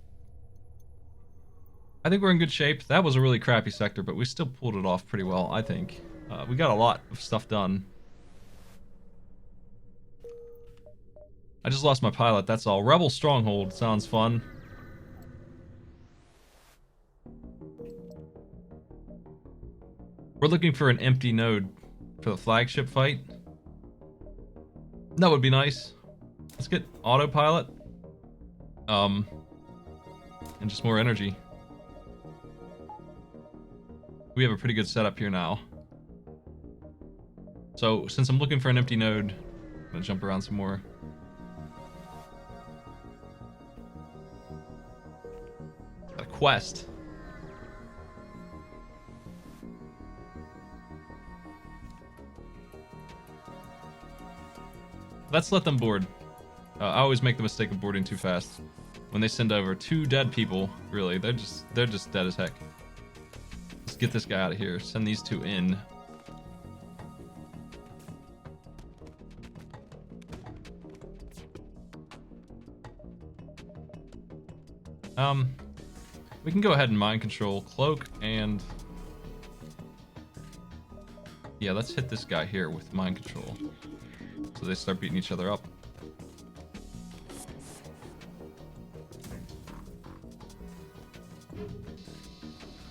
I think we're in good shape. That was a really crappy sector, but we still pulled it off pretty well, I think. We got a lot of stuff done. I just lost my pilot, that's all. Rebel Stronghold sounds fun. We're looking for an empty node for the flagship fight. That would be nice. Let's get autopilot. And just more energy. We have a pretty good setup here now. So, since I'm looking for an empty node, I'm gonna jump around some more. Got a quest. Let's let them board. I always make the mistake of boarding too fast. When they send over 2 dead people, really, they're just dead as heck. Let's get this guy out of here. Send these 2 in. We can go ahead and mind control Cloak and... Yeah, let's hit this guy here with mind control. So they start beating each other up.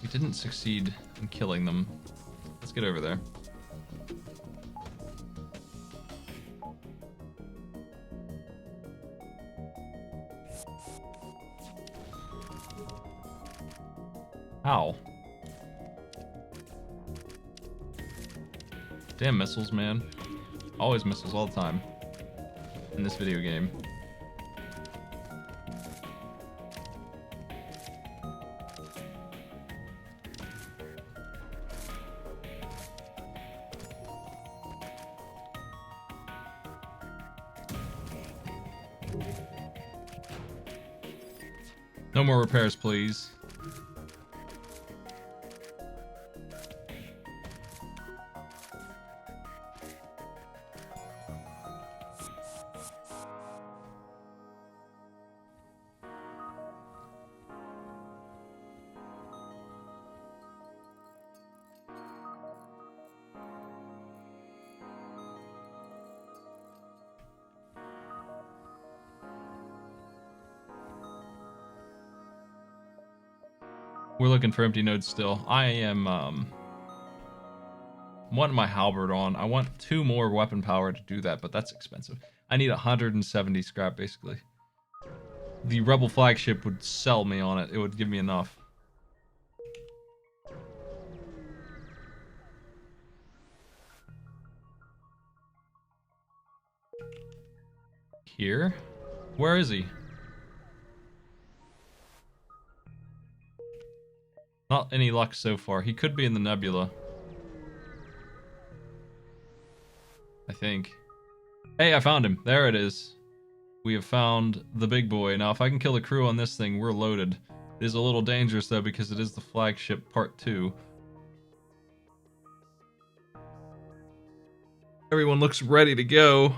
We didn't succeed in killing them. Let's get over there. Ow. Damn missiles, man. Always missiles all the time. In this video game. No more repairs, please. We're looking for empty nodes still. I am wanting my halberd on. I want 2 more weapon power to do that, but that's expensive. I need 170 scrap basically. The rebel flagship would sell me on it. It would give me enough. Here? Where is he? Not any luck so far. He could be in the nebula. I think. Hey, I found him. There it is. We have found the big boy. Now, if I can kill the crew on this thing, we're loaded. It is a little dangerous, though, because it is the flagship part 2. Everyone looks ready to go.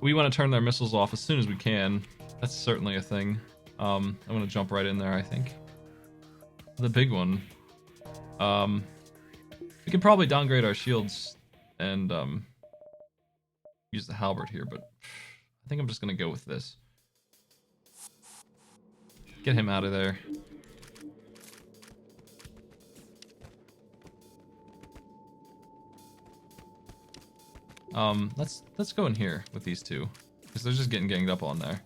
We want to turn their missiles off as soon as we can. That's certainly a thing. I'm gonna jump right in there, I think. The big one. We can probably downgrade our shields and use the halberd here, but I think I'm just gonna go with this. Get him out of there. Let's go in here with these two, because they're just getting ganged up on there.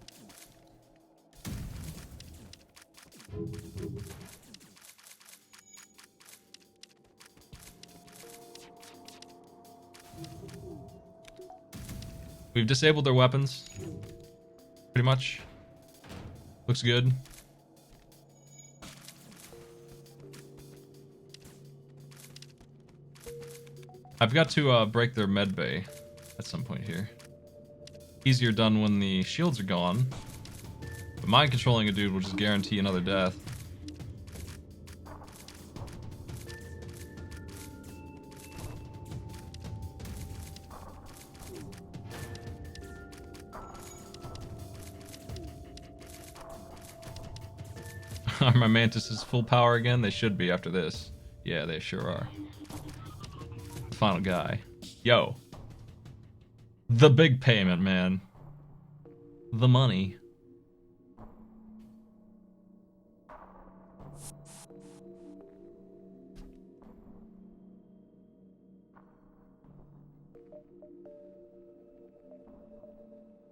We've disabled their weapons. Pretty much. Looks good. I've got to break their med bay at some point here. Easier done when the shields are gone. But mind controlling a dude will just guarantee another death. Are my mantises full power again? They should be after this. Yeah, they sure are. The final guy. Yo. The big payment, man. The money.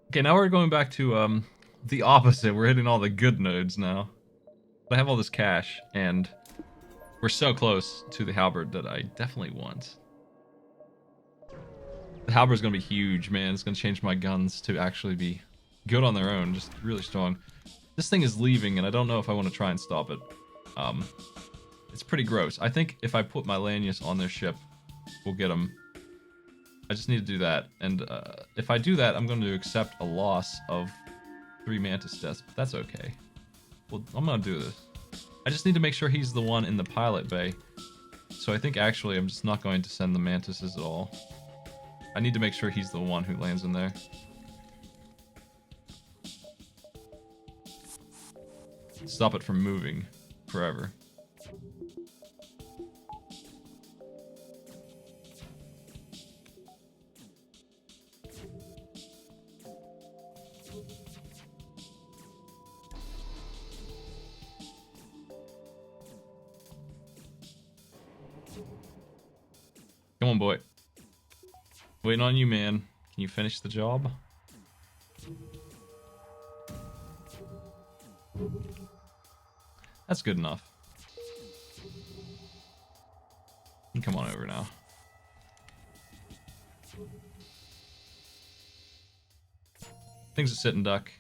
Okay, now we're going back to the opposite. We're hitting all the good nodes now. I have all this cash, and we're so close to the halberd that I definitely want. The halberd's gonna be huge, man. It's gonna change my guns to actually be good on their own, just really strong. This thing is leaving, and I don't know if I want to try and stop it. It's pretty gross. I think if I put my Lanius on their ship, we'll get them. I just need to do that, and if I do that, I'm going to accept a loss of 3 mantis deaths, but that's okay. Well, I'm gonna do this. I just need to make sure he's the one in the pilot bay. So I think actually I'm just not going to send the mantises at all. I need to make sure he's the one who lands in there. stop it from moving forever. Come on, boy. Waiting on you, man. Can you finish the job? That's good enough. You can come on over now. Things are sitting duck.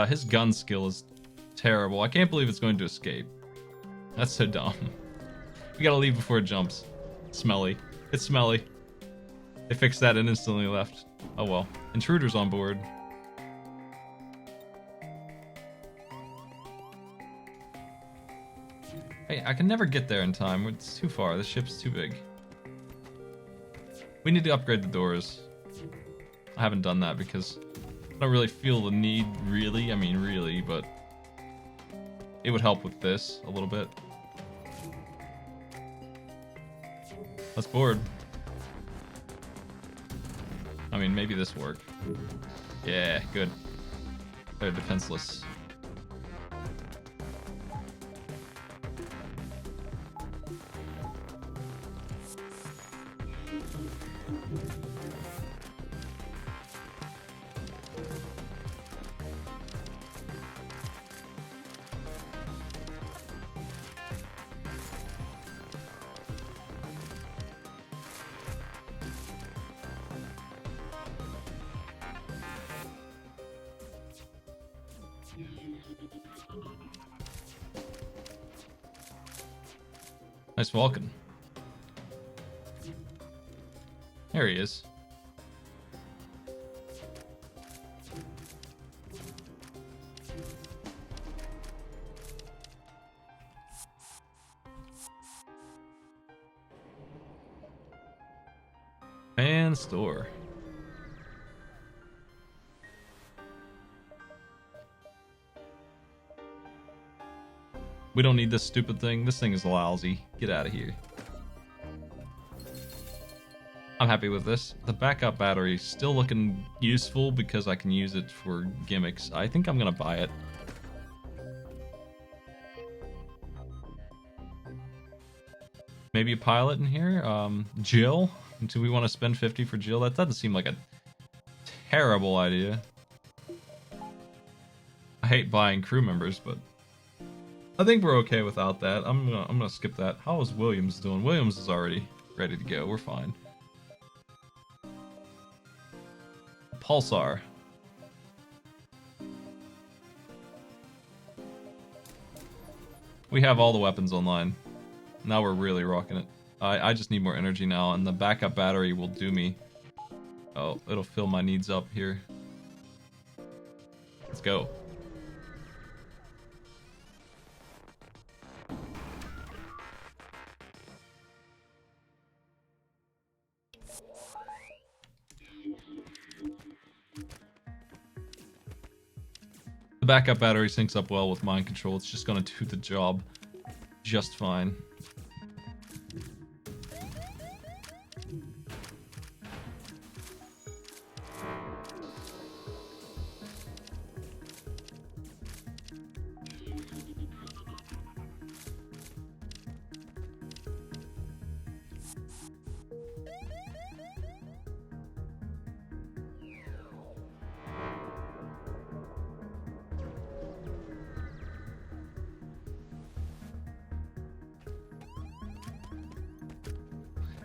His gun skill is terrible. I can't believe it's going to escape. That's so dumb. We gotta leave before it jumps. Smelly. It's smelly. They fixed that and instantly left. Oh well. Intruder's on board. Hey, I can never get there in time. It's too far. The ship's too big. We need to upgrade the doors. I haven't done that because I don't really feel the need, really. I mean, really, but it would help with this a little bit. Let's board. I mean, maybe this will work. Yeah, good. They're defenseless. Nice Vulcan. There he is. And store. We don't need this stupid thing. This thing is lousy. Get out of here. I'm happy with this. The backup battery is still looking useful because I can use it for gimmicks. I think I'm gonna buy it. Maybe a pilot in here? Jill? Do we want to spend 50 for Jill? That doesn't seem like a terrible idea. I hate buying crew members, but I think we're okay without that. I'm gonna skip that. How is Williams doing? Williams is already ready to go. We're fine. Pulsar. We have all the weapons online. Now we're really rocking it. I just need more energy now, and the backup battery will do me. Oh, it'll fill my needs up here. Let's go. The backup battery syncs up well with mind control. It's just gonna do the job just fine.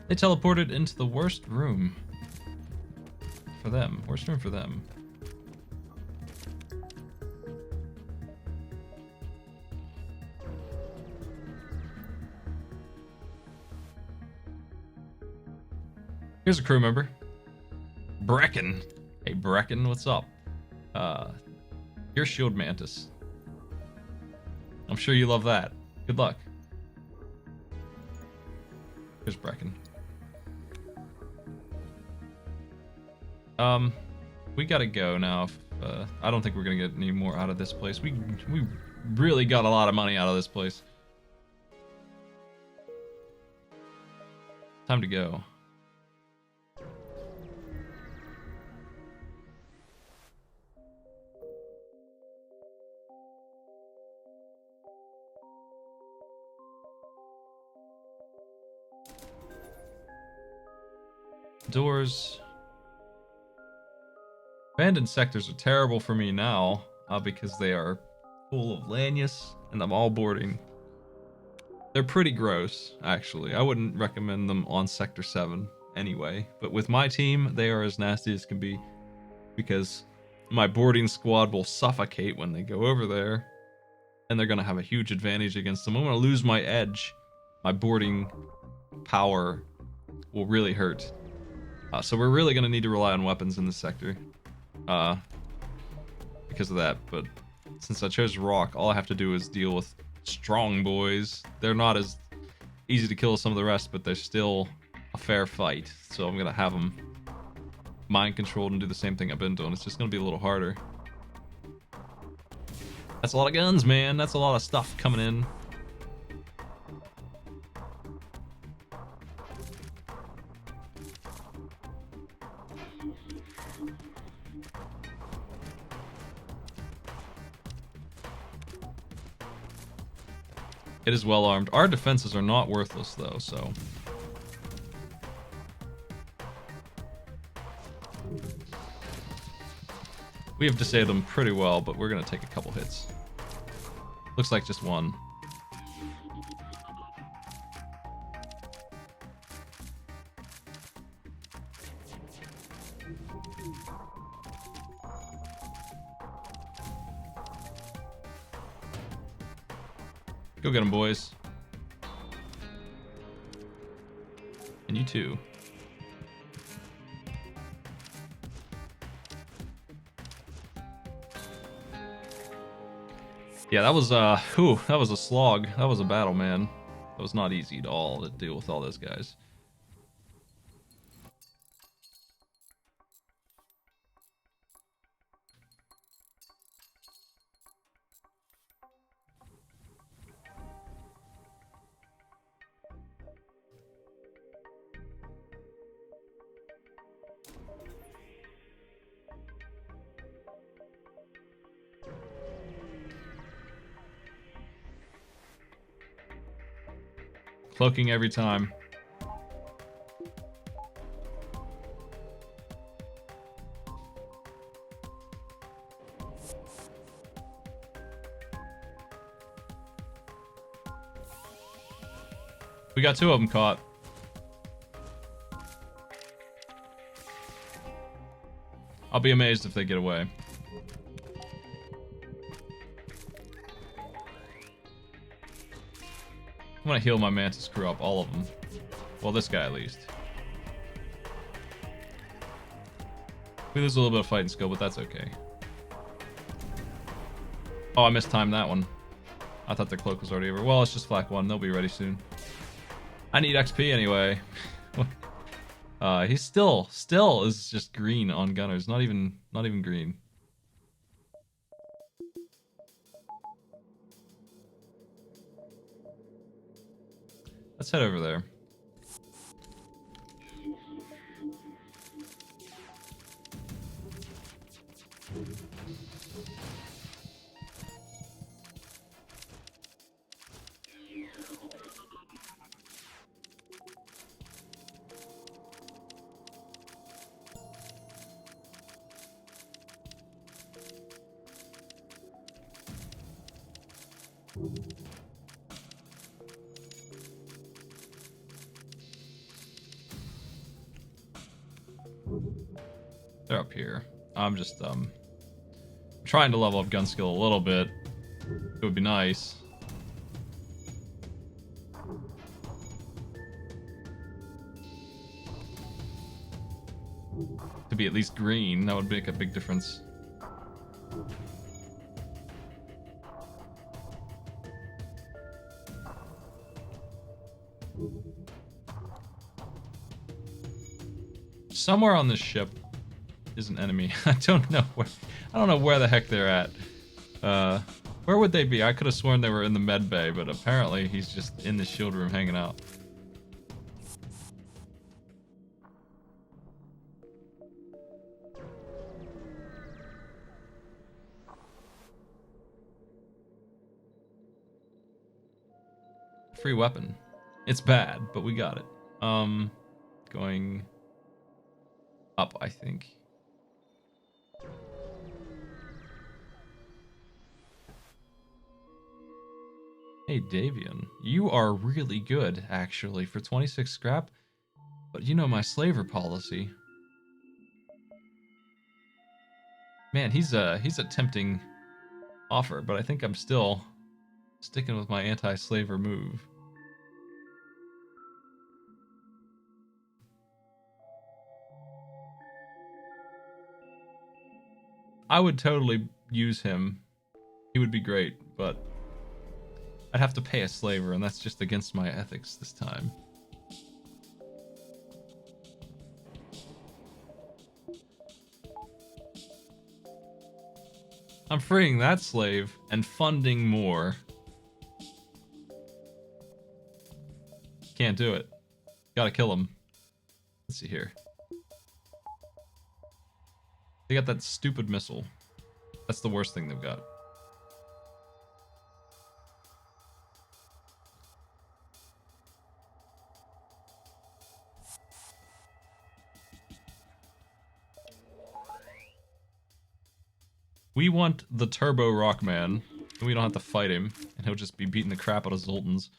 They teleported into the worst room for them. Worst room for them. Here's a crew member. Brecken. Hey, Brecken, what's up? Your shield mantis. I'm sure you love that. Good luck. Here's Brecken. We gotta go now. I don't think we're gonna get any more out of this place. We really got a lot of money out of this place. Time to go. Doors. Abandoned sectors are terrible for me now because they are full of Lanius and I'm all boarding. They're pretty gross, actually. I wouldn't recommend them on Sector 7 anyway. But with my team, they are as nasty as can be because my boarding squad will suffocate when they go over there. And they're going to have a huge advantage against them. I'm going to lose my edge. My boarding power will really hurt. So we're really going to need to rely on weapons in this sector. Because of that. But since I chose rock, all I have to do is deal with strong boys. They're not as easy to kill as some of the rest, but they're still a fair fight. So I'm going to have them mind controlled and do the same thing I've been doing. It's just going to be a little harder. That's a lot of guns, man. That's a lot of stuff coming in. It is well armed. Our defenses are not worthless though, so. We have disabled them pretty well, but we're gonna take a couple hits. Looks like just one. Go get them, boys. And you too. Yeah, that was that was a slog. That was a battle, man. That was not easy at all to deal with all those guys. Cloaking every time. We got two of them caught. I'll be amazed if they get away. I'm gonna heal my Mantis crew up, all of them. Well, this guy at least. We lose a little bit of fighting skill, but that's okay. Oh, I mistimed that one. I thought their cloak was already over. Well, it's just Flak 1. They'll be ready soon. I need XP anyway. He's still is just green on gunners. Not even green. Let's head over there. They're up here. I'm just trying to level up gun skill a little bit. It would be nice. To be at least green, that would make a big difference. Somewhere on this ship is an enemy. I don't know where the heck they're at. Where would they be? I could have sworn they were in the med bay, but apparently he's just in the shield room hanging out. Free weapon. It's bad, but we got it. Going up, I think. Hey, Davian, you are really good, actually, for 26 scrap, but you know my slaver policy. Man, he's a tempting offer, but I think I'm still sticking with my anti-slaver move. I would totally use him. He would be great, but I'd have to pay a slaver, and that's just against my ethics this time. I'm freeing that slave and funding more. Can't do it. Gotta kill him. Let's see here. They got that stupid missile. That's the worst thing they've got. We want the Turbo Rockman, and we don't have to fight him, and he'll just be beating the crap out of Zoltans.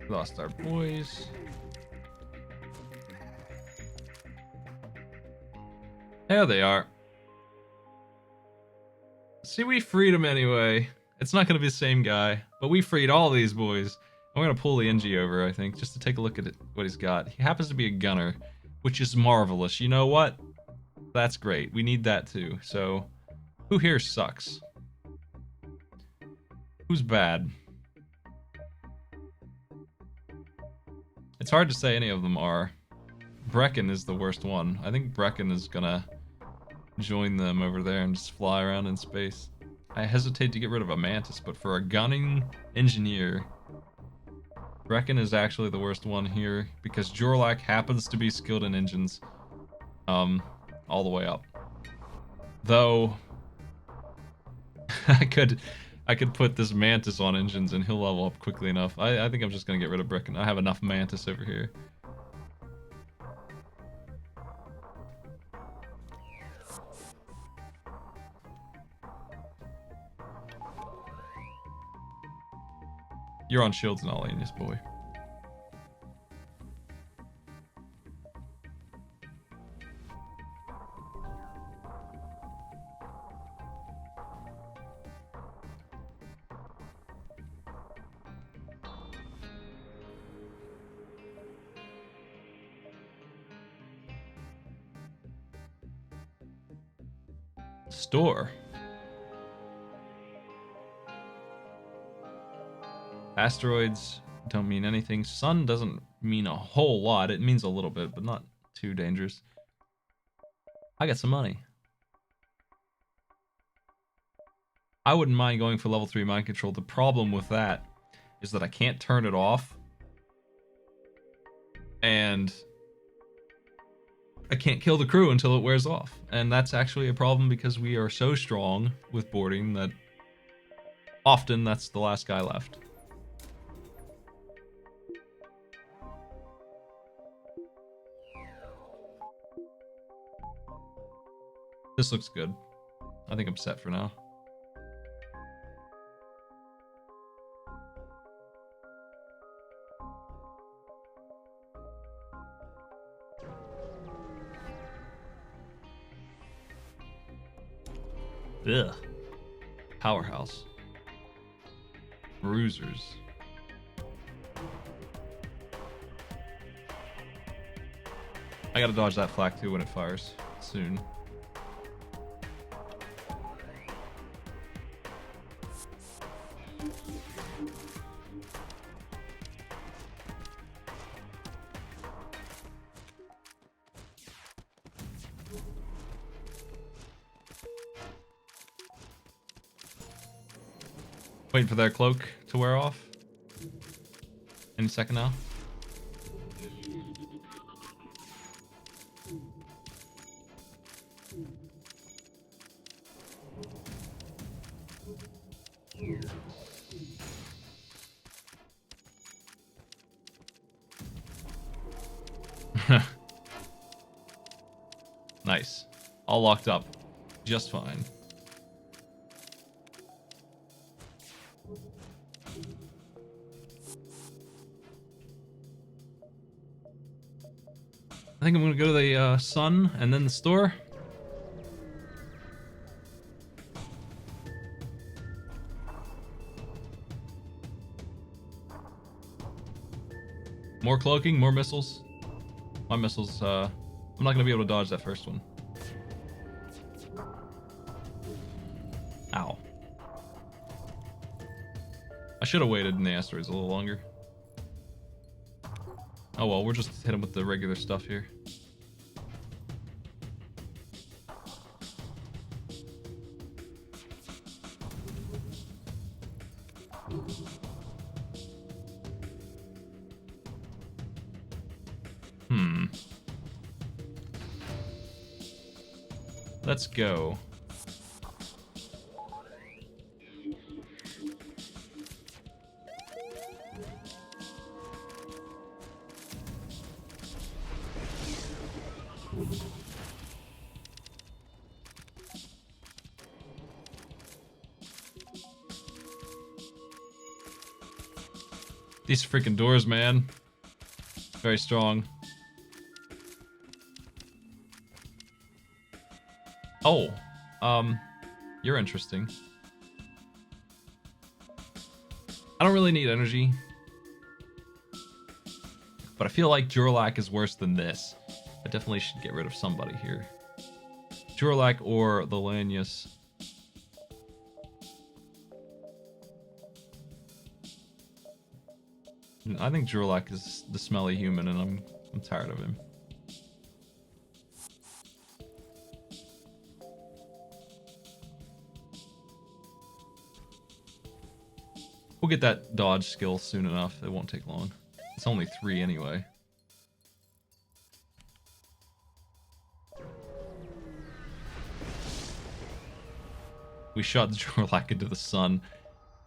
Lost our boys. There they are. See, we freed him anyway. It's not going to be the same guy, but we freed all these boys. I'm going to pull the NG over, I think, just to take a look at what he's got. He happens to be a gunner, which is marvelous. You know what? That's great. We need that too. So, who here sucks? Who's bad? It's hard to say any of them are. Brecken is the worst one. I think Brecken is gonna join them over there and just fly around in space. I hesitate to get rid of a Mantis, but for a gunning engineer, Brecken is actually the worst one here because Jorlak happens to be skilled in engines, all the way up. Though, I could put this Mantis on engines and he'll level up quickly enough. I think I'm just gonna get rid of Brecken. I have enough Mantis over here. You're on shields and all, Aeneas, boy. Store. Asteroids don't mean anything. Sun doesn't mean a whole lot. It means a little bit, but not too dangerous. I got some money. I wouldn't mind going for level 3 mind control. The problem with that is that I can't turn it off. And I can't kill the crew until it wears off. And that's actually a problem because we are so strong with boarding that often that's the last guy left. This looks good. I think I'm set for now. Ugh. Powerhouse. Bruisers. I gotta dodge that flak too when it fires soon. Waiting for their cloak to wear off. Any second now. Nice. All locked up. Just fine. I think I'm gonna go to the sun and then the store. More cloaking, more missiles. My missiles, I'm not gonna be able to dodge that first one. Ow. I should have waited in the asteroids a little longer. Oh well, we'll just hit him with the regular stuff here. Let's go. These freaking doors, man. Very strong. Oh, you're interesting. I don't really need energy, but I feel like Duralac is worse than this. I definitely should get rid of somebody here. Duralac or the Lanius. I think Duralac is the smelly human, and I'm tired of him. We'll get that dodge skill soon enough. It won't take long. It's only 3 anyway. We shot the Duralac into the sun.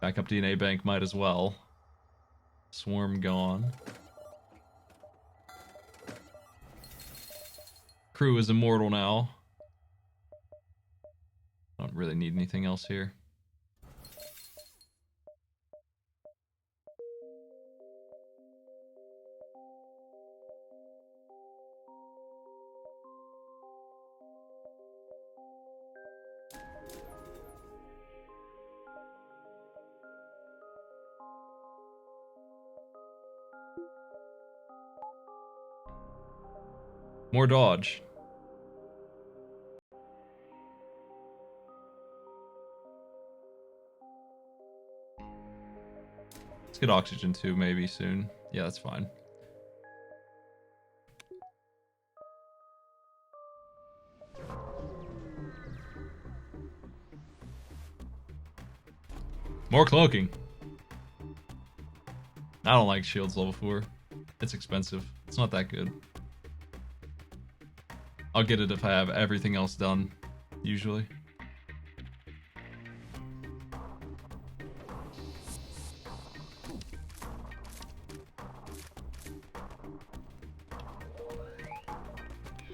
Backup DNA bank might as well. Swarm gone. Crew is immortal now. I don't really need anything else here. More dodge. Let's get oxygen too, maybe soon. Yeah, that's fine. More cloaking. I don't like shields level 4. It's expensive. It's not that good. I'll get it if I have everything else done, usually.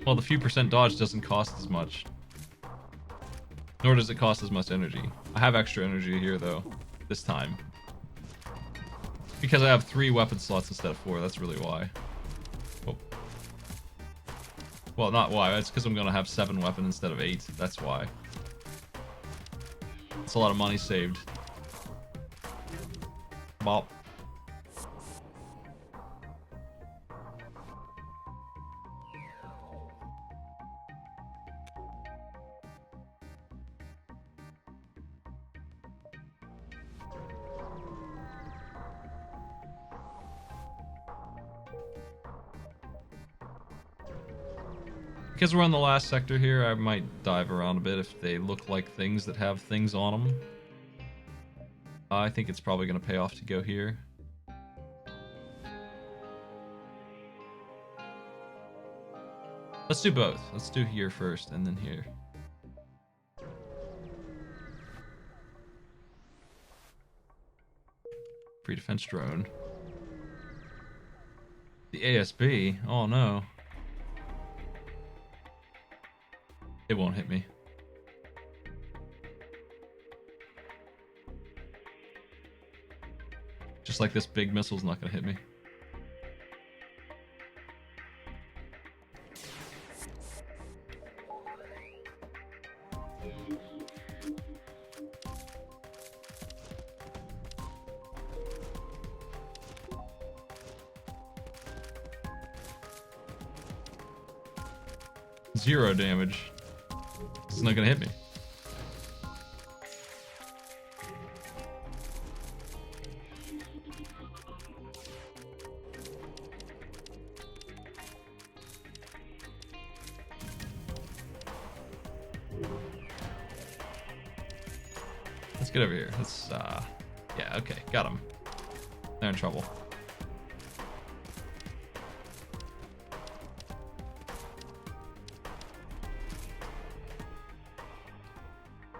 Well, the few percent dodge doesn't cost as much. Nor does it cost as much energy. I have extra energy here, though, this time. Because I have 3 weapon slots instead of 4, that's really why. Oh. Well, not why, it's because I'm going to have 7 weapons instead of 8, that's why. It's a lot of money saved. Bop. Because we're on the last sector here, I might dive around a bit if they look like things that have things on them. I think it's probably going to pay off to go here. Let's do both. Let's do here first and then here. Free defense drone. The ASB? Oh no. It won't hit me. Just like this big missile's not gonna hit me. Zero damage. It's not gonna hit me. Let's get over here. Let's, yeah, okay, got him. They're in trouble.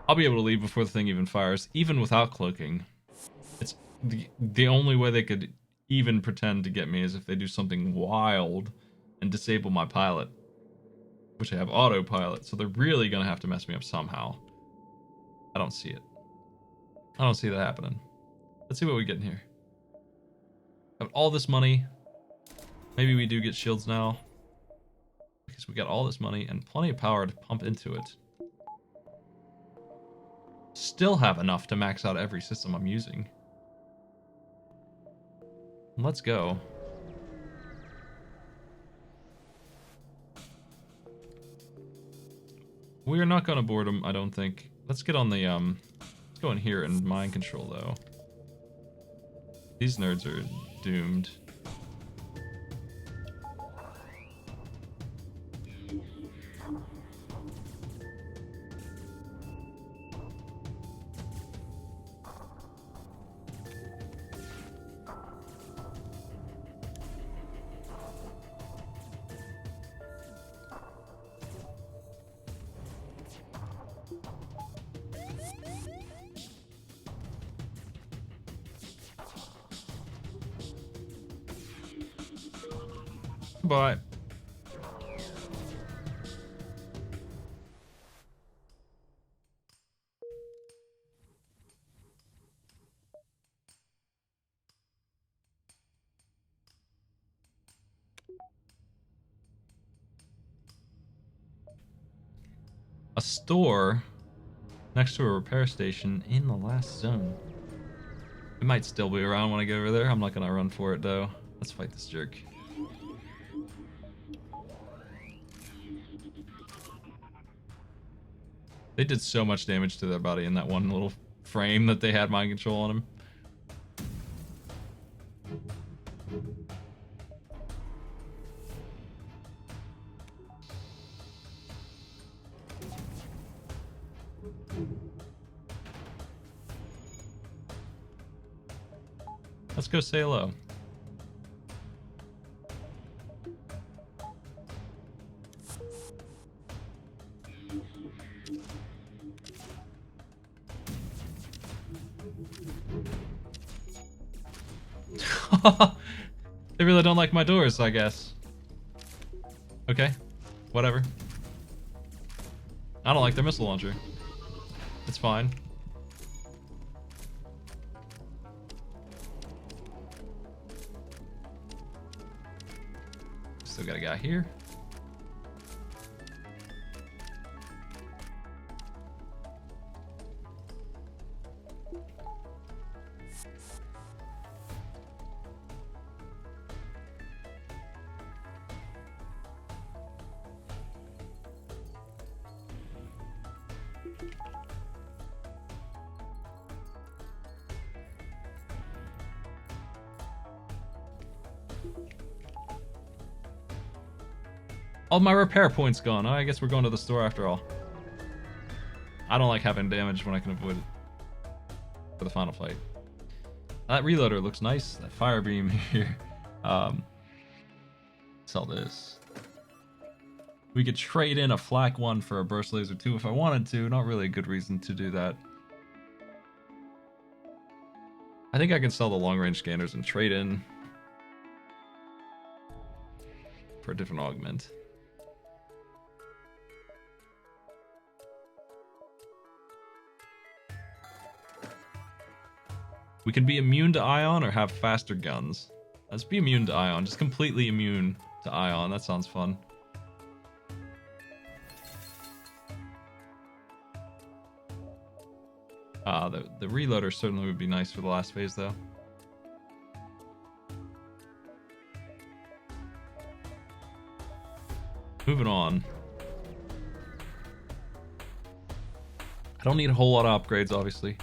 I'll be able to leave before the thing even fires, even without cloaking. It's the only way they could even pretend to get me is if they do something wild and disable my pilot, which I have autopilot, so they're really gonna have to mess me up somehow. I don't see it. I don't see that happening. Let's see what we get in here. Have all this money. Maybe we do get shields now, because we got all this money and plenty of power to pump into it. Still have enough to max out every system I'm using. Let's go. We are not going to board them, I don't think. Let's get on the, let's go in here and mind control, though. These nerds are doomed. Bye. A store next to a repair station in the last zone. It might still be around when I get over there. I'm not gonna run for it though. Let's fight this jerk. They did so much damage to their body in that one little frame that they had mind control on him. Let's go say hello. They really don't like my doors, I guess. Okay, whatever. I don't like their missile launcher. It's fine. Still got a guy here. All my repair points gone. Oh, I guess we're going to the store after all. I don't like having damage when I can avoid it for the final fight. That reloader looks nice. That fire beam here. Sell this. We could trade in a flak 1 for a burst laser 2 if I wanted to. Not really a good reason to do that. I think I can sell the long range scanners and trade in for a different augment. We can be immune to ion or have faster guns. Let's be immune to ion. Just completely immune to ion. That sounds fun. The reloader certainly would be nice for the last phase, though. Moving on. I don't need a whole lot of upgrades, obviously.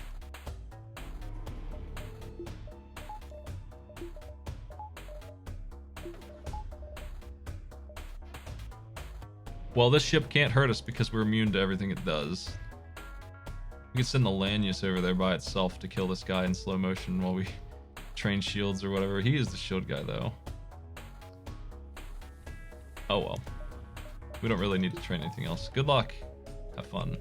Well, this ship can't hurt us because we're immune to everything it does. We could send the Lanius over there by itself to kill this guy in slow motion while we train shields or whatever. He is the shield guy, though. Oh well. We don't really need to train anything else. Good luck. Have fun.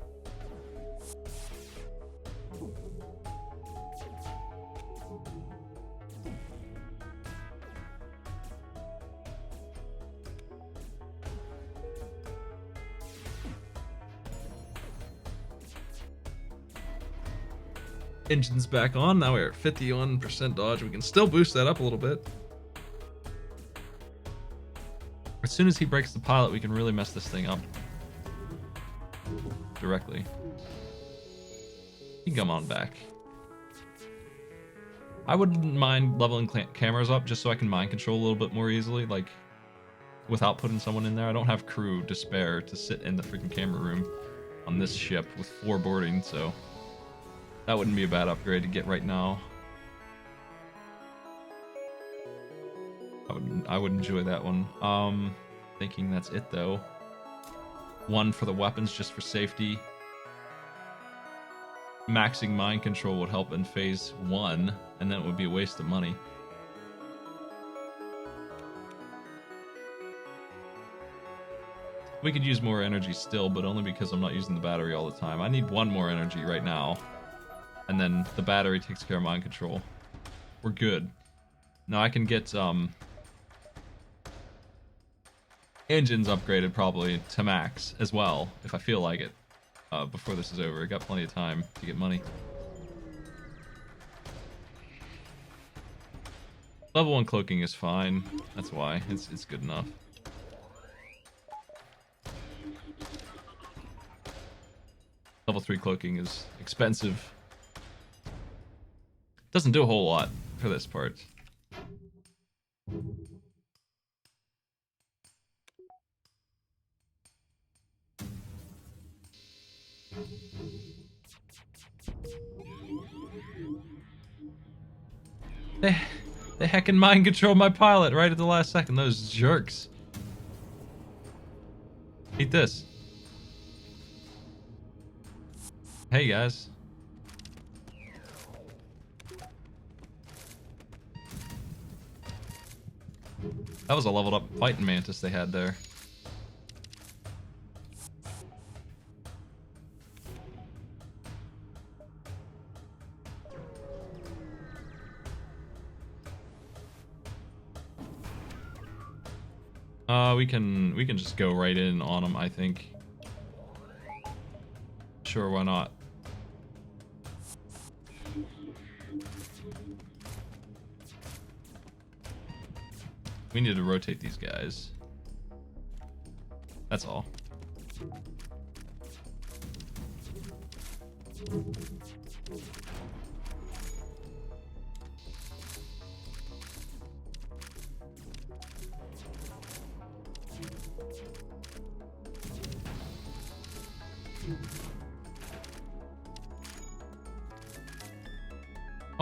Engine's back on. Now we're at 51% dodge. We can still boost that up a little bit. As soon as he breaks the pilot, we can really mess this thing up. Directly. You can come on back. I wouldn't mind leveling cameras up just so I can mind control a little bit more easily, like without putting someone in there. I don't have crew to spare to sit in the freaking camera room on this ship with 4 boarding, so that wouldn't be a bad upgrade to get right now. I would enjoy that one. Thinking that's it though. 1 for the weapons just for safety. Maxing mind control would help in phase 1, and then it would be a waste of money. We could use more energy still, but only because I'm not using the battery all the time. I need 1 more energy right now. And then the battery takes care of mind control. We're good. Now I can get engines upgraded probably to max as well, if I feel like it, before this is over. I got plenty of time to get money. Level 1 cloaking is fine. That's why. It's good enough. Level 3 cloaking is expensive. Doesn't do a whole lot for this part. They heckin' mind control my pilot right at the last second. Those jerks. Eat this. Hey guys. That was a leveled up fighting mantis they had there. We can just go right in on them, I think. Sure, why not? We need to rotate these guys. That's all.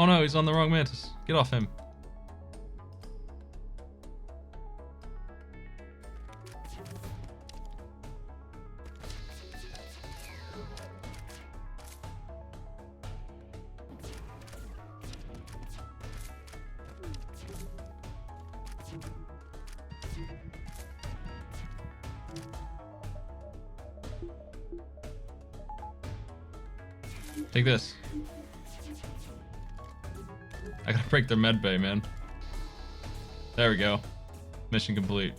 Oh no, he's on the wrong mantis. Get off him. Take this. I gotta break their med bay, man. There we go. Mission complete.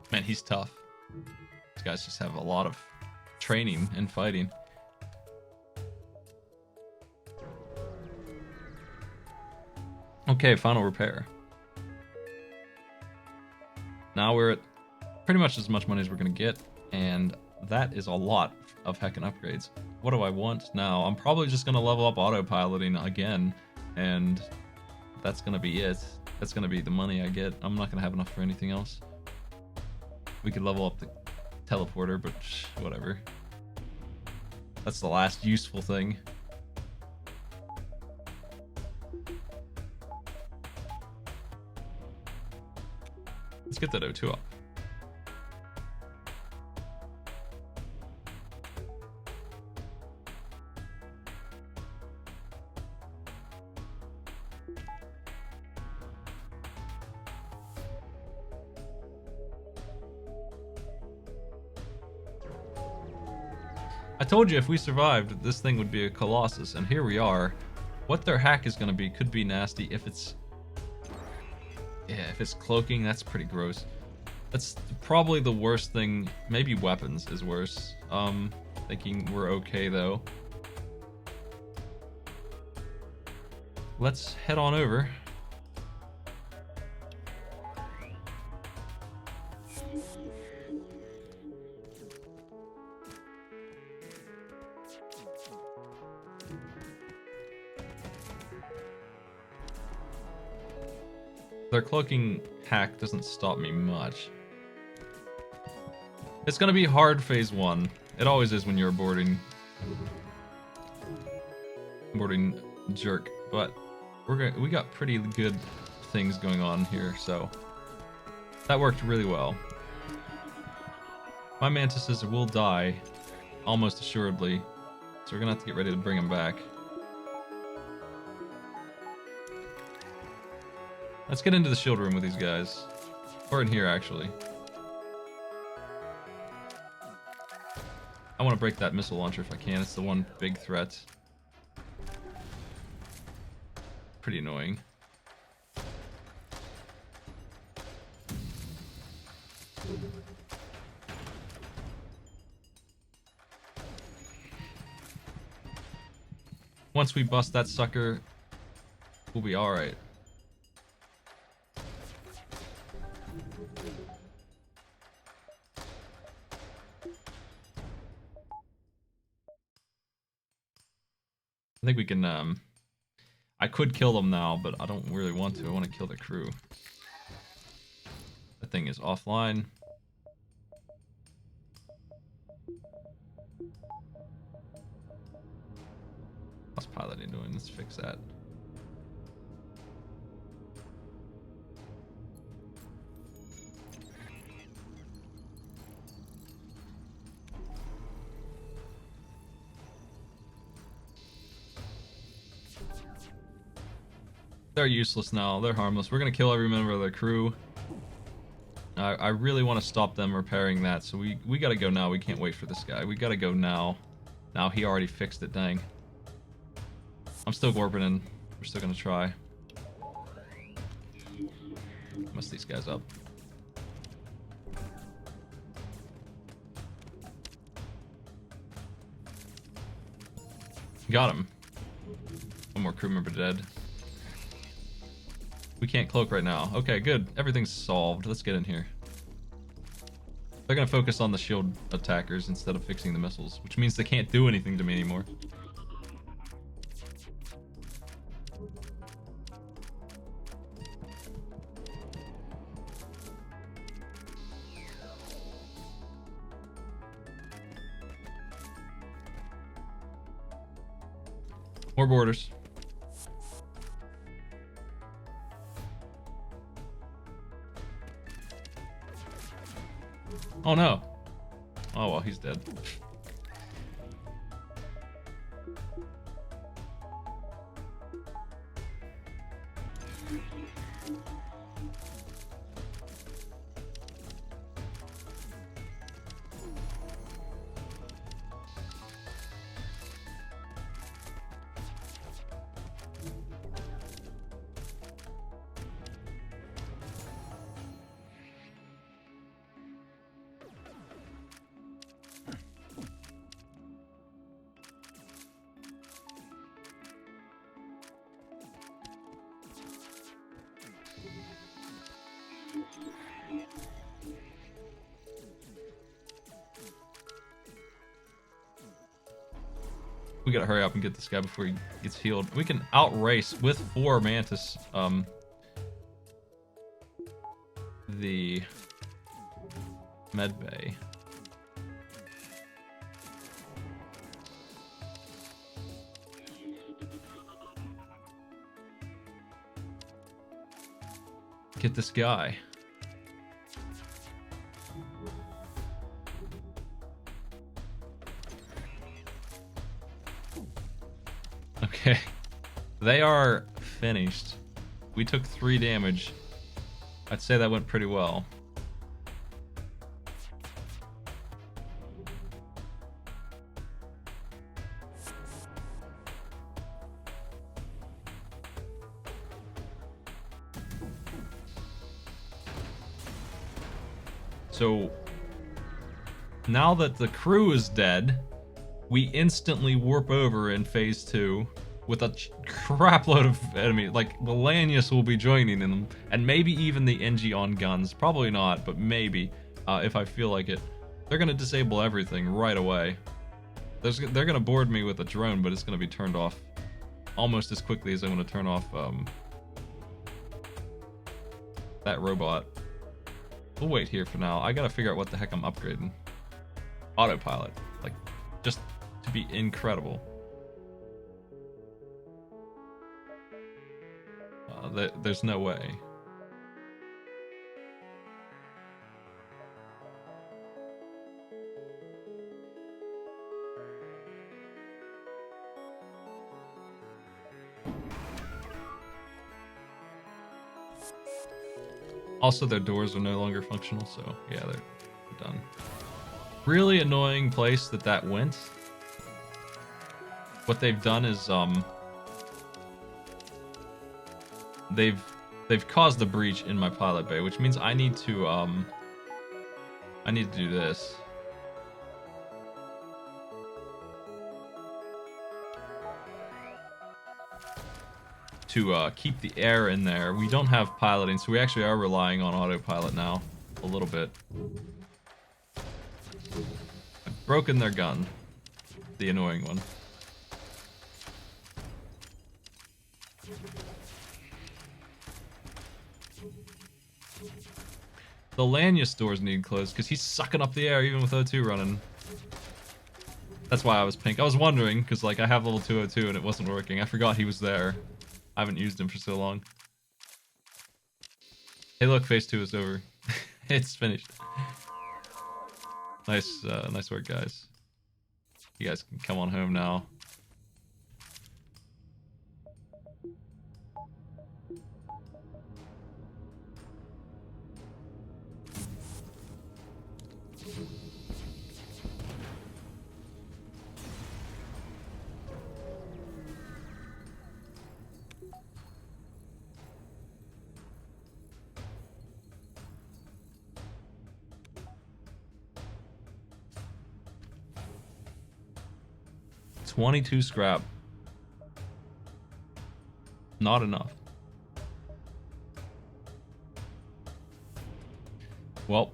Man, he's tough. These guys just have a lot of training and fighting. Okay, final repair. Now we're at pretty much as much money as we're gonna get, and that is a lot of heckin' upgrades. What do I want now? I'm probably just gonna level up autopiloting again, and that's gonna be it. That's gonna be the money I get. I'm not gonna have enough for anything else. We could level up the teleporter, but whatever. That's the last useful thing. Let's get that O2 up. I told you if we survived, this thing would be a colossus, and here we are. What their hack is going to be could be nasty. If it's... yeah, if it's cloaking, that's pretty gross. That's probably the worst thing. Maybe weapons is worse. Thinking we're okay, though. Let's head on over. Their cloaking hack doesn't stop me much. It's gonna be hard phase 1. It always is when you're a boarding jerk, but we got pretty good things going on here, so that worked really well. My mantises will die almost assuredly, so we're gonna have to get ready to bring them back. Let's get into the shield room with these guys. Or in here, actually. I want to break that missile launcher if I can. It's the one big threat. Pretty annoying. Once we bust that sucker, we'll be alright. I think we can, I could kill them now, but I don't really want to. I want to kill the crew. That thing is offline. What's piloting doing? Let's fix that. They're useless now. They're harmless. We're gonna kill every member of the crew. I really want to stop them repairing that, so we gotta go now. We can't wait for this guy. We gotta go now. Now he already fixed it, dang. I'm still warping in. We're still gonna try. Mess these guys up. Got him. One more crew member dead. We can't cloak right now. Okay, good. Everything's solved. Let's get in here. They're gonna focus on the shield attackers instead of fixing the missiles, which means they can't do anything to me anymore. More borders. Oh no. Oh well, he's dead. We gotta hurry up and get this guy before he gets healed. We can outrace with 4 Mantis the med bay. Get this guy. Okay, they are finished. We took 3 damage. I'd say that went pretty well. So now that the crew is dead, we instantly warp over in phase 2 with a crapload of enemies. Like, Melanius will be joining them, and maybe even the NG on guns. Probably not, but maybe, if I feel like it. They're gonna disable everything right away. They're gonna board me with a drone, but it's gonna be turned off almost as quickly as I'm gonna turn off that robot. We'll wait here for now. I gotta figure out what the heck I'm upgrading. Autopilot, like, just to be incredible. There's no way. Also, their doors are no longer functional, so yeah, they're done. Really annoying place that went. What they've done is they've caused a breach in my pilot bay, which means I need to do this. To keep the air in there. We don't have piloting, so we actually are relying on autopilot now a little bit. I've broken their gun, the annoying one. The Lanyus doors need closed because he's sucking up the air even with O2 running. That's why I was pink. I was wondering because, like, I have level 2 O2 and it wasn't working. I forgot he was there. I haven't used him for so long. Hey, look, phase 2 is over. It's finished. Nice, nice work, guys. You guys can come on home now. $22 scrap. Not enough. Well,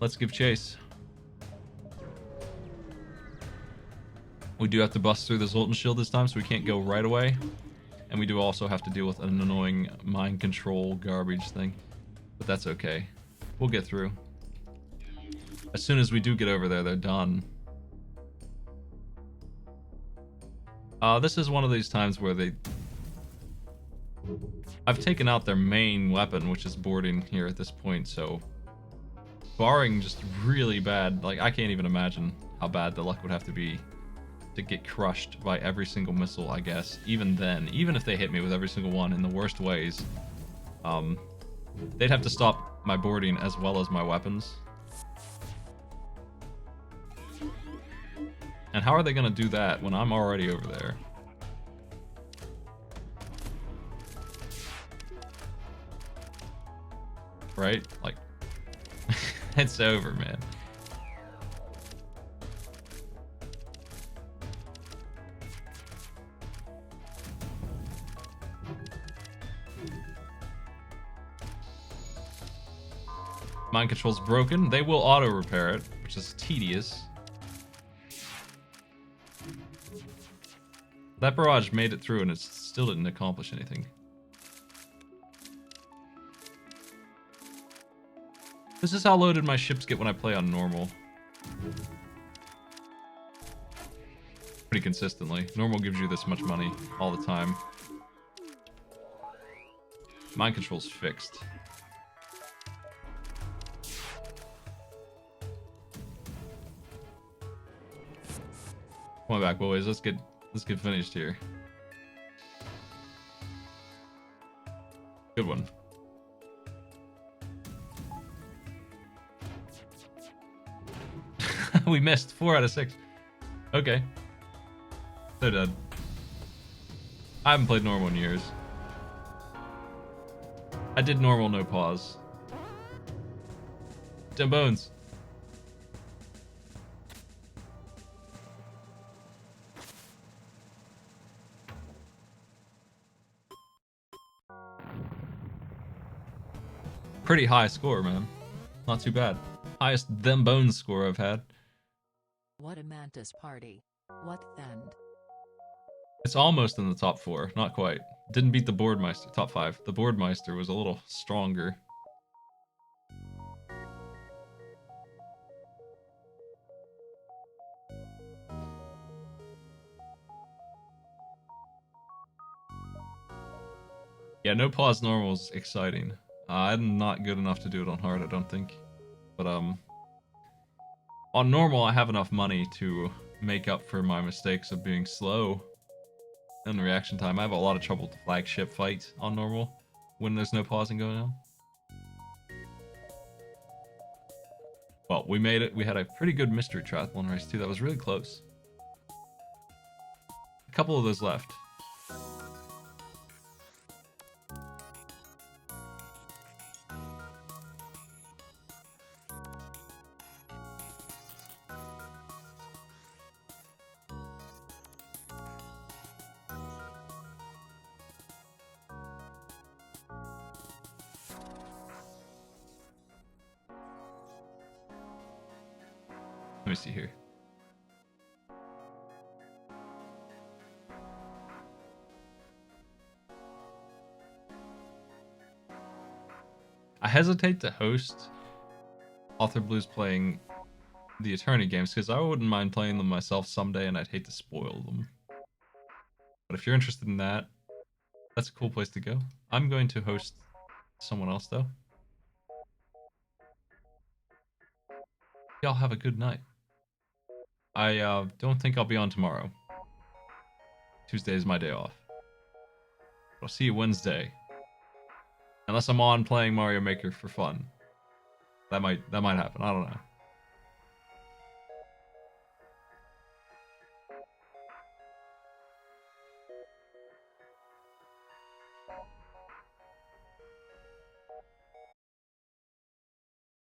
let's give chase. We do have to bust through the Zoltan shield this time, so we can't go right away. And we do also have to deal with an annoying mind control garbage thing. But that's okay. We'll get through. As soon as we do get over there, they're done. This is one of these times where I've taken out their main weapon, which is boarding here at this point, so... barring just really bad, like, I can't even imagine how bad the luck would have to be to get crushed by every single missile, I guess. Even then, even if they hit me with every single one in the worst ways, they'd have to stop my boarding as well as my weapons. And how are they going to do that when I'm already over there? Right? Like, it's over, man. Mind control's broken. They will auto repair it, which is tedious. That barrage made it through and it still didn't accomplish anything. This is how loaded my ships get when I play on normal. Pretty consistently. Normal gives you this much money all the time. Mind control's fixed. Come on back, boys. Let's get finished here. Good one. We missed 4 out of 6. Okay. They're dead. I haven't played normal in years. I did normal, no pause. Dem bones. Pretty high score, man. Not too bad. Highest them bones score I've had. What a mantis party. What then? It's almost in the top 4, not quite. Didn't beat the Boardmeister, top 5. The Boardmeister was a little stronger. Yeah, no pause normal's exciting. I'm not good enough to do it on hard, I don't think. But on normal, I have enough money to make up for my mistakes of being slow in reaction time. I have a lot of trouble with the flagship fight on normal when there's no pausing going on. Well, we made it. We had a pretty good mystery triathlon race too. That was really close. A couple of those left. Let me see here. I hesitate to host Author Blues playing the Attorney games because I wouldn't mind playing them myself someday and I'd hate to spoil them. But if you're interested in that, that's a cool place to go. I'm going to host someone else though. Y'all have a good night. I don't think I'll be on tomorrow. Tuesday is my day off. I'll see you Wednesday. Unless I'm on playing Mario Maker for fun. That might happen. I don't know.